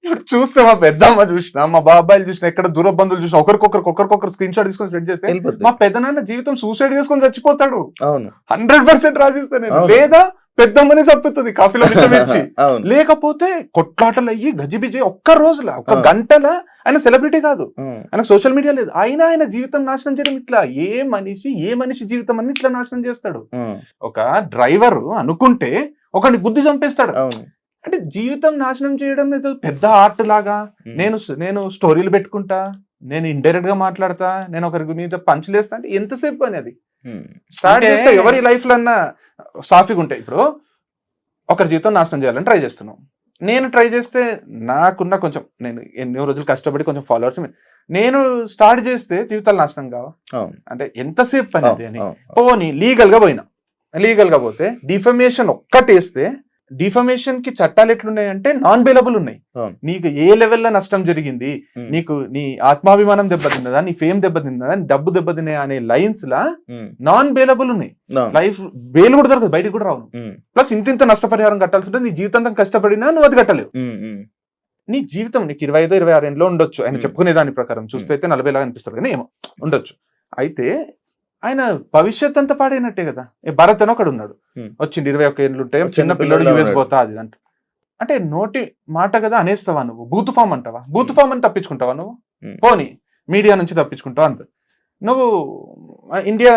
ఇప్పుడు చూస్తే మా పెద్దమ్మ చూసిన, మా బాబాయిలు చూసిన, ఎక్కడ దూర బంధువులు చూసిన, ఒకరికొకరు స్క్రీన్ షాట్ తీసుకొని స్ప్రెడ్ చేస్తే మా పెద్దనాన్న జీవితం సూసైడ్ చేసుకొని చచ్చిపోతాడు. 100% రాసిస్తా నేను. లేదా పెద్దమ్మని చంపుతుంది కాఫీలో విషం ఇచ్చి. అవును. లేకపోతే కొట్లాటలు అయ్యి గజిబిజి ఒక్క రోజుల ఒక గంటల ఆయన సెలబ్రిటీ కాదు, ఆయనకు సోషల్ మీడియా లేదు, అయినా ఆయన జీవితం నాశనం చేయడం ఇట్లా ఏ మనిషి జీవితం అని ఇట్లా నాశనం చేస్తాడు. ఒక డ్రైవర్ అనుకుంటే ఒకరిని గుద్ది చంపేస్తాడు. అంటే జీవితం నాశనం చేయడం ఏదో పెద్ద ఆర్ట్ లాగా. నేను స్టోరీలు పెట్టుకుంటా, నేను ఇండైరెక్ట్ గా మాట్లాడతా, నేను ఒకరి మీద పంచులేస్తా అంటే ఎంతసేపు అని అది స్టార్ట్ చేస్తే ఎవరి లైఫ్ లో అన్నా సాఫీగా ఉంటాయి. ఇప్పుడు ఒకరి జీవితం నాశనం చేయాలని ట్రై చేస్తున్నాం, నేను ట్రై చేస్తే నాకున్న కొంచెం నేను ఎన్నో రోజులు కష్టపడి కొంచెం ఫాలోవర్స్ నేను స్టార్ట్ చేస్తే జీవితాలు నాశనం కావా? అంటే ఎంతసేపు పని అది అని. పోనీ లీగల్ గా పోతే డిఫమేషన్ ఒక్కటేస్తే, డిఫమేషన్ కి చట్టాలు ఎట్లున్నాయంటే నాన్ బెయిలబుల్ ఉన్నాయి. నీకు ఏ లెవెల్లో నష్టం జరిగింది, నీకు నీ ఆత్మాభిమానం దెబ్బతిన్నదా, నీ ఫేమ్ దెబ్బతిన్నదా, డబ్బు దెబ్బతిన్నా అనే లైన్స్ లా నాన్ బెయిలబుల్ ఉన్నాయి. లైఫ్ బెయిల్ కూడా దొరకదు, బయటకు కూడా రావు. ప్లస్ ఇంత నష్టపరిహారం కట్టాల్సి ఉంటుంది. నీ జీవితం కష్టపడినా నువ్వు అది కట్టలేవు. నీ జీవితం నీకు 25-26 ఏళ్ళలో ఉండొచ్చు, ఆయన చెప్పుకునే దాని ప్రకారం చూస్తే అయితే 40 లాగా అనిపిస్తుంది కానీ ఏమో ఉండొచ్చు. అయితే ఆయన భవిష్యత్ అంతా పాడైనట్టే కదా. భరత్ అని ఒకడు ఉన్నాడు, వచ్చింది 21 ఏళ్ళు ఉంటాయి, చిన్న పిల్లడు యూఎస్ పోతా అది అంటే నోటి మాట కదా అనేస్తావా నువ్వు? బూత్ ఫామ్ అంటావా? బూత్ ఫామ్ అని తప్పించుకుంటావా నువ్వు? పోనీ మీడియా నుంచి తప్పించుకుంటావా అంత? నువ్వు ఇండియా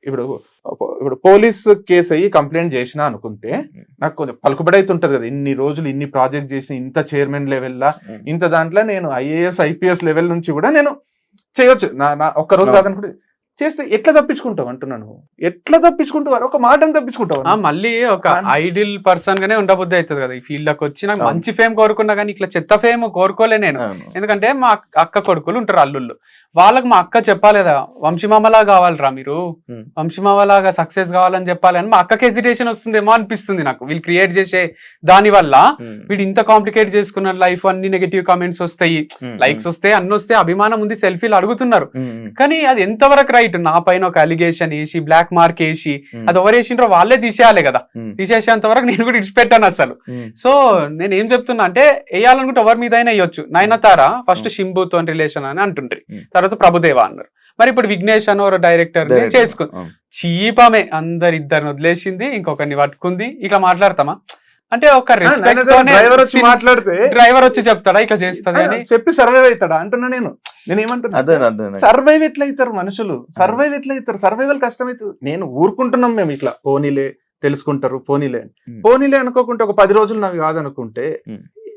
ఇప్పుడు పోలీస్ కేసు అయ్యి కంప్లైంట్ చేసినా అనుకుంటే నాకు కొంచెం పలుకుబడి అయితే ఉంటది కదా. ఇన్ని రోజులు ఇన్ని ప్రాజెక్ట్ చేసి ఇంత చైర్మన్ లెవెల్లా ఇంత దాంట్లో నేను IAS IPS లెవెల్ నుంచి కూడా నేను చేయొచ్చు. నా ఒక్క రోజు కాదనుకుంటే చేస్తే ఎట్లా తప్పించుకుంటావు అంటున్నాను. ఎట్లా తప్పించుకుంటావు? ఒక మాటను తప్పించుకుంటావు. మళ్ళీ ఒక ఐడియల్ పర్సన్ గానే ఉండబుద్ధి అవుతుంది కదా ఈ ఫీల్డ్ లోకి వచ్చి. నాకు మంచి ఫేమ్ కోరుకున్నా కానీ ఇట్లా చెత్త ఫేమ్ కోరుకోలే నేను. ఎందుకంటే మా అక్క కొడుకులు ఉంటారు అల్లుళ్ళు, వాళ్ళకి మా అక్క చెప్పాలేదా వంశీమామలా కావాలరా మీరు, వంశీమామలాగా సక్సెస్ కావాలని చెప్పాలని మా అక్కకి హెసిటేషన్ వస్తుందేమో అనిపిస్తుంది నాకు. వీళ్ళు క్రియేట్ చేసే దాని వల్ల వీడు ఇంత కాంప్లికేట్ చేసుకున్న లైఫ్, అన్ని నెగటివ్ కామెంట్స్ వస్తాయి, లైక్స్ వస్తాయి, అన్ని వస్తాయి, అభిమానం ఉంది, సెల్ఫీలు అడుగుతున్నారు. కానీ అది ఎంతవరకు రైట్? నా పైన ఒక అలిగేషన్ వేసి బ్లాక్ మార్క్ వేసి అది ఎవరు వేసిండ్రో వాళ్ళే తీసేయాలి కదా. తీసేసేంత వరకు నేను కూడా ఇడిచిపెట్టాను అసలు. సో నేను ఏం చెప్తున్నా అంటే వేయాలనుకుంటే ఎవరి మీద అయినా వేయొచ్చు. నయనతార ఫస్ట్ శింబుతో రిలేషన్ అని అంటుండ్రి, తర్వాత ప్రభుదేవా అన్నారు. మరి ఇప్పుడు విఘ్నేష్ అని ఒక డైరెక్టర్ చేసుకుంది, చీపమే అందరిద్దరిని వదిలేసింది, ఇంకొకరిని పట్టుకుంది. ఇట్లా మాట్లాడతామా అంటే ఒక రెస్పెక్ట్ తోనే డ్రైవర్ వచ్చి చెప్తాడా ఇట్లా చేస్తుంది అని చెప్పి సర్వైవ్ అవుతాడా అంటున్నా నేను ఏమంటున్నా? సర్వైవ్ ఎట్లయితారు మనుషులు? సర్వైవ్ ఎట్లయితారు? సర్వైవల్ కష్టమైతుంది. నేను ఊరుకుంటున్నాం మేము ఇట్లా పోనీలే తెలుసుకుంటారు, పోనీలే అనుకోకుంటే ఒక 10 రోజులు నావి కాదనుకుంటే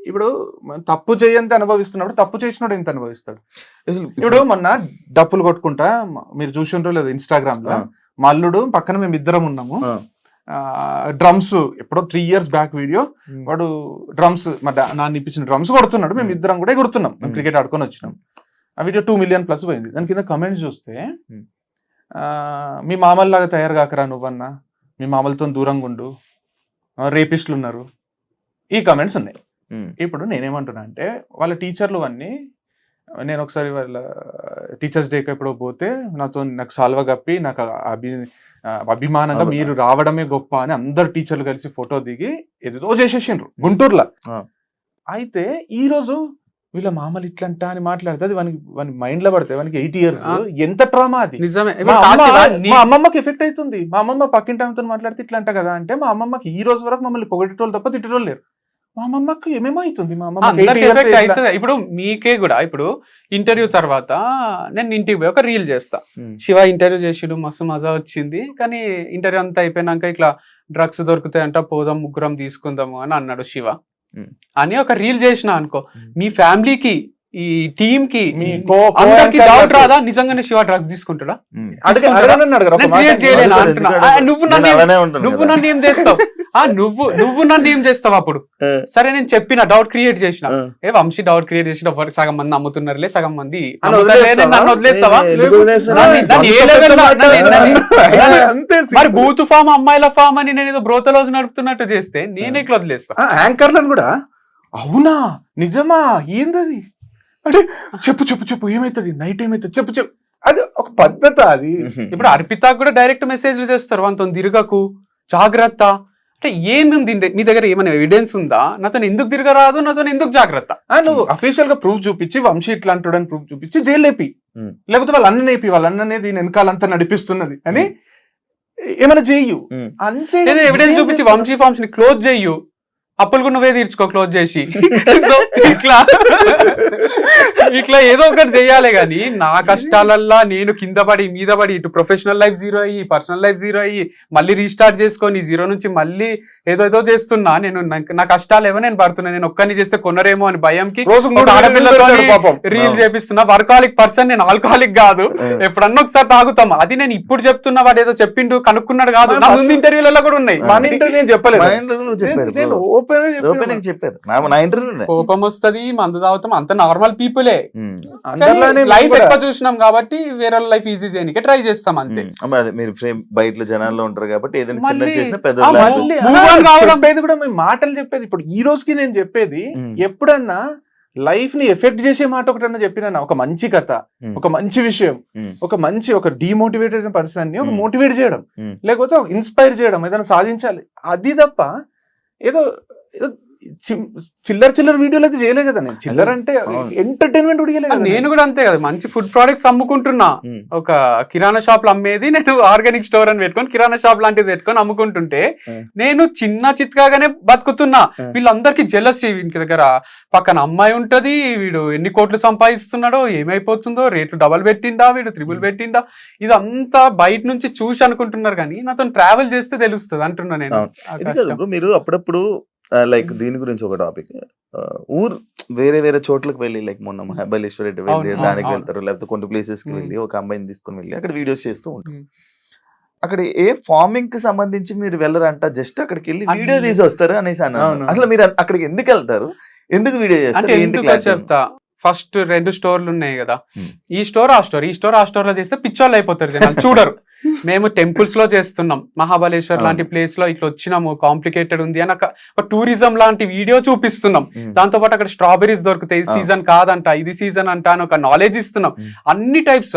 ఇప్పుడు తప్పు చేయంత అనుభవిస్తున్నప్పుడు తప్పు చేసినోడు ఎంత అనుభవిస్తాడు? ఇప్పుడు మొన్న డప్పులు కొట్టుకుంటా మీరు చూసిండ్రో లేదు ఇన్స్టాగ్రామ్ లో, మా అల్లుడు పక్కన మేము ఇద్దరం ఉన్నాము, డ్రమ్స్ ఎప్పుడో 3 years బ్యాక్ వీడియో, వాడు డ్రమ్స్ మా నాన్న ఇప్పించిన డ్రమ్స్ కొడుతున్నాడు, మేము ఇద్దరం కూడా ఎగురుతున్నాం, మేము క్రికెట్ ఆడుకొని వచ్చినాం. ఆ వీడియో 2 million plus పోయింది. దాని కింద కమెంట్స్ చూస్తే మీ మామల్లాగా తయారు కాకరా నువ్వన్నా, మీ మామలతో దూరంగా ఉండు, రేపిస్టులు ఉన్నారు, ఈ కమెంట్స్ ఉన్నాయి. ఇప్పుడు నేనేమంటున్నా అంటే వాళ్ళ టీచర్లు అన్నీ, నేను ఒకసారి వాళ్ళ టీచర్స్ డేకి ఎప్పుడో పోతే నాకు సాల్వ కప్పి నాకు అభిమానంగా మీరు రావడమే గొప్ప అని అందరు టీచర్లు కలిసి ఫోటో దిగి ఏదో చేసేసిండ్రు గుంటూరులో. అయితే ఈ రోజు వీళ్ళ మామలు ఇట్లంట అని మాట్లాడితే అది వాని మైండ్ లో పడితే వానికి 8 years ఎంత ట్రామా అది. మా అమ్మమ్మకి ఎఫెక్ట్ అవుతుంది. మా అమ్మమ్మ పక్కింటి ఆమెతో మాట్లాడితే ఇట్లంట కదా అంటే మా అమ్మమ్మకి ఈ రోజు వరకు మమ్మల్ని పొగటోళ్ళు తప్ప తిట్టేటోళ్ళు లేరు. మా అమ్మమ్మకి ఏమేమో అవుతుంది. మా అమ్మమ్మ ఇప్పుడు మీకే కూడా ఇప్పుడు ఇంటర్వ్యూ తర్వాత నేను ఇంటికి పోయి ఒక రీల్ చేస్తా, శివ ఇంటర్వ్యూ చేసిడు మస్తు మజా వచ్చింది, కానీ ఇంటర్వ్యూ అంతా అయిపోయినాక ఇట్లా డ్రగ్స్ దొరుకుతాయంట పోదాం ముగ్గురం తీసుకుందాము అని అన్నాడు శివ అని ఒక రీల్ చేసిన అనుకో, మీ ఫ్యామిలీకి ఈ టీమ్ కి అందరికి డౌట్ రాదా నిజంగానే శివ డ్రగ్స్ తీసుకుంటాడా? నువ్వు నన్ను ఏం చేస్తావు? నువ్వు నన్ను ఏం చేస్తావు అప్పుడు? సరే నేను చెప్పిన డౌట్ క్రియేట్ చేసిన, వంశీ డౌట్ క్రియేట్ చేసిన, సగం మంది నమ్ముతున్నారులే, సగం మంది నన్ను వదిలేస్తావా? మరి బూత్ ఫామ్ అమ్మాయిల ఫామ్ అని నేను ఏదో బ్రోతలోజు నడుపుతున్నట్టు చేస్తే నేను ఎట్లా వదిలేస్తా? యాంకర్లను కూడా అవునా నిజమా ఏందది అంటే చెప్పు ఏమైతుంది, నైట్ ఏమైతుంది చెప్పు, అది ఒక పద్ధత. అది ఇప్పుడు అర్పిత కూడా డైరెక్ట్ మెసేజ్లు చేస్తారు, వాళ్ళతో తిరగకు జాగ్రత్త అంటే. ఏముంది మీ దగ్గర ఏమైనా ఎవిడెన్స్ ఉందా? నాతో ఎందుకు తిరగరాదు, నాతో ఎందుకు జాగ్రత్త? నువ్వు అఫీషియల్ గా ప్రూఫ్ చూపించి వంశీ ఇట్లా అంటాడని ప్రూఫ్ చూపించి జైలు లేపి, లేకపోతే వాళ్ళ అన్ననేపి, వాళ్ళ అన్ననే దీని వెనకాలంతా నడిపిస్తున్నది అని ఏమైనా చెయ్యు ఉమ్. అంతే. ఎవిడెన్స్ చూపించి వంశీ ఫార్మ్స్ ని క్లోజ్ చెయ్యు, అప్పులు కూడా నువ్వే తీర్చుకో క్లోజ్ చేసి. సో ఇట్లా ఏదో ఒకటి చెయ్యాలి గాని నా కష్టాలల్లా నేను కింద పడి మీద పడి ఇటు ప్రొఫెషనల్ లైఫ్ జీరో అయ్యి పర్సనల్ లైఫ్ జీరో అయ్యి మళ్ళీ రీస్టార్ట్ చేసుకొని జీరో నుంచి మళ్ళీ ఏదో చేస్తున్నా. నేను నా కష్టాలు ఏమో నేను పడుతున్నా, నేను ఒక్కరిని చేస్తే కొనరేమో అని భయంకి ఆడపిల్లతో రీల్ చేపిస్తున్నా. వర్కాలిక్ పర్సన్ నేను, ఆల్కహాలిక్ కాదు. ఎప్పుడన్నా ఒకసారి తాగుతాం, అది నేను ఇప్పుడు చెప్తున్నా. వాడు ఏదో చెప్పిండు కనుక్కున్నాడు కాదు, నా ముందు ఇంటర్వ్యూలలో కూడా ఉన్నాయి. మన ఇంటర్వ్యూ నేను చెప్పలేదు, ఓపెన్ చెప్పారు నా ఇంటర్వ్యూ. కోపం వస్తది, మందు తాగుతాం, అంత నార్మల్ పీపులే. అందరిలానే లైఫ్ ఎక్కువ చూసినాం కాబట్టి వేరే లైఫ్ ఈజీ చేయడానికి ట్రై చేస్తాం అంతే. మీరు ఫ్రేమ్ బయట జనాల్లో ఉంటారు కాబట్టి ఏదైనా చిన్న మళ్ళీ- చేసిన పెద్ద చెప్పేది కూడా మేము మాటలు చెప్పేది. ఇప్పుడు ఈ రోజుకి నేను చెప్పేది ఎప్పుడన్నా లైఫ్ ని ఎఫెక్ట్ చేసే మాట ఒకటన్నా చెప్పినా, ఒక మంచి కథ, ఒక మంచి విషయం, ఒక డిమోటివేటెడ్ పర్సన్ ని ఒక మోటివేట్ చేయడం, లేకపోతే ఇన్స్పైర్ చేయడం, ఏదైనా సాధించాలి, అది తప్ప ఏదో చిల్లర వీడియోలు అయితే చేయలే కదా. నేను చిల్లర అంటే ఎంటర్టైన్మెంట్ ఉడిగలే. నేను కూడా అంతే కదా, మంచి ఫుడ్ ప్రొడక్ట్స్ అమ్ముకుంటున్నా. ఒక కిరాణా షాప్ లో అమ్మేది నేను ఆర్గానిక్ స్టోర్ అని పెట్టుకొని కిరాణా షాప్ లాంటిది పెట్టుకొని అమ్ముకుంటుంటే నేను చిన్న చిత్కాగానే బతుకుతున్నా. వీళ్ళందరికీ జెలసీ, వీనికి దగ్గర పక్కన అమ్మాయి ఉంటది, వీడు ఎన్ని కోట్లు సంపాదిస్తున్నాడో, ఏమైపోతుందో, రేట్లు డబల్ పెట్టిండా, వీడు త్రిబుల్ పెట్టిండా, ఇదంతా బయట నుంచి చూసి అనుకుంటున్నారు. కానీ నాతో ట్రావెల్ చేస్తే తెలుస్తుంది అంటున్నా నేను. మీరు అప్పుడప్పుడు లైక్ దీని గురించి ఒక టాపిక్, ఊరు వేరే చోట్లకు వెళ్ళి, లైక్ మొన్న మహాబలేశ్వర వెళ్ళి దానికి వెళ్తారు, లేకపోతే కొన్ని ప్లేసెస్ కి వెళ్ళి ఒక అమ్మాయిని తీసుకుని వెళ్ళి అక్కడ వీడియోస్ చేస్తూ ఉంటారు. అక్కడ ఏ ఫార్మింగ్ కి సంబంధించి మీరు వెళ్ళరంట, జస్ట్ అక్కడికి వెళ్ళి వీడియో తీసి వస్తారు అనేసి అన్నారు. అసలు మీరు అక్కడికి ఎందుకు వెళ్తారు, ఎందుకు వీడియో చేస్తారు? చెప్తా. ఫస్ట్ 2 స్టోర్లు ఉన్నాయి కదా, ఈ స్టోర్ ఆ స్టోర్ లో చేస్తే పిచ్చోళ్ళు అయిపోతారు జనాలు, చూడరు. మేము టెంపుల్స్ లో చేస్తున్నాం, మహాబలేశ్వర్ లాంటి ప్లేస్ లో ఇట్లా వచ్చినాము, కాంప్లికేటెడ్ ఉంది అని ఒక టూరిజం లాంటి వీడియో చూపిస్తున్నాం. దాంతో పాటు అక్కడ స్ట్రాబెరీస్ దొరుకుతాయి, సీజన్ కాదంట, ఇది సీజన్ అంట అని ఒక నాలెడ్జ్ ఇస్తున్నాం. అన్ని టైప్స్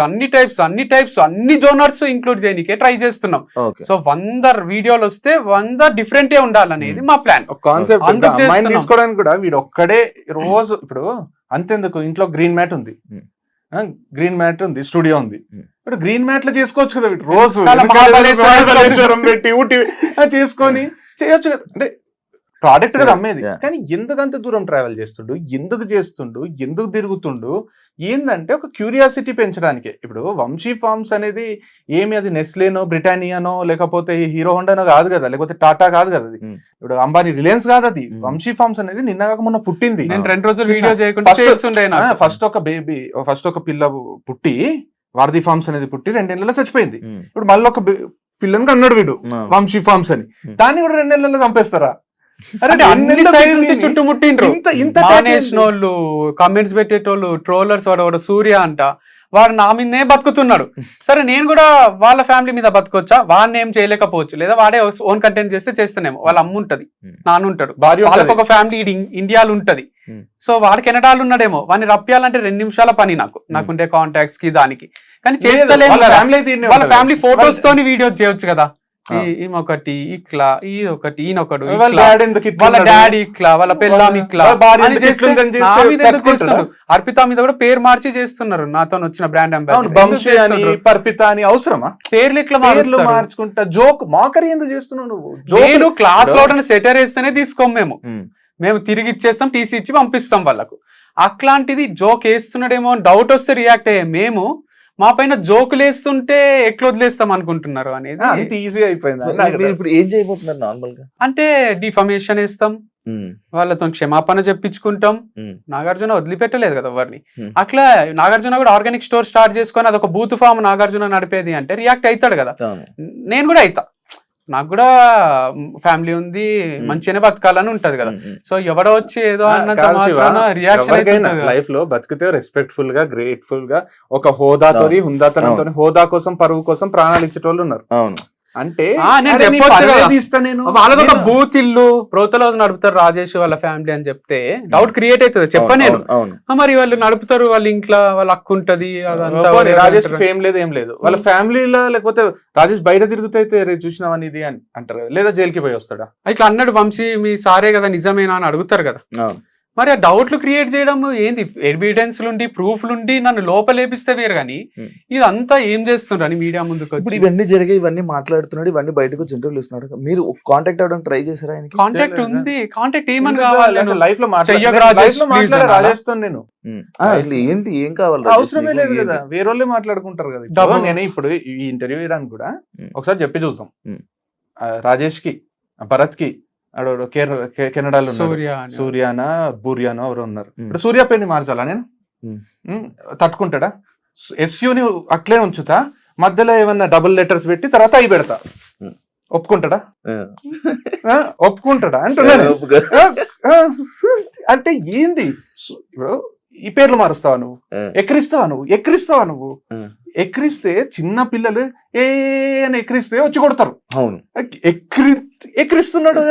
అన్ని జోనర్స్ ఇంక్లూడ్ చేయడానికే ట్రై చేస్తున్నాం. సో 100 వీడియోలు వస్తే 100 డిఫరెంట్ ఉండాలనేది మా ప్లాన్. కాన్సెప్ట్ తీసుకోవడానికి కూడా వీడు ఒక్కడే రోజు. ఇప్పుడు అంతెందుకు, ఇంట్లో గ్రీన్ మ్యాట్ ఉంది, స్టూడియో ఉంది, ఇప్పుడు గ్రీన్ మ్యాట్ లో చేసుకోవచ్చు కదా రోజు, మహాబలేశ్వరం పెట్టి ఊటీ చేసుకొని చేయొచ్చు కదా. అంటే ప్రోడక్ట్ కదా అమ్మేది. కానీ ఎందుకంత దూరం ట్రావెల్ చేస్తుండు, ఎందుకు తిరుగుతుండు, ఏందంటే ఒక క్యూరియాసిటీ పెంచడానికే. ఇప్పుడు వంశీ ఫార్మ్స్ అనేది ఏమి, అది నెస్లేనో బ్రిటానియానో లేకపోతే హీరో హోండానో కాదు కదా, లేకపోతే టాటా కాదు కదా, అది ఇప్పుడు అంబానీ రిలయన్స్ కాదు. అది వంశీ ఫార్మ్స్ అనేది నిన్నగాక మొన్న పుట్టింది. నేను 2 రోజులు వీడియో చేయకుండా ఫస్ట్ ఒక పిల్ల పుట్టి, వారధి ఫార్మ్స్ అనేది పుట్టి 2 నెలల్లో చచ్చిపోయింది. ఇప్పుడు మళ్ళీ ఒక పిల్లని అన్నాడు వీడు వంశీ ఫార్మ్స్ అని, దాన్ని కూడా 2 నెలల్లో చంపేస్తారా? చుట్టుముట్టిండ్రు మానేసినోళ్ళు, కామెంట్స్ పెట్టేటోళ్ళు, ట్రోలర్స్, వాడు సూర్య అంట, వాడు నా మీదనే బతుకుతున్నాడు. సరే నేను కూడా వాళ్ళ ఫ్యామిలీ మీద బతకొచ్చా, వాడిని ఏం చేయలేకపోవచ్చు, లేదా వాడే ఓన్ కంటెంట్ చేస్తేనేమో. వాళ్ళ అమ్మ ఉంటది, నాన్న ఉంటాడు, వాళ్ళకి ఒక ఫ్యామిలీ ఇండియాలో ఉంటది. సో వాడు కెనడాలో ఉన్నాడేమో, వాడిని రప్పియాలంటే 2 నిమిషాల పని నాకుండే కాంటాక్ట్స్ కి దానికి. కానీ చేస్తలేము, వాళ్ళ ఫ్యామిలీ ఫోటోస్ తోని వీడియో చేయొచ్చు కదా. ఈమె ఇట్లా, ఒకటి ఈయనొకడు, వాళ్ళ డాడీ ఇట్లా, వాళ్ళ పెళ్ళాం ఇట్లా చేస్తున్నారు. అర్పిత మీద కూడా పేరు మార్చి చేస్తున్నారు. నాతో వచ్చిన బ్రాండ్ అంబాసిడర్ అవసరమా? పేర్లు ఇట్లా మార్చుకుంటా, జోక్ మాకరీ ఎందుకు చేస్తున్నావు నువ్వు? నేను క్లాస్ లో సెటర్ వేస్తేనే తీసుకోం, మేము తిరిగి ఇచ్చేస్తాం, టీసీ ఇచ్చి పంపిస్తాం వాళ్ళకు. అట్లాంటిది జోక్ వేస్తున్నాడేమో డౌట్ వస్తే రియాక్ట్ అయ్యే మేము, మా పైన జోకులు వేస్తుంటే ఎట్లా వదిలేస్తాం అనుకుంటున్నారు అనేది అంత ఈజీ అయిపోయింది. ఇప్పుడు ఏం చేయబోతున్నారు నార్మల్ గా అంటే డిఫమేషన్ వేస్తాం, వాళ్ళతో క్షమాపణ చెప్పించుకుంటాం. నాగార్జున వదిలిపెట్టలేదు కదా ఎవరిని. అట్లా నాగార్జున కూడా ఆర్గానిక్ స్టోర్ స్టార్ట్ చేసుకొని అదొక బూత్ ఫామ్ నాగార్జున నడిపేది అంటే రియాక్ట్ అవుతాడు కదా. నేను కూడా అవుతా, నాకు కూడా ఫ్యామిలీ ఉంది, మంచిగానే బతకాలని ఉంటది కదా. సో ఎవడో వచ్చి ఏదో అన్నంత రియాక్షన్ లైఫ్ లో బతికితే రెస్పెక్ట్ఫుల్ గా, గ్రేట్ఫుల్ గా, ఒక హోదాతో, హుందాతనంతో, హోదా కోసం, పరువు కోసం ప్రాణాలు ఇచ్చేటోళ్ళు ఉన్నారు. అంటే నేను చెప్పొచ్చు, వాళ్ళకి ఒక బూత్ ఇల్లు ప్రోతలో నడుపుతారు రాజేష్ వాళ్ళ ఫ్యామిలీ అని చెప్తే డౌట్ క్రియేట్ అవుతుంది. చెప్పనేను, మరి వాళ్ళు నడుపుతారు, వాళ్ళ ఇంట్లో వాళ్ళ అక్క ఉంటది, రాజేష్ ఫేమ్ లేదు ఏం లేదు, వాళ్ళ ఫ్యామిలీలో. లేకపోతే రాజేష్ బయట తిరుగుతాయితే రేపు చూసినావని ఇది అని అంటారు కదా, లేదా జైలుకి పోయి వస్తాడా? ఇట్లా అన్నాడు వంశీ, మీ సారే కదా నిజమేనా అని అడుగుతారు కదా. మరి ఆ డౌట్లు క్రియేట్ చేయడం ఏంది? ఎవిడెన్స్ నుండి ప్రూఫ్లు ఉండి నన్ను లోపలేపిస్తే వేరు కానీ ఇదంతా ఏం చేస్తుండ్రు అని మీడియా ముందుకు ఇప్పుడు వచ్చి ఇవన్నీ జరిగాయి, ఇవన్నీ మాట్లాడుతున్నాడు, ఇవన్నీ బయటకు వచ్చి ఇంటర్వ్యూలు ఇస్తున్నాడు. మీరు కాంటాక్ట్ అవ్వడానికి ట్రై చేశారా ఆయనకి? కాంటాక్ట్ ఉంది, కాంటాక్ట్ ఏమని కావాలి? లైఫ్ లో చెయ్యకు రాజేష్, please అనాలా? రాజేస్తాను నేను అసలు ఏంటి, ఏం కావాలి? అవసరమే లేదు కదా, వేరే వాళ్ళే మాట్లాడుకుంటారు కదా. డబ్బు. నేను ఇప్పుడు ఈ ఇంటర్వ్యూ ఇవ్వడానికి కూడా Hmm. ఒకసారి చెప్పి చూద్దాం. Hmm. రాజేష్ కి, భరత్ కి, కెనడాలో ఉన్నాడు. సూర్య అని. సూర్యానా బూర్యానో ఎవరో ఉన్నారు. Hmm. ఇప్పుడు సూర్య పేరుని మార్చాలా నేను? Hmm. తట్టుకుంటాడా? ఎస్యూని అట్లే ఉంచుతా, మధ్యలో ఏమన్నా డబుల్ లెటర్స్ పెట్టి తర్వాత అయి పెడతా. Hmm. ఒప్పుకుంటాడా? ఆ. ఒప్పుకుంటాడా అంటున్నాను. అంటే ఏంది ఇప్పుడు ఈ పేర్లు మారుస్తావా నువ్వు? ఎక్కిరిస్తావా నువ్వు? ఎక్కిరిస్తే చిన్న పిల్లలు ఏ అని ఎక్కిరిస్తే వచ్చి కొడతారు. అవును, ఎక్కిరిస్తున్నాడు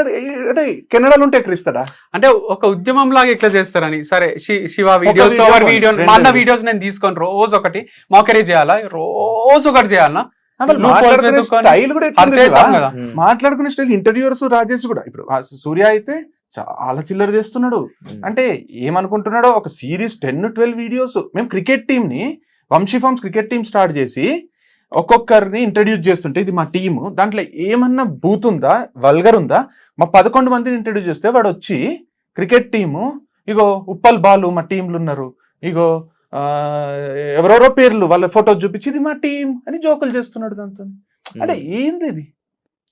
అంటే కెనడాలో ఉంటే ఎక్కిరిస్తాడా? అంటే ఒక ఉద్యమం లాగా ఎట్లా చేస్తారని. సరే, Shiva videos, video over video, రెండు మా అన్న రెండు. వీడియోస్ నేను తీసుకొని రోజు ఒకటి మాకరీ చేయాలా, రోజు ఒకటి చేయాలనా? మాట్లాడుకునే స్టైల్ కూడా ఎట్లుంది అర్థం చూడా? కదా. మాట్లాడుకునే స్టైల్ ఇంటర్వ్యూవర్స్ రాజేష్ కూడా ఇప్పుడు ఆ సూర్య అయితే చాలా చిల్లర చేస్తున్నాడు. అంటే ఏమనుకుంటున్నాడో, ఒక సిరీస్ 10-12 వీడియోస్. మేము క్రికెట్ టీమ్ ని, Vamsi Farms cricket team start చేసి ఒక్కొక్కరిని ఇంట్రడ్యూస్ చేస్తుంటే ఇది మా టీము, దాంట్లో ఏమన్నా బూత్ ఉందా, వల్గర్ ఉందా? మా 11 మందిని ఇంట్రడ్యూస్ చేస్తే వాడు వచ్చి క్రికెట్ టీము, ఇగో ఉప్పల్ బాలు మా టీంలు ఉన్నారు, ఇగో ఎవరెవరో పేర్లు వాళ్ళ ఫోటో చూపించి ఇది మా టీం అని జోకులు చేస్తున్నాడు దాంతో. అంటే ఏంది ఇది?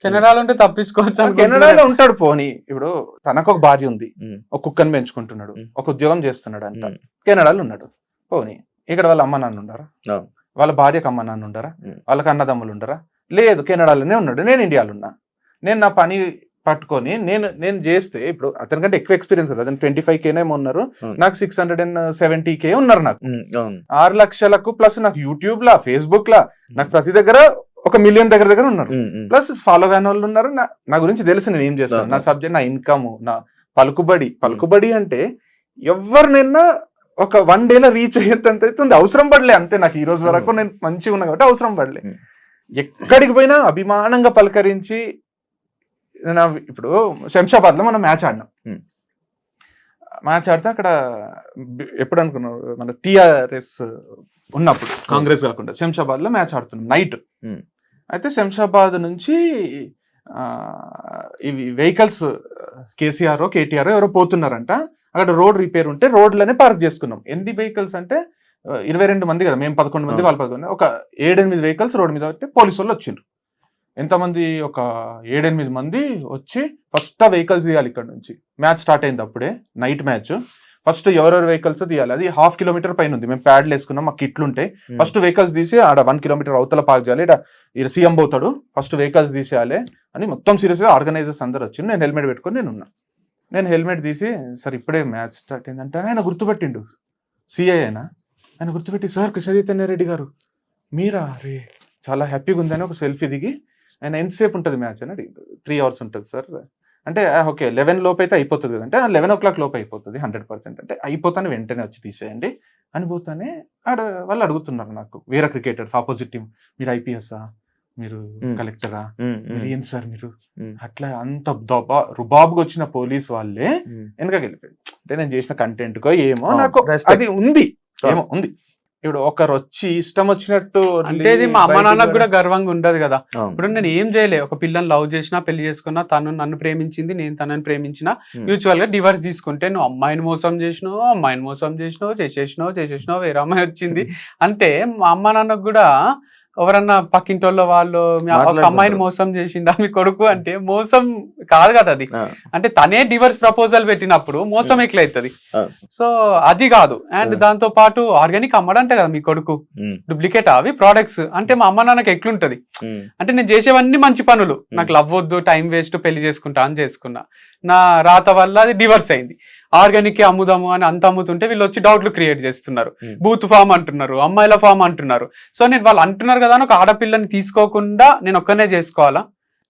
కెనడాలో ఉంటే తప్పించుకోవచ్చు అనుకుంటున్నారా? కెనడాలో ఉంటాడు పోనీ, ఇప్పుడు తనకు ఒక భార్య ఉంది, ఉమ్. ఒక కుక్కని పెంచుకుంటున్నాడు, ఒక ఉద్యోగం చేస్తున్నాడు అంట, ఉమ్. కెనడాలో ఉన్నాడు పోనీ. ఇక్కడ వాళ్ళ అమ్మ నాన్న ఉండారా? అవును. వాళ్ళ భార్యకు అమ్మ నాన్న ఉండరా? ఉమ్. వాళ్ళకి అన్నదమ్ములు ఉండరా? లేదు, కెనడాలోనే ఉన్నాడు, నేను ఇండియాలో ఉన్నా. నేను నా పని పట్టుకొని నేను చేస్తే, ఇప్పుడు అతనికంటే ఎక్కువ ఎక్స్పీరియన్స్ కదా, అతను 25K ఉన్నారు, ఉమ్. నాకు 670K ఉన్నారు. నాకు అవును. 6 లక్షలకు ప్లస్ నాకు యూట్యూబ్ లా, ఫేస్బుక్ లా, నాకు ప్రతి దగ్గర 1 మిలియన్ దగ్గర ఉన్నారు. ప్లస్ ఫాలో కాని వాళ్ళు ఉన్నారు. నా గురించి తెలుసు నేను ఏం చేస్తాను, నా సబ్జెక్ట్, నా ఇన్కమ్, నా పలుకుబడి అంటే ఎవరినైనా ఒక 1 డేలో రీచ్ అయ్యేంత అవుతుంది. అవసరం పడలే అంతే, నాకు ఈ రోజు వరకు నేను మంచిగా ఉన్నా కాబట్టి అవసరం పడలే. ఎక్కడికి పోయినా అభిమానంగా పలకరించి. ఇప్పుడు శంషాబాద్ లో మనం మ్యాచ్ ఆడినాం. మ్యాచ్ ఆడితే అక్కడ ఎప్పుడు అనుకున్నాం, మన TRS ఉన్నప్పుడు, కాంగ్రెస్ కాకుండా శంషాబాద్ లో మ్యాచ్ ఆడుతున్నాం నైట్. అయితే శంషాబాద్ నుంచి ఇవి వెహికల్స్ KCR ఎవరో పోతున్నారంట. అక్కడ రోడ్ రిపేర్ ఉంటే రోడ్లనే పార్క్ చేసుకున్నాం. ఎన్ని వెహికల్స్ అంటే 22 మంది కదా, మేము 11 మంది, వాళ్ళు 11, ఒక 7-8 వెహికల్స్ రోడ్ మీద పెట్టి పోలీసు వాళ్ళు వచ్చిండ్రు. ఎంతమంది, ఒక 7-8 మంది వచ్చి ఫస్ట్ ఆ వెహికల్స్ తీయాలి. ఇక్కడ నుంచి మ్యాచ్ స్టార్ట్ అయింది అప్పుడే, నైట్ మ్యాచ్. ఫస్ట్ ఎవరెవరి వెహికల్స్ తీయాలి, అది 1/2 కిలోమీటర్ పైన ఉంది. మేము ప్యాడ్లు వేసుకున్నాం, మాకు కిట్లు ఉంటాయి. ఫస్ట్ వెహికల్స్ తీసి ఆడ 1 కిలోమీటర్ అవతల పార్క్ చేయాలి. ఇక్కడ సీఎం పోతాడు, ఫస్ట్ వెహికల్స్ తీసేయాలి అని మొత్తం సీరియస్ గా ఆర్గనైజర్స్ అందరు వచ్చి, నేను హెల్మెట్ పెట్టుకొని నేను హెల్మెట్ తీసి, సార్ ఇప్పుడే మ్యాచ్ స్టార్ట్ అయిందంటే ఆయన గుర్తుపట్టిండు, సిఐ ఆయన గుర్తుపెట్టి, సార్ కృష్ణ చైతన్య రెడ్డి గారు మీరా, రే చాలా హ్యాపీగా ఉందని ఒక సెల్ఫీ దిగి, ఆయన ఎంతసేపు ఉంటుంది మ్యాచ్ అని అడిగి, 3 hours ఉంటుంది సార్ అంటే, ఓకే 11 లోపు అయితే అయిపోతుంది కదంటే, 11 o'clock లోపు అయిపోతుంది 100%, అంటే అయిపోతానే వెంటనే వచ్చి తీసేయండి అని పోతానే వాళ్ళు అడుగుతున్నారు నాకు, వేరే క్రికెటర్స్ ఆపోజిట్ టీం, మీరు IPS మీరు కలెక్టరా, మీరు ఏం సార్ మీరు, అట్లా అంత రుబాబుగా వచ్చిన పోలీస్ వాళ్ళే వెనకకి వెళ్ళిపోయారు. అంటే నేను చేసిన కంటెంట్ కో ఏమో నాకు అది ఉంది, ఏమో ఉంది. ఇప్పుడు ఒకరు వచ్చి ఇష్టం వచ్చినట్టు అంటే ఇది మా అమ్మ నాన్నకు కూడా గర్వంగా ఉండదు కదా. ఇప్పుడు నేను ఏం చేయలే, ఒక పిల్లని లవ్ చేసినా, పెళ్లి చేసుకున్నా, తను నన్ను ప్రేమించింది, నేను తనని ప్రేమించిన, మ్యూచువల్ గా డివర్స్ తీసుకుంటే, నువ్వు అమ్మాయిని మోసం చేసేసినావు, వేరే అమ్మాయి వచ్చింది అంటే, మా అమ్మ నాన్నకు కూడా ఎవరన్నా పక్కింటోళ్ళ వాళ్ళు ఒక అమ్మాయిని మోసం చేసిండా మీ కొడుకు అంటే, మోసం కాదు కదా అది. అంటే తనే డివర్స్ ప్రపోజల్ పెట్టినప్పుడు మోసం ఎట్లయితది? సో అది కాదు. అండ్ దాంతో పాటు ఆర్గానిక్ అమ్మడంటే కదా మీ కొడుకు, డూప్లికేట్ అవి ప్రోడక్ట్స్ అంటే, మా అమ్మ నాన్నకి ఎట్లుంటది అంటే, నేను చేసేవన్నీ మంచి పనులు, నాకు లవ్ వద్దు, టైం వేస్ట్, పెళ్లి చేసుకుంటా అని చేసుకున్నా, నా రాత వల్ల అది డివర్స్ అయింది. ఆర్గానిక్ అమ్ముదాము అని అంత అమ్ముతుంటే వీళ్ళు వచ్చి డౌట్లు క్రియేట్ చేస్తున్నారు, బూత్ ఫామ్ అంటున్నారు, అమ్మాయిల ఫామ్ అంటున్నారు. సో నేను వాళ్ళు అంటున్నారు కదా అని ఒక ఆడపిల్లని తీసుకోకుండా నేను ఒక్కనే చేసుకోవాలా?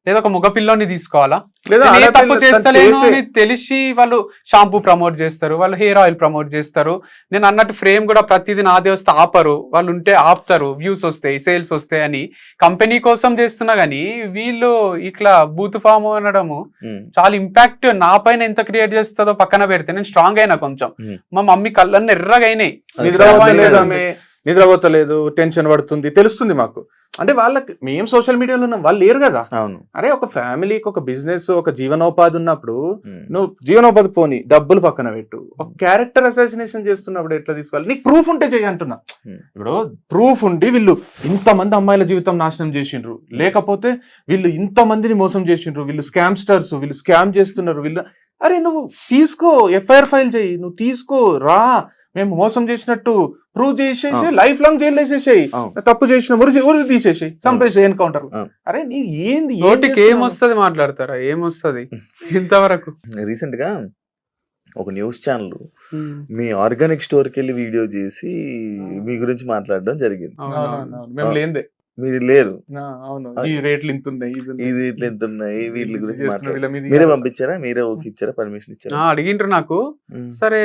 లేదా ఒక మగ పిల్లోని తీసుకోవాలా? లేదా నేను ఏ ఆడపిల్ల తప్పు తను చేస్తలేను చేసే- అని తెలిసి వాళ్ళు షాంపూ ప్రమోట్ చేస్తారు, వాళ్ళు హెయిర్ ఆయిల్ ప్రమోట్ చేస్తారు. నేను అన్నట్టు ఫ్రేమ్ కూడా ప్రతిదీ నాదే వస్తే ఆపరు, వాళ్ళు ఉంటే ఆపుతారు, వ్యూస్ వస్తాయి, సేల్స్ వస్తాయి అని కంపెనీ కోసం చేస్తున్నా గానీ వీళ్ళు ఇట్లా బూత్ ఫామ్ అనడము చాలా ఇంపాక్ట్ నా పైన ఎంత క్రియేట్ చేస్తుందో పక్కన పెడితే నేను స్ట్రాంగ్ అయినా కొంచెం. మా మమ్మీ కళ్ళన్నీ ఎర్రగా అయినాయి. నిద్రపోతలేదు ఆమె, నిద్రపోతలేదు, టెన్షన్ పడుతుంది, తెలుస్తుంది మాకు. అంటే వాళ్ళకి మేము సోషల్ మీడియాలో ఉన్నాం, వాళ్ళు లేరు కదా. అవును. అరే ఒక ఫ్యామిలీకి ఒక బిజినెస్ ఒక జీవనోపాధి ఉన్నప్పుడు నువ్వు జీవనోపాధి పోని డబ్బులు పక్కన పెట్టు, ఒక క్యారెక్టర్ అసాసినేషన్ చేస్తున్నప్పుడు ఎట్లా తీసుకోవాలి? నీకు ప్రూఫ్ ఉంటే చేయి అంటున్నా. ఇప్పుడు ప్రూఫ్ ఉండి వీళ్ళు ఇంతమంది అమ్మాయిల జీవితం నాశనం చేసిండ్రు, లేకపోతే వీళ్ళు ఇంతమందిని మోసం చేసిండ్రు, వీళ్ళు స్కామ్స్టర్స్, వీళ్ళు స్కామ్ చేస్తున్నారు, వీళ్ళు అరే నువ్వు తీసుకో, ఎఫ్ఐఆర్ ఫైల్ చేయి, నువ్వు తీసుకో రా, మేము మోసం చేసినట్టు ప్రూవ్ చేసేసి లైఫ్ లాంగ్ జైలు వేసేసేయి, తప్పు చేసిన ఊరికి తీసేసి చంపేసి ఎన్కౌంటర్. అరే నీ ఏంది నోటికి ఏమొస్తుంది మాట్లాడతారా? ఏమొస్తుంది ఇంతవరకు? రీసెంట్ గా ఒక న్యూస్ ఛానల్ మీ ఆర్గానిక్ స్టోర్ కి వెళ్ళి వీడియో చేసి మీ గురించి మాట్లాడడం జరిగింది. మేము లేదే, మీరు లేరు, అవును, ఈ రేట్లు ఇంత ఉన్నాయి, ఇది ఇట్లా ఎంత ఉన్నాయి, వీటి గురించి చేస్తున్నారు, వీళ్ళ మీద మీరే పంపించారా? మీరే ఓకే ఇచ్చారా? పర్మిషన్ ఇచ్చారా? అడిగిండ్రు నాకు, సరే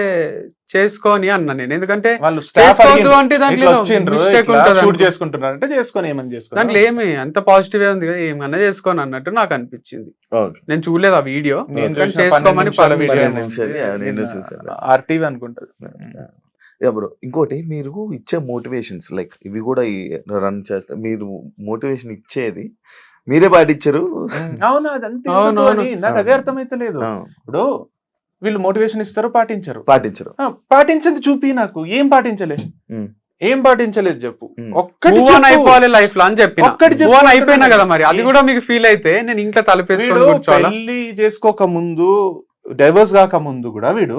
చేసుకొని అన్నా నేను. ఎందుకంటే వాళ్ళు చేసుకోవద్దు అంటే దాంట్లో మిస్టేక్ ఉంటుంది, షూట్ చేసుకుంటున్నారు అంటే చేసుకొని ఏమని చేసుకోవాలి, దాంట్లో ఏమి అంత పాజిటివ్ ఉంది కదా, ఏమన్నా చేసుకోని అన్నట్టు నాకు అనిపించింది. ఓకే. నేను చూడలేదు ఆ వీడియో, నేను కానీ చూసిన చేసుకోమని 12 పర్మిషన్. నిమిషాలు నేను చూసాను. ఆర్టీవీ అనుకుంటది. బ్రో ఇంకోటి, మీరు ఇచ్చే మోటివేషన్స్ లైక్ ఇవి కూడా రన్ చేస్తారు, మీరు మోటివేషన్ ఇచ్చేది మీరే పాటించారు. అవును, అదంతే. అవును. నాకు అదే అర్థమైతే లేదు. ఇప్పుడు వీళ్ళు మోటివేషన్ ఇస్తారు, పాటించరు. పాటించింది చూపి, నాకు ఏం పాటించలేదు చెప్పు. ఒక్కటి అయిపోవాలి లైఫ్ లో అని చెప్పిన, అయిపోయినా కదా మరి. అది కూడా మీకు ఫీల్ అయితే నేను ఇంకా తలపేసుకొని కూర్చోవాలా? పెళ్లి చేసుకోక ముందు, డైవర్స్ కాక ముందు కూడా వీడు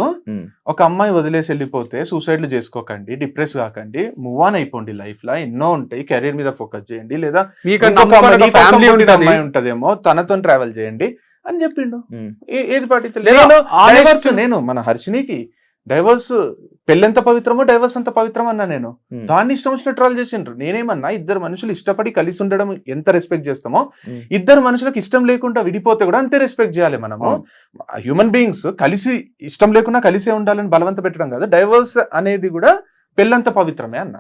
ఒక అమ్మాయి వదిలేసి వెళ్ళిపోతే సూసైడ్లు చేసుకోకండి, డిప్రెస్ కాకండి, మూవ్ ఆన్ అయిపోండి, లైఫ్ లో ఎన్నో ఉంటాయి, కెరీర్ మీద ఫోకస్ చేయండి, లేదా ఫ్యామిలీ అమ్మాయి ఉంటదేమో తనతో ట్రావెల్ చేయండి అని చెప్పిండు. ఏది పాటించలేదు. నేను మన హర్షినికి డైవర్స్ పెళ్ళెంత పవిత్రమో డైవర్స్ అంత పవిత్రం అన్నా నేను. దాన్ని ఇష్టం వచ్చిన ట్రాల్ చేసిండ్రు. నేనేమన్నా ఇద్దరు మనుషులు ఇష్టపడి కలిసి ఉండడం ఎంత రెస్పెక్ట్ చేస్తామో, ఇద్దరు మనుషులకు ఇష్టం లేకుండా విడిపోతే కూడా అంతే రెస్పెక్ట్ చేయాలి మనము. హ్యూమన్ బీయింగ్స్ కలిసి ఇష్టం లేకుండా కలిసే ఉండాలని బలవంత పెట్టడం కాదు. డైవర్స్ అనేది కూడా పెళ్ళంత పవిత్రమే అన్న.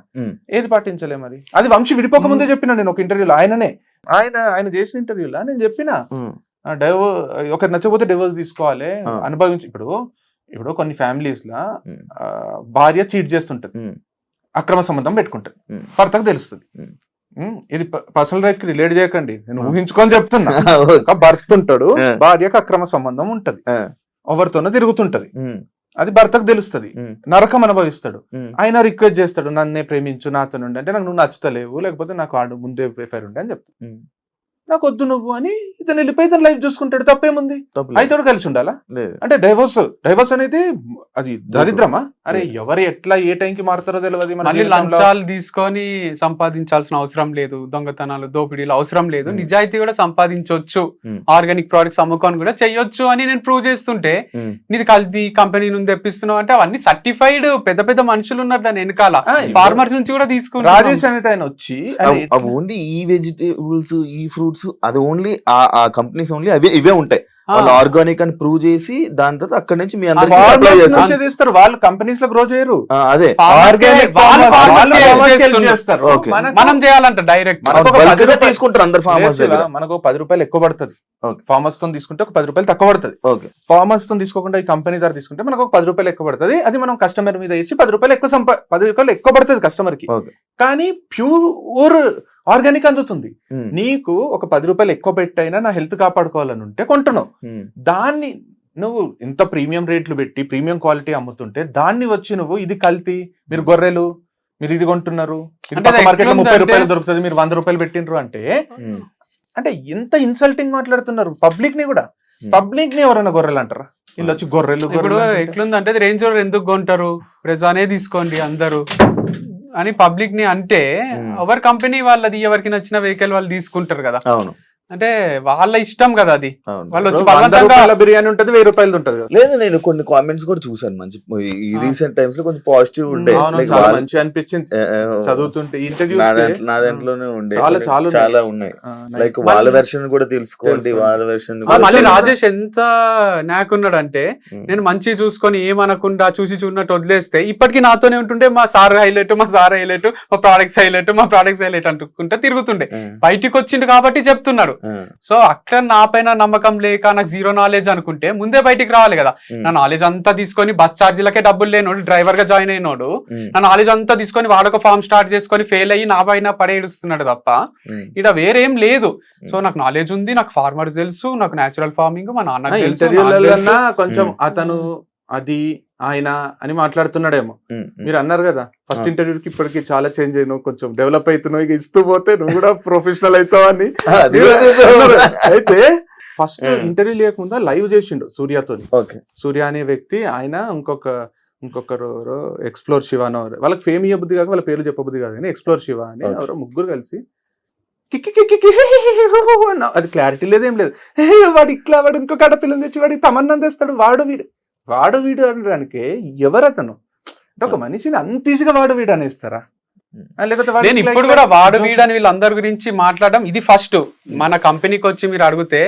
ఏది పాటించలే మరి? అది వంశీ విడిపోక ముందే చెప్పిన నేను ఒక ఇంటర్వ్యూలో. ఆయన చేసిన ఇంటర్వ్యూలో నేను చెప్పిన, ఒకటి నచ్చకపోతే డైవర్స్ తీసుకోవాలి, అనుభవించి. ఇప్పుడు కొన్ని ఫ్యామిలీస్ లా భార్య చీట్ చేస్తుంటది, అక్రమ సంబంధం పెట్టుకుంటది, భర్తకు తెలుస్తుంది. ఇది పర్సనల్ లైఫ్ కి రిలేట్ చేయకండి, నేను ఊహించుకొని చెప్తున్నా. ఒక భర్త ఉంటాడు, భార్యకు అక్రమ సంబంధం ఉంటది, ఎవరితోనో తిరుగుతుంటది, అది భర్తకు తెలుస్తుంది, నరకం అనుభవిస్తాడు. ఆయన రిక్వెస్ట్ చేస్తాడు, నన్నే ప్రేమించు, నాతో ఉండి, అంటే నాకు నువ్వు నచ్చుతలేవు, లేకపోతే నాకు వాడు ముందే ప్రిఫర్ ఉండే అని చెప్తాడు. నాకు వద్దు నువ్వు అని ఇతను వెళ్ళిపోయి ఇతను లైఫ్ చూసుకుంటాడు. తప్పేముంది? అయితే కలిసి ఉండాలా? అంటే డైవర్స్ అనేది అది దరిద్రమా? అరే ఎవరు ఎట్లా ఏ టైంకి మారుతారో తెలియదు. మళ్ళీ లంచాలు తీసుకొని సంపాదించాల్సిన అవసరం లేదు, దొంగతనాలు దోపిడీలు అవసరం లేదు, నిజాయితీ కూడా సంపాదించవచ్చు, ఆర్గానిక్ ప్రొడక్ట్స్ అమ్ముకొని కూడా చెయ్యొచ్చు అని నేను ప్రూవ్ చేస్తుంటే, నీది కల్తీ కంపెనీ నుండి తెప్పిస్తున్నావు అంటే అవన్నీ సర్టిఫైడ్ పెద్ద పెద్ద మనుషులు ఉన్నారు దాని వెనకాల, ఫార్మర్స్ నుంచి కూడా తీసుకున్నారు. రాజేష్ అనేది ఆయన వచ్చి ఓన్లీ ఈ వెజిటేబుల్స్, ఈ ఫ్రూట్స్, అది ఓన్లీ ఆ కంపెనీస్ ఓన్లీ ఇవే ఉంటాయి. వాళ్ళు ఆర్గానిక్ అని ప్రూవ్ చేసి దాని తర్వాత అక్కడ నుంచి మీ అందరూ చేస్తారు. వాళ్ళు కంపెనీస్ లో గ్రో చేయరు, అదే మనం చేయాలంట డైరెక్ట్. తీసుకుంటారు అందరు ఫార్మర్స్. మనకు 10 రూపాయలు ఎక్కువ పడుతుంది ఫార్మర్స్ తో తీసుకుంటే, ఒక 10 రూపాయలు తక్కువ పడుతుంది. ఫార్మర్స్ తో తీసుకుంటే ఈ కంపెనీ ద్వారా తీసుకుంటే మనకు ఒక 10 రూపాయలు ఎక్కువ పడుతుంది. అది మనం కస్టమర్ మీద వేసి 10 రూపాయలు ఎక్కువ పడుతుంది కస్టమర్ కి. కానీ ప్యూర్ ఆర్గానిక్ అందుతుంది. నీకు ఒక 10 రూపాయలు ఎక్కువ పెట్టైనా నా హెల్త్ కాపాడుకోవాలని ఉంటే కొంటున్నావు. దాన్ని నువ్వు ఇంత ప్రీమియం రేట్లు పెట్టి ప్రీమియం క్వాలిటీ అమ్ముతుంటే దాన్ని వచ్చి నువ్వు ఇది కల్తీ, మీరు గొర్రెలు, మీరు ఇది కొంటున్నారు, మార్కెట్ లో 30 రూపాయలు దొరుకుతుంది, మీరు 100 రూపాయలు పెట్టిండ్రు అంటే ఎంత ఇన్సల్టింగ్ మాట్లాడుతున్నారు పబ్లిక్ ని కూడా. పబ్లిక్ ని ఎవరైనా గొర్రెలు అంటారా? వీళ్ళు వచ్చి గొర్రెలు. ఇప్పుడు ఎట్లుందంటే రేంజ్ రోవర్ ఎందుకు కొంటారు, ప్రెజానే తీసుకోండి అందరూ అని పబ్లిక్ ని అంటే, ఎవరి కంపెనీ వాళ్ళది ఎవరికి నచ్చిన వెహికల్ వాళ్ళు తీసుకుంటారు కదా. అంటే వాళ్ళ ఇష్టం కదా అది. అవును. వాళ్ళు వచ్చి ఇప్పుడు 100 బలవంతంగా రూపాయల బిర్యానీ ఉంటది, 1000 రూపాయలది ఉంటది కదా. లేదు, నేను కొన్ని కామెంట్స్ కూడా చూసాను మంచి ఈ రీసెంట్ టైమ్స్ లో కొంచెం పాజిటివ్ ఉండే. అవును, Like చాలా వాళ్ళ- మంచి అనిపించింది చదువుతుంటే నా ఇంటర్వ్యూస్. దాంట్లోనే ఉండే చాలా చాలా ఉన్నాయి. లైక్ వాళ్ళ వెర్షన్ కూడా తెలుసుకోండి, తెలుసు. వాళ్ళ వెర్షన్ మళ్ళీ రాజేష్ ఎంత నాకున్నాడంటే, నేను మంచి చూసుకొని ఏమనకుండా చూసి చూడనట్టు వదిలేస్తే ఇప్పటికీ నాతోనే ఉంటుండే. మా సార్ హైలైట్, మా ప్రోడక్ట్స్ హైలైట్ అంటుకుంటే తిరుగుతుండే. బయటికి వచ్చిండు కాబట్టి చెప్తున్నాడు. సో అక్కడ నా పైన నమ్మకం లేక నాకు జీరో నాలెడ్జ్ అనుకుంటే ముందే బయటికి రావాలి కదా. నా నాలెడ్జ్ అంతా తీసుకొని బస్ ఛార్జీలకే డబ్బులు లేనోడు, డ్రైవర్ గా జాయిన్ అయినోడు నా నాలెడ్జ్ అంతా తీసుకొని వాడొక ఫామ్ స్టార్ట్ చేసుకొని ఫెయిల్ అయ్యి నా పైన పడేడుస్తున్నాడు తప్ప ఇక్కడ వేరేం లేదు. సో నాకు నాలెడ్జ్ ఉంది, నాకు ఫార్మర్ తెలుసు, నాకు న్యాచురల్ ఫార్మింగ్ మా నాన్నకి తెలుసు, నాకు ఇంటర్వ్యూలలో తెలుసు. కొంచెం అతను అది ఆయన అని మాట్లాడుతున్నాడేమో. మీరు అన్నారు కదా ఫస్ట్ ఇంటర్వ్యూకి ఇప్పటికి చాలా చేంజ్ అయినావు, కొంచెం డెవలప్ అవుతున్నావు, ఇక ఇస్తూ పోతే నువ్వు కూడా ప్రొఫెషనల్ అవుతావు అని. అయితే ఫస్ట్ ఇంటర్వ్యూ లేకుండా లైవ్ చేసిండు సూర్యతో. సూర్య అనే వ్యక్తి, ఆయన ఇంకొకరు ఎక్స్ప్లోర్ శివ అని వాళ్ళకి ఫేమ్ ఇవ్వబుద్ధి కాక వాళ్ళ పేర్లు చెప్పబుద్ధి కాదు కానీ ఎక్స్ప్లోర్ శివ అని ఎవరో ముగ్గురు కలిసి అది క్లారిటీ లేదేం లేదు. వాడు ఇట్లా, వాడు ఇంకొక ఆడపిల్లని తెచ్చి వాడికి తమన్నం తెస్తాడు, వాడు వీడు అనడానికి ఎవరతను? అంటే ఒక మనిషిని అంత ఈజీగా వాడు వీడు అనేస్తారా? లేకపోతే వాడు నేను ఇట్లా ఇప్పుడు కూడా వాడు వీడని వీళ్ళందరి గురించి మాట్లాడడం ఇది ఫస్ట్. మన కంపెనీకి వచ్చి మీరు అడిగితే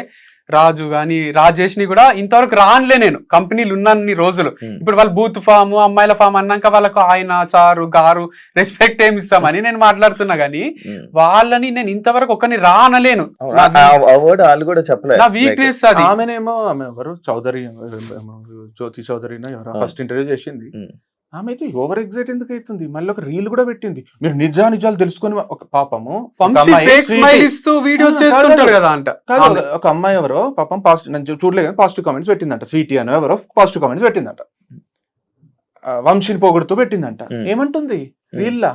రాజు గాని రాజేష్ ని కూడా ఇంతవరకు రానులే నేను కంపెనీలు ఉన్నన్ని రోజులు. ఇప్పుడు వాళ్ళు బూత్ ఫామ్, అమ్మాయిల ఫామ్ అన్నాక వాళ్ళకు ఆయన, సారు, గారు రెస్పెక్ట్ ఏమి ఇస్తామని నేను మాట్లాడుతున్నా గానీ వాళ్ళని నేను ఇంతవరకు ఒక్కని రానలేను. వాళ్ళు కూడా చెప్పలేదు. నా వీక్నెస్ అది. ఆమెనేమో ఆమె ఎవరు చౌదరి, జ్యోతి చౌదరి ఎవరో ఫస్ట్ ఇంటర్వ్యూ చేసింది. ఆమె అయితే ఓవర్ ఎగ్జైట్ ఎందుకు అవుతుంది? మళ్ళీ ఒక రీల్ కూడా పెట్టింది, మీరు నిజాలు తెలుసుకొని. ఒక పాపము వీడియో చేస్తుంటాడు కదా అంట. ఒక అమ్మాయి ఎవరో పాపం పాజిటివ్ చూడలేదు కానీ పాజిటివ్ కామెంట్స్ పెట్టిందంట. స్వీటీ అని ఎవరో పాజిటివ్ కామెంట్స్ పెట్టిందంట, వంశీని పొగుడుతూ పెట్టిందంట. ఏమంటుంది రీల్లా?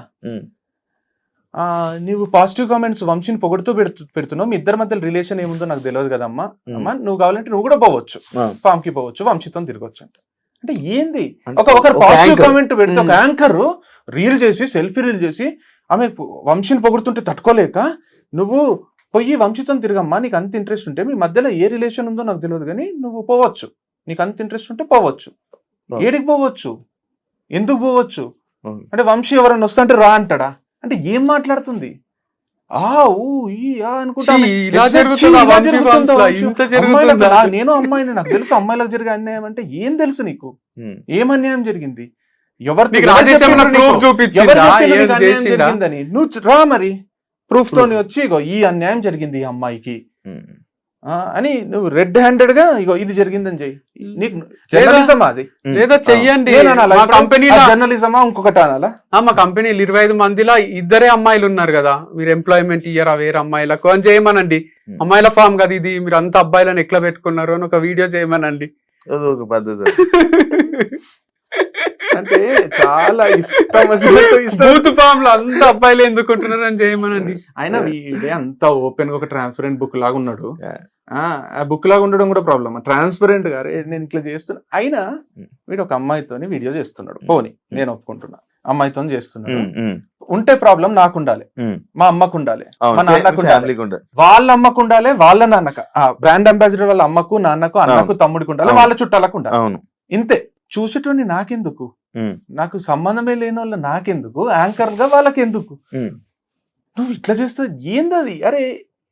నువ్వు పాజిటివ్ కామెంట్స్ వంశీని పొగుడుతూ పెడుతున్నావు, మీ ఇద్దరి మధ్య రిలేషన్ ఏముందో నాకు తెలియదు కదమ్మా. అమ్మా నువ్వు కావాలంటే నువ్వు కూడా పోవచ్చు, ఫామ్ కి పోవచ్చు, వంశీతో తిరగొచ్చు అంట. అంటే ఏంది? ఒకరు పాజిటివ్ కామెంట్ పెడితే ఒక యాంకర్ రీల్ చేసి, సెల్ఫీ రీల్ చేసి ఆమె వంశీని పొగుడుతుంటే తట్టుకోలేక నువ్వు పోయి వంశీతో తిరగమ్మా, నీకు అంత ఇంట్రెస్ట్ ఉంటే, మీ మధ్యలో ఏ రిలేషన్ ఉందో నాకు తెలియదు కానీ నువ్వు పోవచ్చు, నీకు అంత ఇంట్రెస్ట్ ఉంటే పోవచ్చు. ఏడికి పోవచ్చు, ఎందుకు పోవచ్చు అంటే వంశీ ఎవరన్నా వస్తుంటే రా అంటాడా? అంటే ఏం మాట్లాడుతుంది? నేను అమ్మాయిని, నాకు తెలుసు అమ్మాయిలకు జరిగే అన్యాయం అంటే ఏం తెలుసు నీకు? ఏం అన్యాయం జరిగింది? జరిగిందని నువ్వు రా మరి ప్రూఫ్ తోని వచ్చి ఇగో ఈ అన్యాయం జరిగింది ఈ అమ్మాయికి అని నువ్వు రెడ్ హ్యాండెడ్ గా ఇగో ఇది జరిగిందని చెయ్యి. నీకు జర్నలిజం అది లేదా చెయ్యండి. జర్నలిజమా ఇంకొకటి అనాలా? మా కంపెనీలు 25 మందిలో 2 అమ్మాయిలు ఉన్నారు కదా, మీరు ఎంప్లాయ్మెంట్ ఇయ్యరా వేరే అమ్మాయిలకు అని చేయమనండి. అమ్మాయిల ఫామ్ కదా ఇది, మీరు అంత అబ్బాయిలను ఎట్లా పెట్టుకున్నారు అని ఒక వీడియో చేయమనండి. ఒక పద్ధతి. అంటే చాలా ఇష్టం బూత్ ఫామ్ లో అంత అబ్బాయిలు ఎందుకుంటున్నారు అని చేయమనండి. ఆయన వీడే అంత ఓపెన్ గా ఒక ట్రాన్స్పరెంట్ బుక్ లాగా ఉన్నాడు. ఆ బుక్ లాగా ఉండడం కూడా ప్రాబ్లమ్. ట్రాన్స్పరెంట్ గా నేను ఇట్లా చేస్తున్నా, అయినా వీడు ఒక అమ్మాయితోని వీడియో చేస్తున్నాడు. పోనీ నేను ఒప్పుకుంటున్నా, అమ్మాయితో చేస్తున్నాడు. ఉంటే ప్రాబ్లం నాకు ఉండాలి, మా అమ్మకు ఉండాలి, మా నాన్నకు ఉండాలి, వాళ్ళ అమ్మకు ఉండాలి, వాళ్ళ నాన్నకు, బ్రాండ్ అంబాసిడర్ వాళ్ళ అమ్మకు, నాన్నకు, అన్నకు, తమ్ముడికి ఉండాలి, వాళ్ళ చుట్టాలకు ఉండాలి. ఇంతే. చూసేటోని నాకెందుకు? నాకు సంబంధమే లేని వాళ్ళ నాకెందుకు? యాంకర్ గా వాళ్ళకి ఎందుకు? నువ్వు ఇట్లా చేస్తావు ఏందది? అరే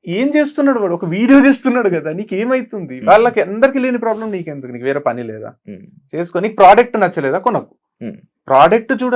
ఏం చేస్తున్నాడు వాడు? ఒక వీడియో చేస్తున్నాడు కదా, నీకేమైతుంది? వాళ్ళకి అందరికి లేని ప్రాబ్లం నీకెందుకు? నీకు వేరే పని లేదా? చేసుకో. నీకు ప్రోడక్ట్ నచ్చలేదా? కొనకు. ప్రోడక్ట్ చూడ